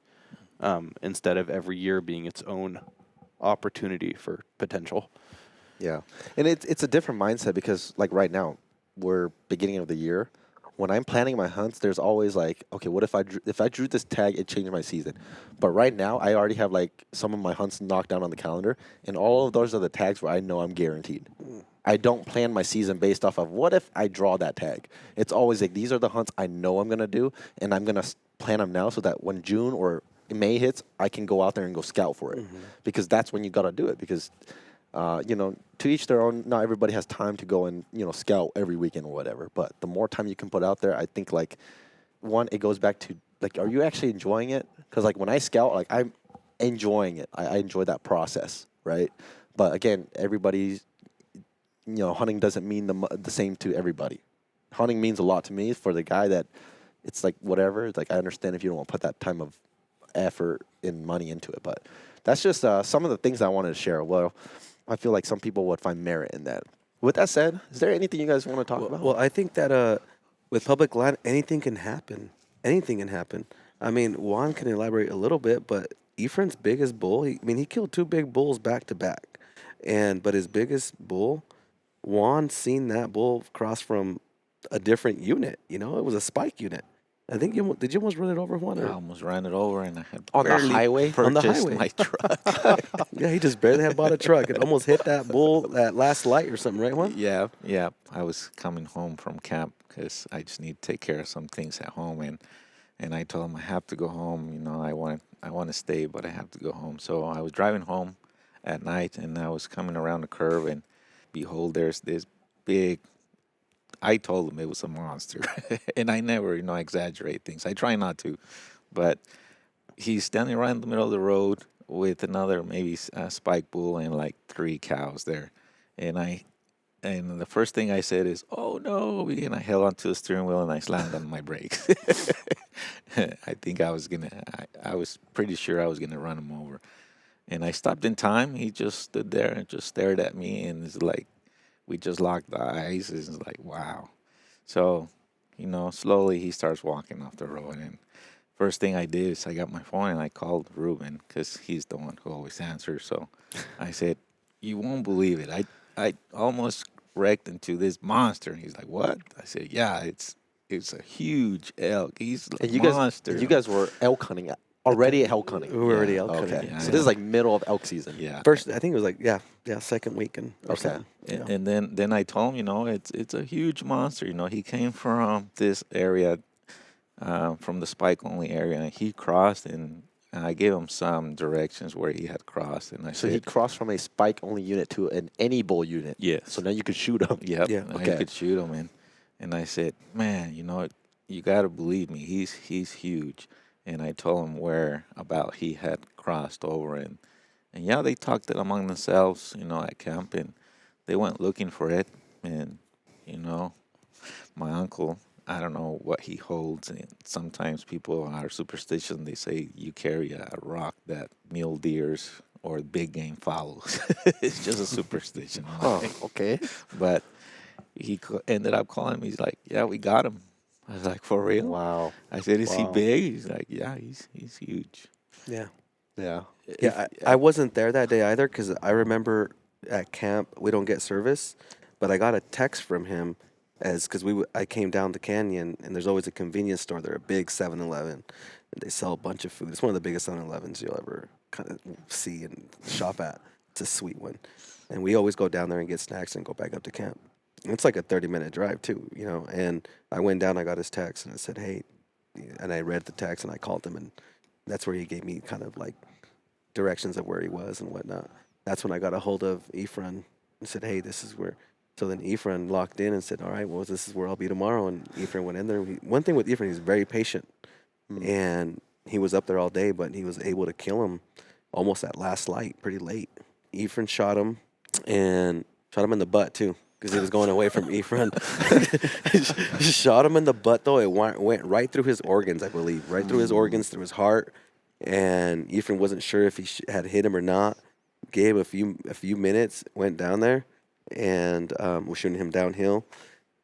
Speaker 2: instead of every year being its own opportunity for potential.
Speaker 1: Yeah, and it's a different mindset because like right now, we're beginning of the year. When I'm planning my hunts, there's always like, okay, what if I drew this tag, it changed my season. But right now, I already have like some of my hunts knocked down on the calendar, and all of those are the tags where I know I'm guaranteed. I don't plan my season based off of what if I draw that tag. It's always like these are the hunts I know I'm gonna do, and I'm gonna plan them now so that when June or May hits, I can go out there and go scout for it, because that's when you gotta do it. Because to each their own. Not everybody has time to go and, scout every weekend or whatever. But the more time you can put out there, I think, like, one, it goes back to, like, are you actually enjoying it? Because, like, when I scout, like, I'm enjoying it. I enjoy that process, right? But, again, everybody's, hunting doesn't mean the same to everybody. Hunting means a lot to me. For the guy that it's, like, whatever. It's like, I understand if you don't want to put that time of effort and money into it. But that's just some of the things I wanted to share. Well, I feel like some people would find merit in that. With that said, is there anything you guys want to talk about?
Speaker 4: Well, I think that with public land, anything can happen. Anything can happen. I mean, Juan can elaborate a little bit, but Ephraim's biggest bull, he killed 2 big bulls back to back. But his biggest bull, Juan seen that bull cross from a different unit. It was a spike unit. I think did you almost run it over, Juan?
Speaker 3: I almost ran it over, and I had
Speaker 1: on the highway.
Speaker 3: Purchased my truck.
Speaker 4: Yeah, he just barely had bought a truck. It almost hit that bull, that last light or something, right, Juan?
Speaker 3: Yeah. I was coming home from camp because I just need to take care of some things at home, and I told him I have to go home. I want to stay, but I have to go home. So I was driving home at night, and I was coming around the curve, and behold, there's this big. I told him it was a monster, and I never, exaggerate things. I try not to, But he's standing right in the middle of the road with another maybe spike bull and like 3 cows there. And the first thing I said is, "Oh no!" And I held onto the steering wheel and I slammed on my brakes. I think I was pretty sure I was gonna run him over. And I stopped in time. He just stood there and just stared at me, and it's like we just locked eyes. It's like, wow. So, slowly he starts walking off the road, and first thing I did is I got my phone and I called Ruben because he's the one who always answers. So I said, "You won't believe it. I almost wrecked into this monster." And he's like, "What?" I said, "Yeah, it's a huge elk. He's a monster."
Speaker 1: You guys were elk hunting already. Elk hunting.
Speaker 4: We were already elk hunting.
Speaker 1: Okay,
Speaker 3: Yeah,
Speaker 1: so
Speaker 3: yeah.
Speaker 1: this is like middle of elk season.
Speaker 3: Yeah.
Speaker 4: First, I think it was like second weekend. Or
Speaker 1: Okay.
Speaker 4: something.
Speaker 3: And then I told him, it's a huge monster. He came from this area, from the spike only area, and he crossed, and I gave him some directions where he had crossed, and I
Speaker 1: So
Speaker 3: said,
Speaker 1: he crossed from a spike only unit to an any bull unit.
Speaker 3: yes.
Speaker 1: So now you could shoot him.
Speaker 3: Yep.
Speaker 4: Yeah.
Speaker 3: Now
Speaker 1: Okay.
Speaker 3: you could shoot him, and I said, "Man, you got to believe me. He's huge." And I told him where about he had crossed over, and yeah, they talked it among themselves, at camp, and they went looking for it, and my uncle, I don't know what he holds, and sometimes people are superstitious. They say you carry a rock that mule deers or big game follows. It's just a superstition.
Speaker 1: Oh, okay.
Speaker 3: But he ended up calling me. He's like, "Yeah, we got him." I was like, "For real?"
Speaker 1: Wow.
Speaker 3: I said, "Is he
Speaker 1: Wow.
Speaker 3: big?" He's like, "Yeah, he's huge."
Speaker 4: Yeah.
Speaker 1: Yeah.
Speaker 4: Yeah, I wasn't there that day either because I remember at camp we don't get service, but I got a text from him because I came down the canyon and there's always a convenience store there, a big 7-Eleven, and they sell a bunch of food. It's one of the biggest 7-Elevens you'll ever kind of see and shop at. It's a sweet one, and we always go down there and get snacks and go back up to camp. And it's like a 30-minute drive too, And I went down, I got his text, and I said, "Hey," and I read the text and I called him, and that's where he gave me kind of like directions of where he was and whatnot. That's when I got a hold of Ephraim and said, "Hey, this is where." So then Ephraim locked in and said, "All right, well, this is where I'll be tomorrow." And Ephraim went in there. One thing with Ephraim, he's very patient, and he was up there all day, but he was able to kill him almost at last light, pretty late. Ephraim shot him and shot him in the butt too. Because he was going away from Ephraim. Shot him in the butt, though. It went right through his organs, I believe. Right through his organs, through his heart. And Ephraim wasn't sure if he had hit him or not. Gave a few minutes, went down there, and was shooting him downhill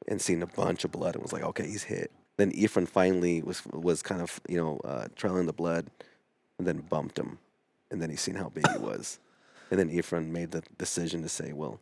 Speaker 4: and seen a bunch of blood and was like, okay, he's hit. Then Ephraim finally was kind of, trailing the blood and then bumped him. And then he seen how big he was. And then Ephraim made the decision to say, well,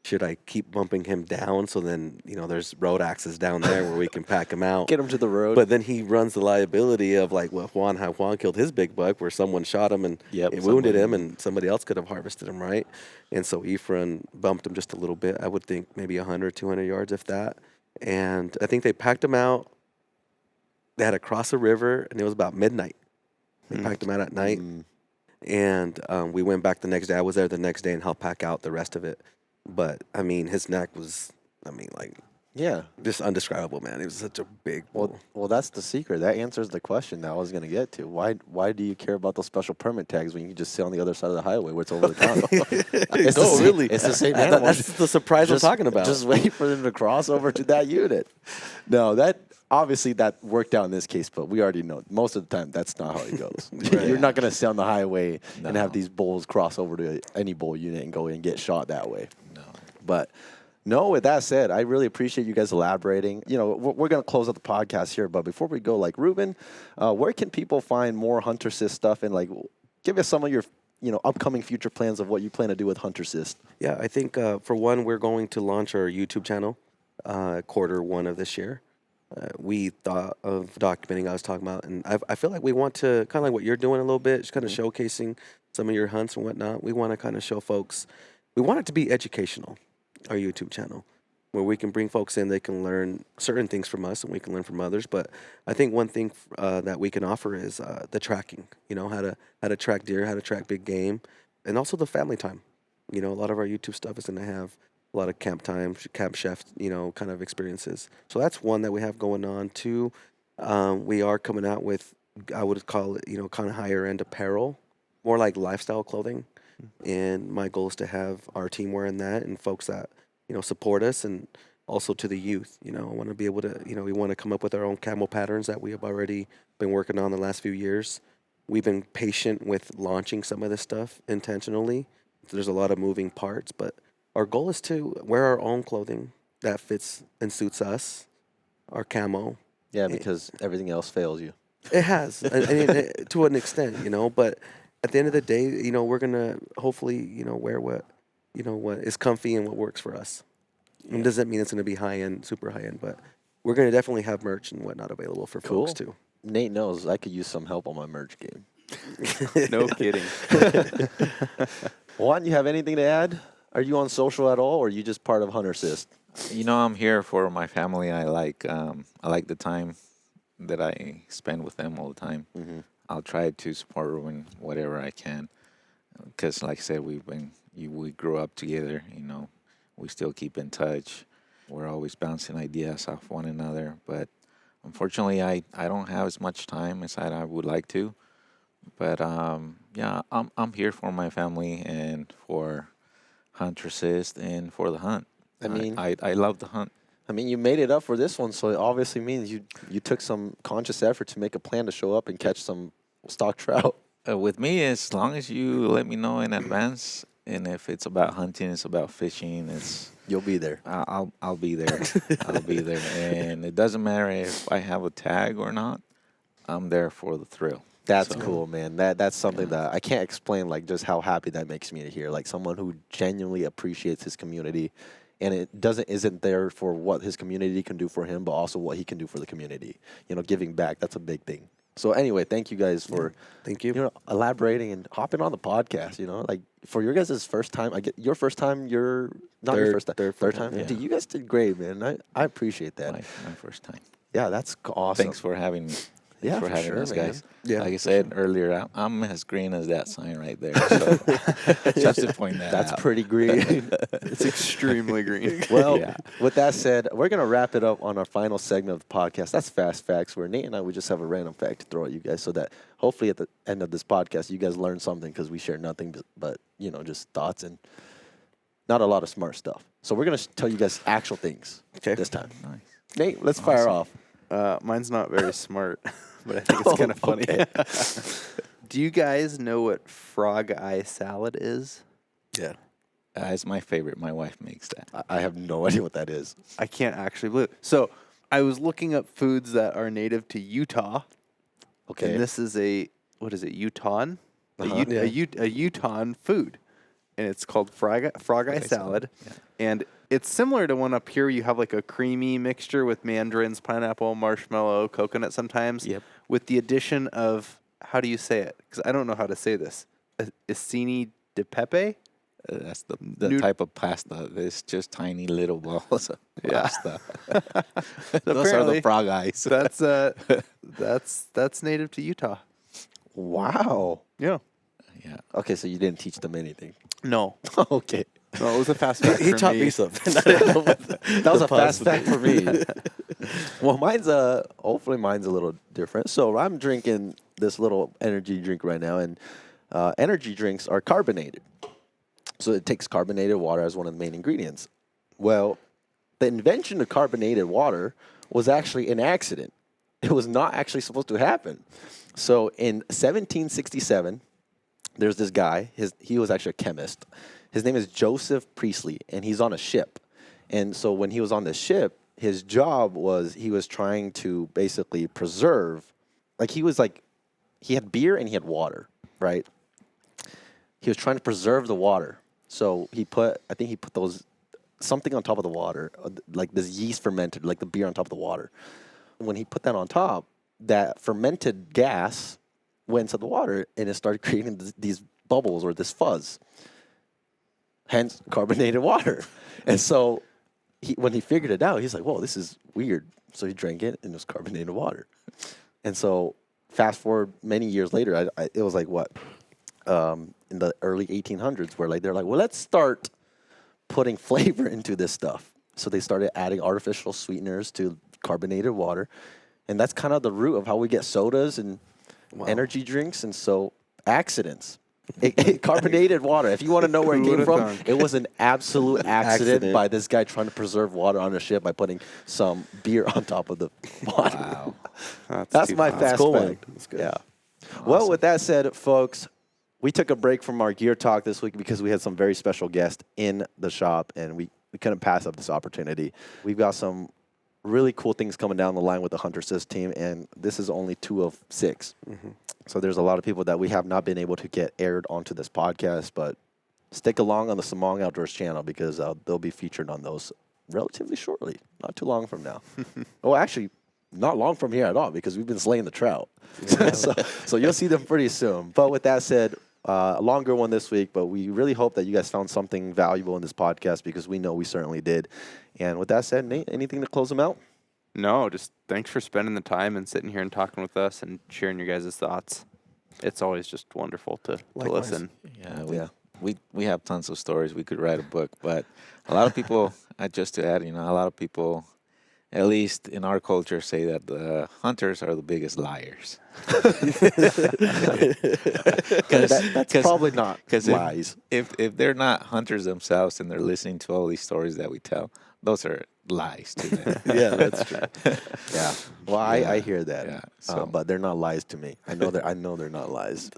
Speaker 4: should I keep bumping him down so then, there's road access down there where we can pack him out?
Speaker 1: Get him to the road.
Speaker 4: But then he runs the liability of like, well, how Juan killed his big buck where someone shot him and it wounded him and somebody else could have harvested him, right? And so Ephraim bumped him just a little bit. I would think maybe 100, 200 yards, if that. And I think they packed him out. They had to cross a river, and it was about midnight. They packed him out at night. And we went back the next day. I was there the next day and helped pack out the rest of it. But, his neck was,
Speaker 1: yeah.
Speaker 4: just undescribable, man. It was such a big bull.
Speaker 1: Well, that's the secret. That answers the question that I was going to get to. Why do you care about those special permit tags when you can just sit on the other side of the highway where it's over the counter?
Speaker 4: Really?
Speaker 1: It's the same animal.
Speaker 4: That's the surprise I'm talking about.
Speaker 1: Just wait for them to cross over to that unit. No, obviously that worked out in this case, but we already know most of the time that's not how it goes. You're not going to sit on the highway and have these bulls cross over to any bull unit and go and get shot that way.
Speaker 3: No.
Speaker 1: But no, with that said, I really appreciate you guys elaborating. We're going to close out the podcast here, but before we go, Ruben, where can people find more Huntercist stuff and give us some of your upcoming future plans of what you plan to do with Huntercist?
Speaker 4: Yeah, I think for one, we're going to launch our YouTube channel Q1 of this year. We thought of documenting I was talking about, and I feel like we want to kind of like what you're doing a little bit, just kind of showcasing some of your hunts and whatnot. We want to kind of show folks. We want it to be educational, our YouTube channel, where we can bring folks in. They can learn certain things from us, and we can learn from others. But I think one thing that we can offer is the tracking. How to track deer, how to track big game, and also the family time. A lot of our YouTube stuff is going to have a lot of camp time, camp chef, kind of experiences. So that's one that we have going on. Two, we are coming out with I would call it, kind of higher end apparel, more like lifestyle clothing. And my goal is to have our team wearing that and folks that, support us, and also to the youth. I want to be able to, we want to come up with our own camo patterns that we have already been working on the last few years. We've been patient with launching some of this stuff intentionally. There's a lot of moving parts, but our goal is to wear our own clothing that fits and suits us, our camo.
Speaker 1: Yeah, because everything else fails you.
Speaker 4: It has, to an extent, but at the end of the day, we're going to hopefully, wear what is comfy and what works for us. It doesn't mean it's going to be high end, super high end, but we're going to definitely have merch and whatnot available for folks too.
Speaker 1: Nate knows I could use some help on my merch game.
Speaker 2: No kidding.
Speaker 1: Juan, you have anything to add? Are you on social at all, or are you just part of Huntercist?
Speaker 3: I'm here for my family. I like the time that I spend with them all the time.
Speaker 1: Mm-hmm.
Speaker 3: I'll try to support whatever I can, because like I said, we grew up together. We still keep in touch. We're always bouncing ideas off one another, but unfortunately, I don't have as much time as I would like to. But I'm here for my family and for Huntercist and for the hunt.
Speaker 1: I mean,
Speaker 3: I love the hunt.
Speaker 1: I mean, you made it up for this one, so it obviously means you took some conscious effort to make a plan to show up and catch some stock trout.
Speaker 3: With me, as long as you let me know in advance, and if it's about hunting, it's about fishing,
Speaker 1: You'll be there.
Speaker 3: I'll be there. I'll be there, and it doesn't matter if I have a tag or not. I'm there for the thrill.
Speaker 1: That's cool, man. That's something that I can't explain, like just how happy that makes me to hear. Like someone who genuinely appreciates his community, and it isn't there for what his community can do for him, but also what he can do for the community. Giving back, that's a big thing. So anyway, thank you guys for elaborating and hopping on the podcast. Like for your guys' first time, I get your first time. You're not your first time. Third time.
Speaker 3: Yeah.
Speaker 1: Dude, you guys did great, man. I appreciate that.
Speaker 3: My first time.
Speaker 1: Yeah, that's awesome.
Speaker 3: Thanks for having me.
Speaker 1: Yeah,
Speaker 3: for
Speaker 1: for
Speaker 3: having
Speaker 1: sure,
Speaker 3: us,
Speaker 1: man.
Speaker 3: guys.
Speaker 4: Yeah,
Speaker 3: like I said earlier, I'm as green as that sign right there. So just to point that
Speaker 1: That's
Speaker 3: out.
Speaker 1: pretty green.
Speaker 2: It's extremely green.
Speaker 1: Well,
Speaker 3: Yeah.
Speaker 1: with that said, we're going to wrap it up on our final segment of the podcast. That's Fast Facts, where Nate and I, we just have a random fact to throw at you guys so that hopefully at the end of this podcast, you guys learn something, because we share nothing but just thoughts and not a lot of smart stuff. So we're going to tell you guys actual things this time.
Speaker 3: Nice.
Speaker 1: Nate, let's fire off.
Speaker 2: Mine's not very smart, but I think it's kind of funny.
Speaker 1: Okay.
Speaker 2: Do you guys know what frog eye salad is?
Speaker 4: Yeah.
Speaker 3: It's my favorite. My wife makes that.
Speaker 1: I have no idea what that is.
Speaker 2: I can't actually believe it. So I was looking up foods that are native to Utah.
Speaker 1: Okay.
Speaker 2: And this is what is it, Utahn?
Speaker 1: Uh-huh.
Speaker 2: A Utahn food. And it's called frog eye salad.
Speaker 3: Yeah.
Speaker 2: And it's similar to one up here. You have like a creamy mixture with mandarins, pineapple, marshmallow, coconut sometimes.
Speaker 3: Yep.
Speaker 2: With the addition of, how do you say it? Because I don't know how to say this. Acini de pepe?
Speaker 3: That's the type of pasta. It's just tiny little balls of pasta. Those are the frog eyes.
Speaker 2: That's native to Utah.
Speaker 1: Wow.
Speaker 2: Yeah.
Speaker 3: Yeah.
Speaker 1: Okay, so you didn't teach them anything.
Speaker 2: No.
Speaker 1: Okay.
Speaker 2: No, it was a fast fact.
Speaker 4: He
Speaker 2: for
Speaker 4: taught
Speaker 2: me.
Speaker 4: me something.
Speaker 1: That was a fast fact for me. Well, hopefully mine's a little different. So I'm drinking this little energy drink right now, and energy drinks are carbonated. So it takes carbonated water as one of the main ingredients. Well, the invention of carbonated water was actually an accident. It was not actually supposed to happen. So in 1767, there's this guy. He was actually a chemist. His name is Joseph Priestley, and he's on a ship. And so when he was on the ship, his job was he was trying to basically preserve, he had beer and he had water, right? He was trying to preserve the water. So he put something on top of the water, like this yeast fermented, like the beer on top of the water. When he put that on top, that fermented gas went into the water and it started creating these bubbles or this fuzz. Hence, carbonated water. And so when he figured it out, he's like, whoa, this is weird. So he drank it, and it was carbonated water. And so fast forward many years later, it was like what? In the early 1800s, where they're like, well, let's start putting flavor into this stuff. So they started adding artificial sweeteners to carbonated water. And that's kind of the root of how we get sodas and energy drinks, and so accidents. Carbonated water. If you want to know where it
Speaker 2: Who
Speaker 1: came
Speaker 2: would've
Speaker 1: from,
Speaker 2: thunk?
Speaker 1: it was an absolute accident
Speaker 4: Accident.
Speaker 1: by this guy trying to preserve water on a ship by putting some beer on top of the water.
Speaker 3: Wow.
Speaker 1: That's
Speaker 2: too
Speaker 1: my
Speaker 2: fun.
Speaker 1: fast
Speaker 4: cool, man.
Speaker 1: fact.
Speaker 4: That's good.
Speaker 1: Yeah. Well, with that said, folks, we took a break from our gear talk this week because we had some very special guests in the shop, and we couldn't pass up this opportunity. We've got some really cool things coming down the line with the Huntercist team, and this is only 2 of 6.
Speaker 4: Mm-hmm.
Speaker 1: So there's a lot of people that we have not been able to get aired onto this podcast, but stick along on the Samong Outdoors channel because they'll be featured on those relatively shortly, not too long from now. Oh, actually, not long from here at all because we've been slaying the trout. So you'll see them pretty soon. But with that said, a longer one this week, but we really hope that you guys found something valuable in this podcast because we know we certainly did. And with that said, Nate, anything to close them out?
Speaker 2: No, just thanks for spending the time and sitting here and talking with us and sharing your guys' thoughts. It's always just wonderful to
Speaker 4: Likewise.
Speaker 2: listen.
Speaker 3: Yeah, we have tons of stories. We could write a book, but a lot of people, just to add, a lot of people, at least in our culture, say that the hunters are the biggest liars.
Speaker 1: That's probably not lies.
Speaker 3: If they're not hunters themselves and they're listening to all these stories that we tell, those are lies to them.
Speaker 1: Yeah, that's true. Yeah. Well, I hear that.
Speaker 3: Yeah, so-
Speaker 1: But they're not lies to me. I know they're not lies.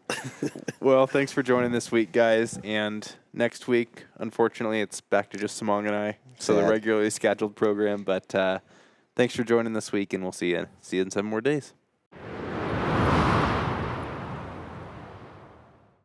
Speaker 2: Well, thanks for joining this week, guys. And next week, unfortunately, it's back to just Samong and I. So the
Speaker 1: Sad.
Speaker 2: regularly scheduled program. But thanks for joining this week, and we'll see you in 7 more days.